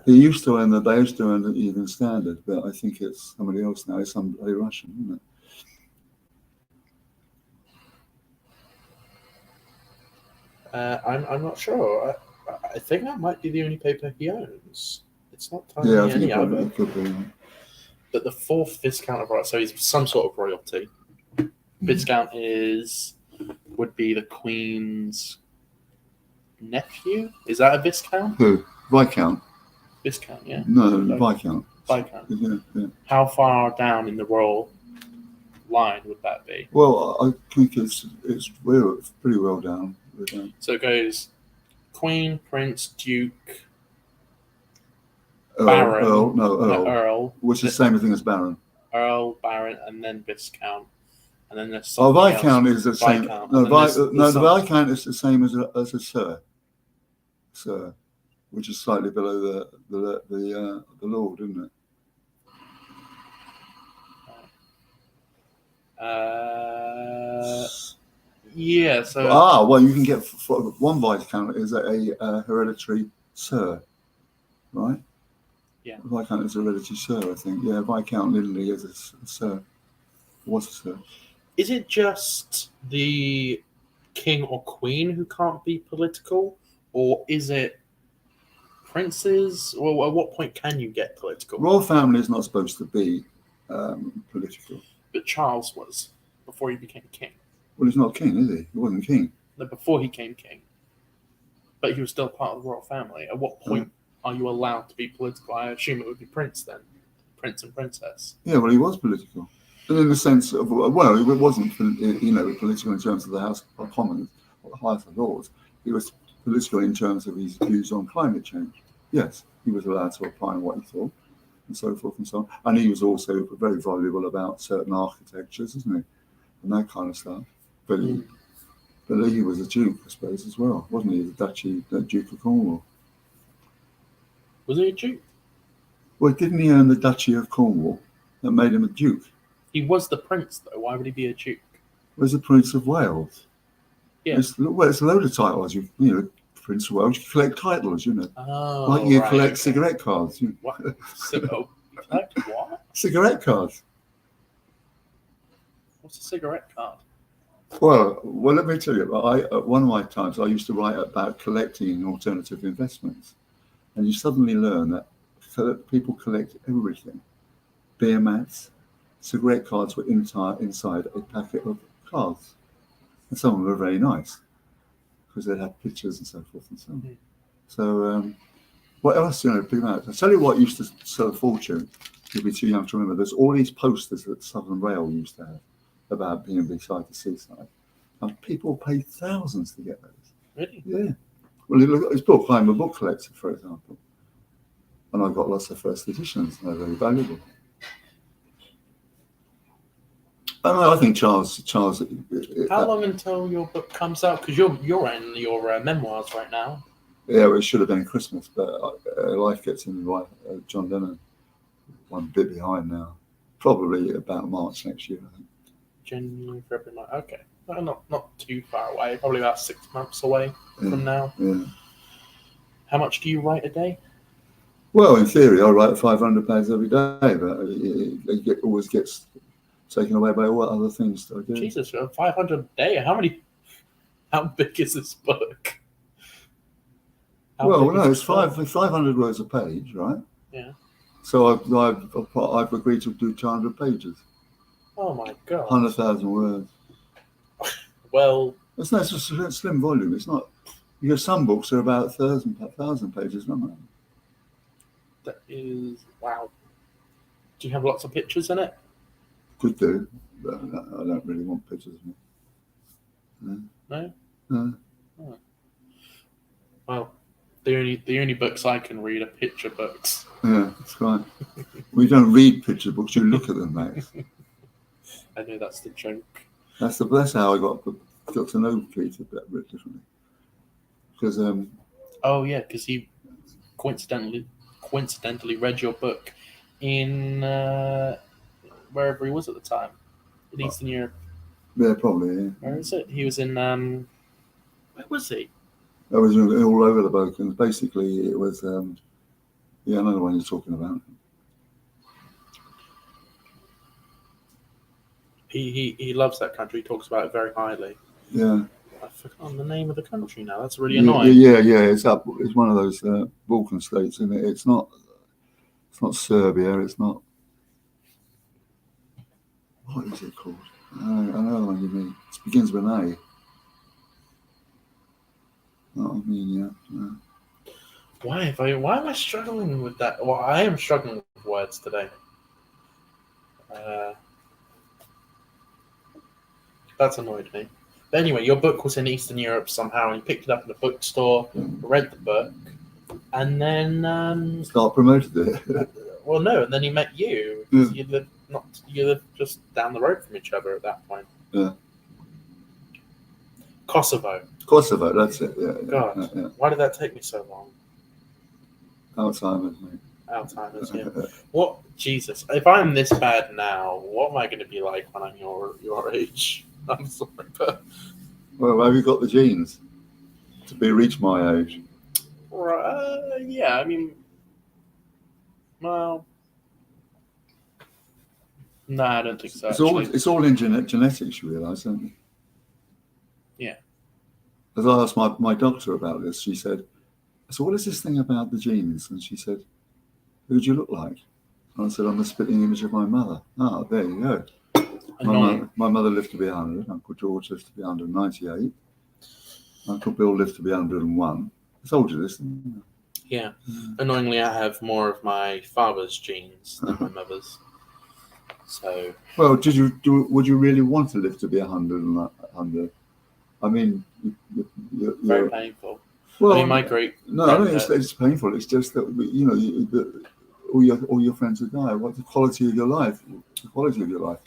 They used to own the Even Standard, but I think it's somebody else now. It's somebody Russian, isn't it? I'm not sure. I think that might be the only paper he owns. It's not telling Yeah, I me think any other. it could be. But the 4th Viscount of Rotherham, so he's some sort of royalty. Viscount would be the Queen's nephew. Is that a Viscount? Who? Viscount? Viscount, yeah. No, Viscount. Viscount. Yeah. How far down in the royal line would that be? Well, I think it's pretty well down. So it goes Queen, Prince, Duke, Earl, Baron. Earl, which is the same thing as Baron. Earl, Baron, and then Viscount, and then there's Oh, something Viscount else. is the same. Viscount, No, and then there's the some- Viscount is the same as a Sir, which is slightly below the Lord, isn't it? Yeah. So well, you can get one Viscount is a hereditary Sir, right? Yeah. Viscount is a hereditary Sir, I think. Yeah, Viscount literally is a Sir. Was a Sir. is it just the king or queen who can't be political, or is it princes? Well, at what point can you get political? Royal family is not supposed to be political. But Charles was before he became king. Well, he's not king, is he? He wasn't king. No, before he became king. But he was still part of the royal family. At what point are you allowed to be political? I assume it would be prince then. Prince and princess. Yeah, well, he was political. And in the sense of, well, it wasn't, political in terms of the House of Commons or the House of Lords. He was political in terms of his views on climate change. Yes, he was allowed to opine what he thought and so forth and so on. And he was also very voluble about certain architectures, isn't he? And that kind of stuff. But he was a duke, I suppose, as well, wasn't he? The Duke of Cornwall. Was he a duke? Well, didn't he earn the Duchy of Cornwall? That made him a duke. He was the prince, though. Why would he be a duke? Was the Prince of Wales? Yeah. It's a load of titles. You know, Prince of Wales. You collect titles, you know. Oh, Like you right, collect okay. cigarette cards. You know. What? You collect what? Cigarette cards. What's a cigarette card? Well, let me tell you. One of my times I used to write about collecting alternative investments, and you suddenly learn that people collect everything. Beer mats, cigarette cards were inside a packet of cards, and some of them were very nice because they had pictures and so forth and so on. So, what else? You know, beer mats. I tell you what used to sell a fortune. You'll be too young to remember. There's all these posters that Southern Rail used to have about being beside the seaside, and people paid thousands to get those. Really? Yeah. Well, look at his book. I'm a book collector, for example. And I got lots of first editions. They're very valuable. And I think Charles. How long until your book comes out? Because you're in your memoirs right now. Yeah, well, it should have been Christmas, but life gets in the way. John Lennon, one bit behind now. Probably about March next year, I think. January, February, March. Okay, well, not too far away. Probably about 6 months away from now. Yeah. How much do you write a day? Well, in theory, I write 500 pages every day, but it always gets taken away by what other things I do. Jesus, 500 a day. How big is this book? It's 500 words a page, right? Yeah. So I've agreed to do 200 pages. Oh my god. 100,000 words. Well, it's a slim volume. It's not. Because some books are about 1,000 pages, don't they? That is wow. Do you have lots of pictures in it? Could do, but I don't really want pictures of me. No. No. Oh. Well, the only books I can read are picture books. Yeah, that's right. We don't read picture books; you look at them, Max. I know that's the joke. That's how I got to know Peter a bit differently. Because oh yeah, because he coincidentally read your book in wherever he was at the time, in Eastern Europe. Yeah, probably. Yeah. Where is it? He was in where was he? I was all over the Balkans. Basically, it was I know the one you're talking about. He loves that country. He talks about it very highly. Yeah. I've forgotten the name of the country now. That's really annoying. Yeah. It's one of those Balkan states, isn't it? It's not Serbia. It's not. What is it called? I know the one you mean. It begins with an A. Oh, I mean, yeah. Why am I struggling with that? Well, I am struggling with words today. That's annoyed me. But anyway, your book was in Eastern Europe somehow, and you picked it up in a bookstore, read the book, and then Start promoted it. well, no, and then he met you. You live just down the road from each other at that point. Yeah. Kosovo, that's it. Yeah. God, Yeah. why did that take me so long? Alzheimer's, mate. Alzheimer's, yeah. What, Jesus? If I'm this bad now, what am I going to be like when I'm your age? I'm sorry, but Well, have you got the genes to reach my age? yeah. I mean, well, no, I don't think so. It's all in genetics, you realise, don't you? Yeah. As I asked my doctor about this, she said, "So what is this thing about the genes?" And she said, "Who do you look like?" And I said, "I'm a spitting image of my mother." Ah, there you go. My mother lived to be 100. Uncle George lived to be 198. Uncle Bill lived to be 101. I told you this. Yeah. Annoyingly, I have more of my father's genes than my mother's. So. Well, would you really want to live to be 100? I mean, you're very painful. Well, I mean, my great. No, I don't think it's painful. It's just that all your friends would die. What's the quality of your life? The quality of your life.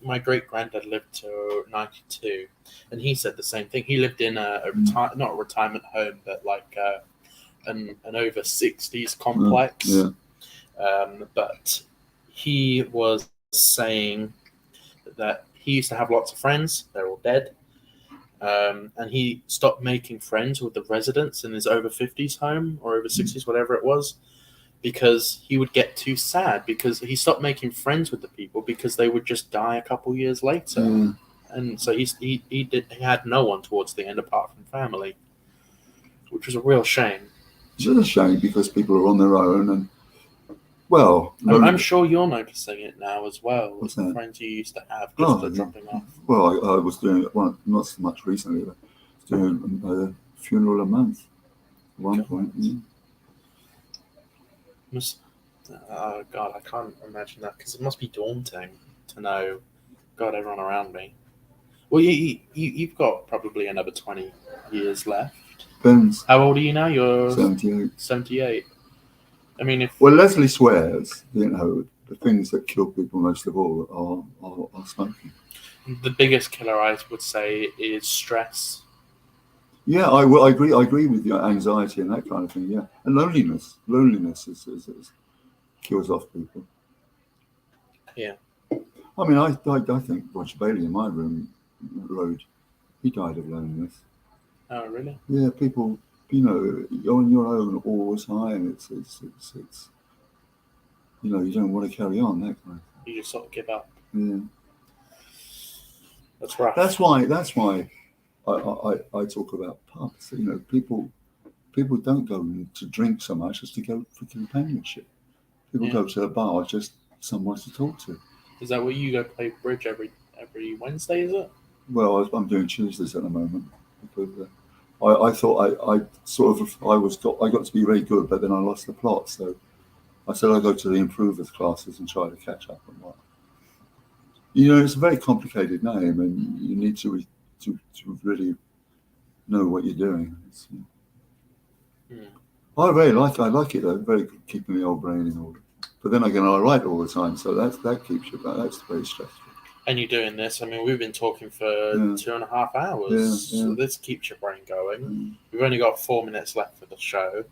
My great granddad lived to 92, and he said the same thing. He lived in not a retirement home, but like an over 60s complex. Yeah. But he was saying that he used to have lots of friends. They're all dead. And he stopped making friends with the residents in his over 50s home or over 60s, whatever it was, because he would get too sad because he stopped making friends with the people because they would just die a couple years later. Mm. And so he had no one towards the end apart from family, which was a real shame. It's a shame because people are on their own and well, I'm sure you're noticing it now as well. What's The that? friends you used to have just are dropping off. Well, I was doing it not so much recently, but I was doing a funeral a month at one point. Yeah. Oh God, I can't imagine that because it must be daunting to know, God, everyone around me. Well, you've got probably another 20 years left. Depends. How old are you now? You're 78. 78. I mean, if Well, Leslie swears, the things that kill people most of all are smoking. the biggest killer, I would say, is stress. Yeah, I agree. I agree with your anxiety and that kind of thing. Yeah, and loneliness. Loneliness is kills off people. Yeah. I mean, I think Roger Bailey in my road, he died of loneliness. Oh, really? Yeah, people, you're on your own all the time. It's you don't want to carry on, that kind of thing. You just sort of give up. Yeah. That's rough. That's why I talk about pubs. People don't go to drink so much as to go for companionship. People go to a bar just someone to talk to. Is that where you go play bridge every Wednesday, is it? Well, I'm doing Tuesdays at the moment because I thought I got to be very good, but then I lost the plot. So I said I'll go to the improvers classes and try to catch up on that. It's a very complicated name, and you need to really know what you're doing. I like it though. Very good, keeping the old brain in order. But then again, I write all the time, so that keeps you. That's very stressful. And you're doing this. I mean, we've been talking for 2.5 hours, so this keeps your brain going. We've only got 4 minutes left for the show.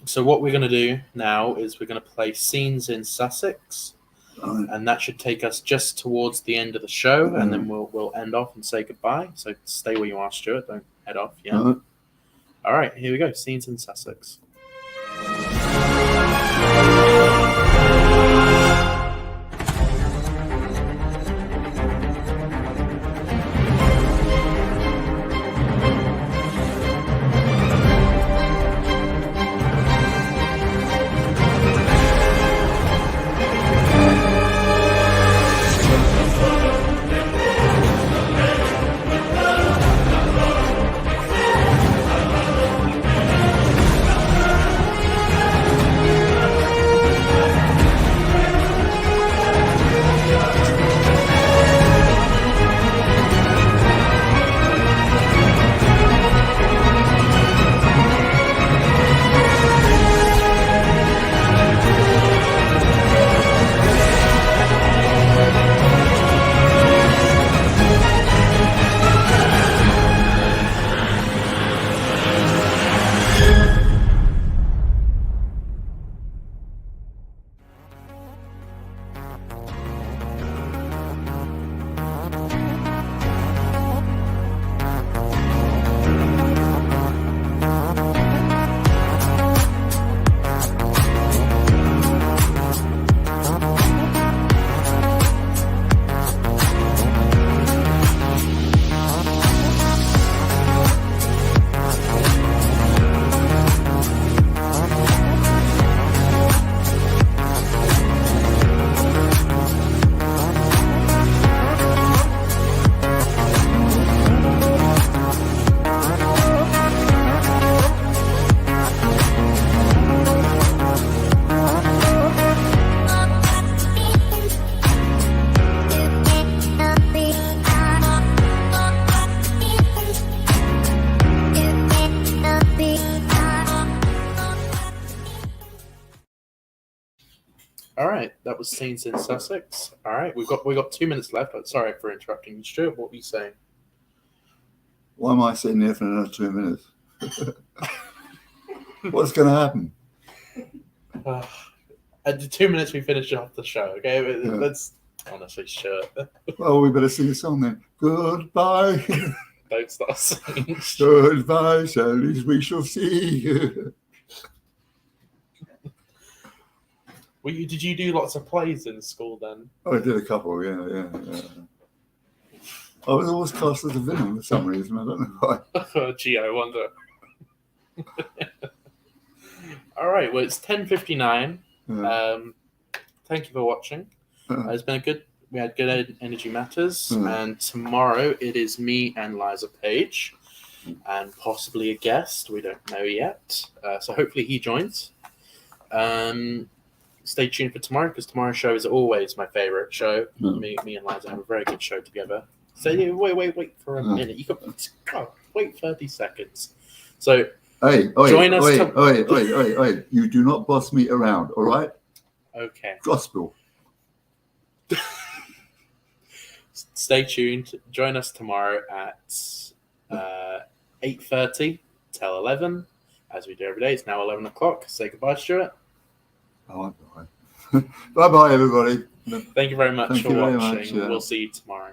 So what we're going to do now is we're going to play Scenes in Sussex, and that should take us just towards the end of the show, and then we'll end off and say goodbye. So stay where you are, Stuart. Don't head off. Yeah. All right, here we go. Scenes in Sussex. All right, that was Scenes in Sussex. All right, we've got 2 minutes left. Sorry for interrupting you, Stuart. What were you saying? Why am I sitting here for another 2 minutes? What's going to happen? At the 2 minutes we finish off the show, okay? Let's honestly, Stuart. Well, we better sing a song then. Goodbye. Don't start singing. Goodbye, Sally, we shall see. Did you do lots of plays in school then? I did a couple, yeah. I was always cast as a villain for some reason. I don't know why. Gee, I wonder. All right, well, it's 10:59. Thank you for watching. It's been we had good Energy Matters, and tomorrow it is me and Liza Page, and possibly a guest. We don't know yet. So hopefully he joins. Stay tuned for tomorrow, because tomorrow's show is always my favorite show. Me and Liza have a very good show together. So wait for a minute. You can wait 30 seconds. So Hey, Join us oi. You do not boss me around, all right? Okay. Gospel. Stay tuned. Join us tomorrow at 8:30 till 11, as we do every day. It's now 11 o'clock. Say goodbye, Stuart. Oh, bye. Bye-bye, everybody. Thank you very much Thank for you very watching. much, yeah. We'll see you tomorrow.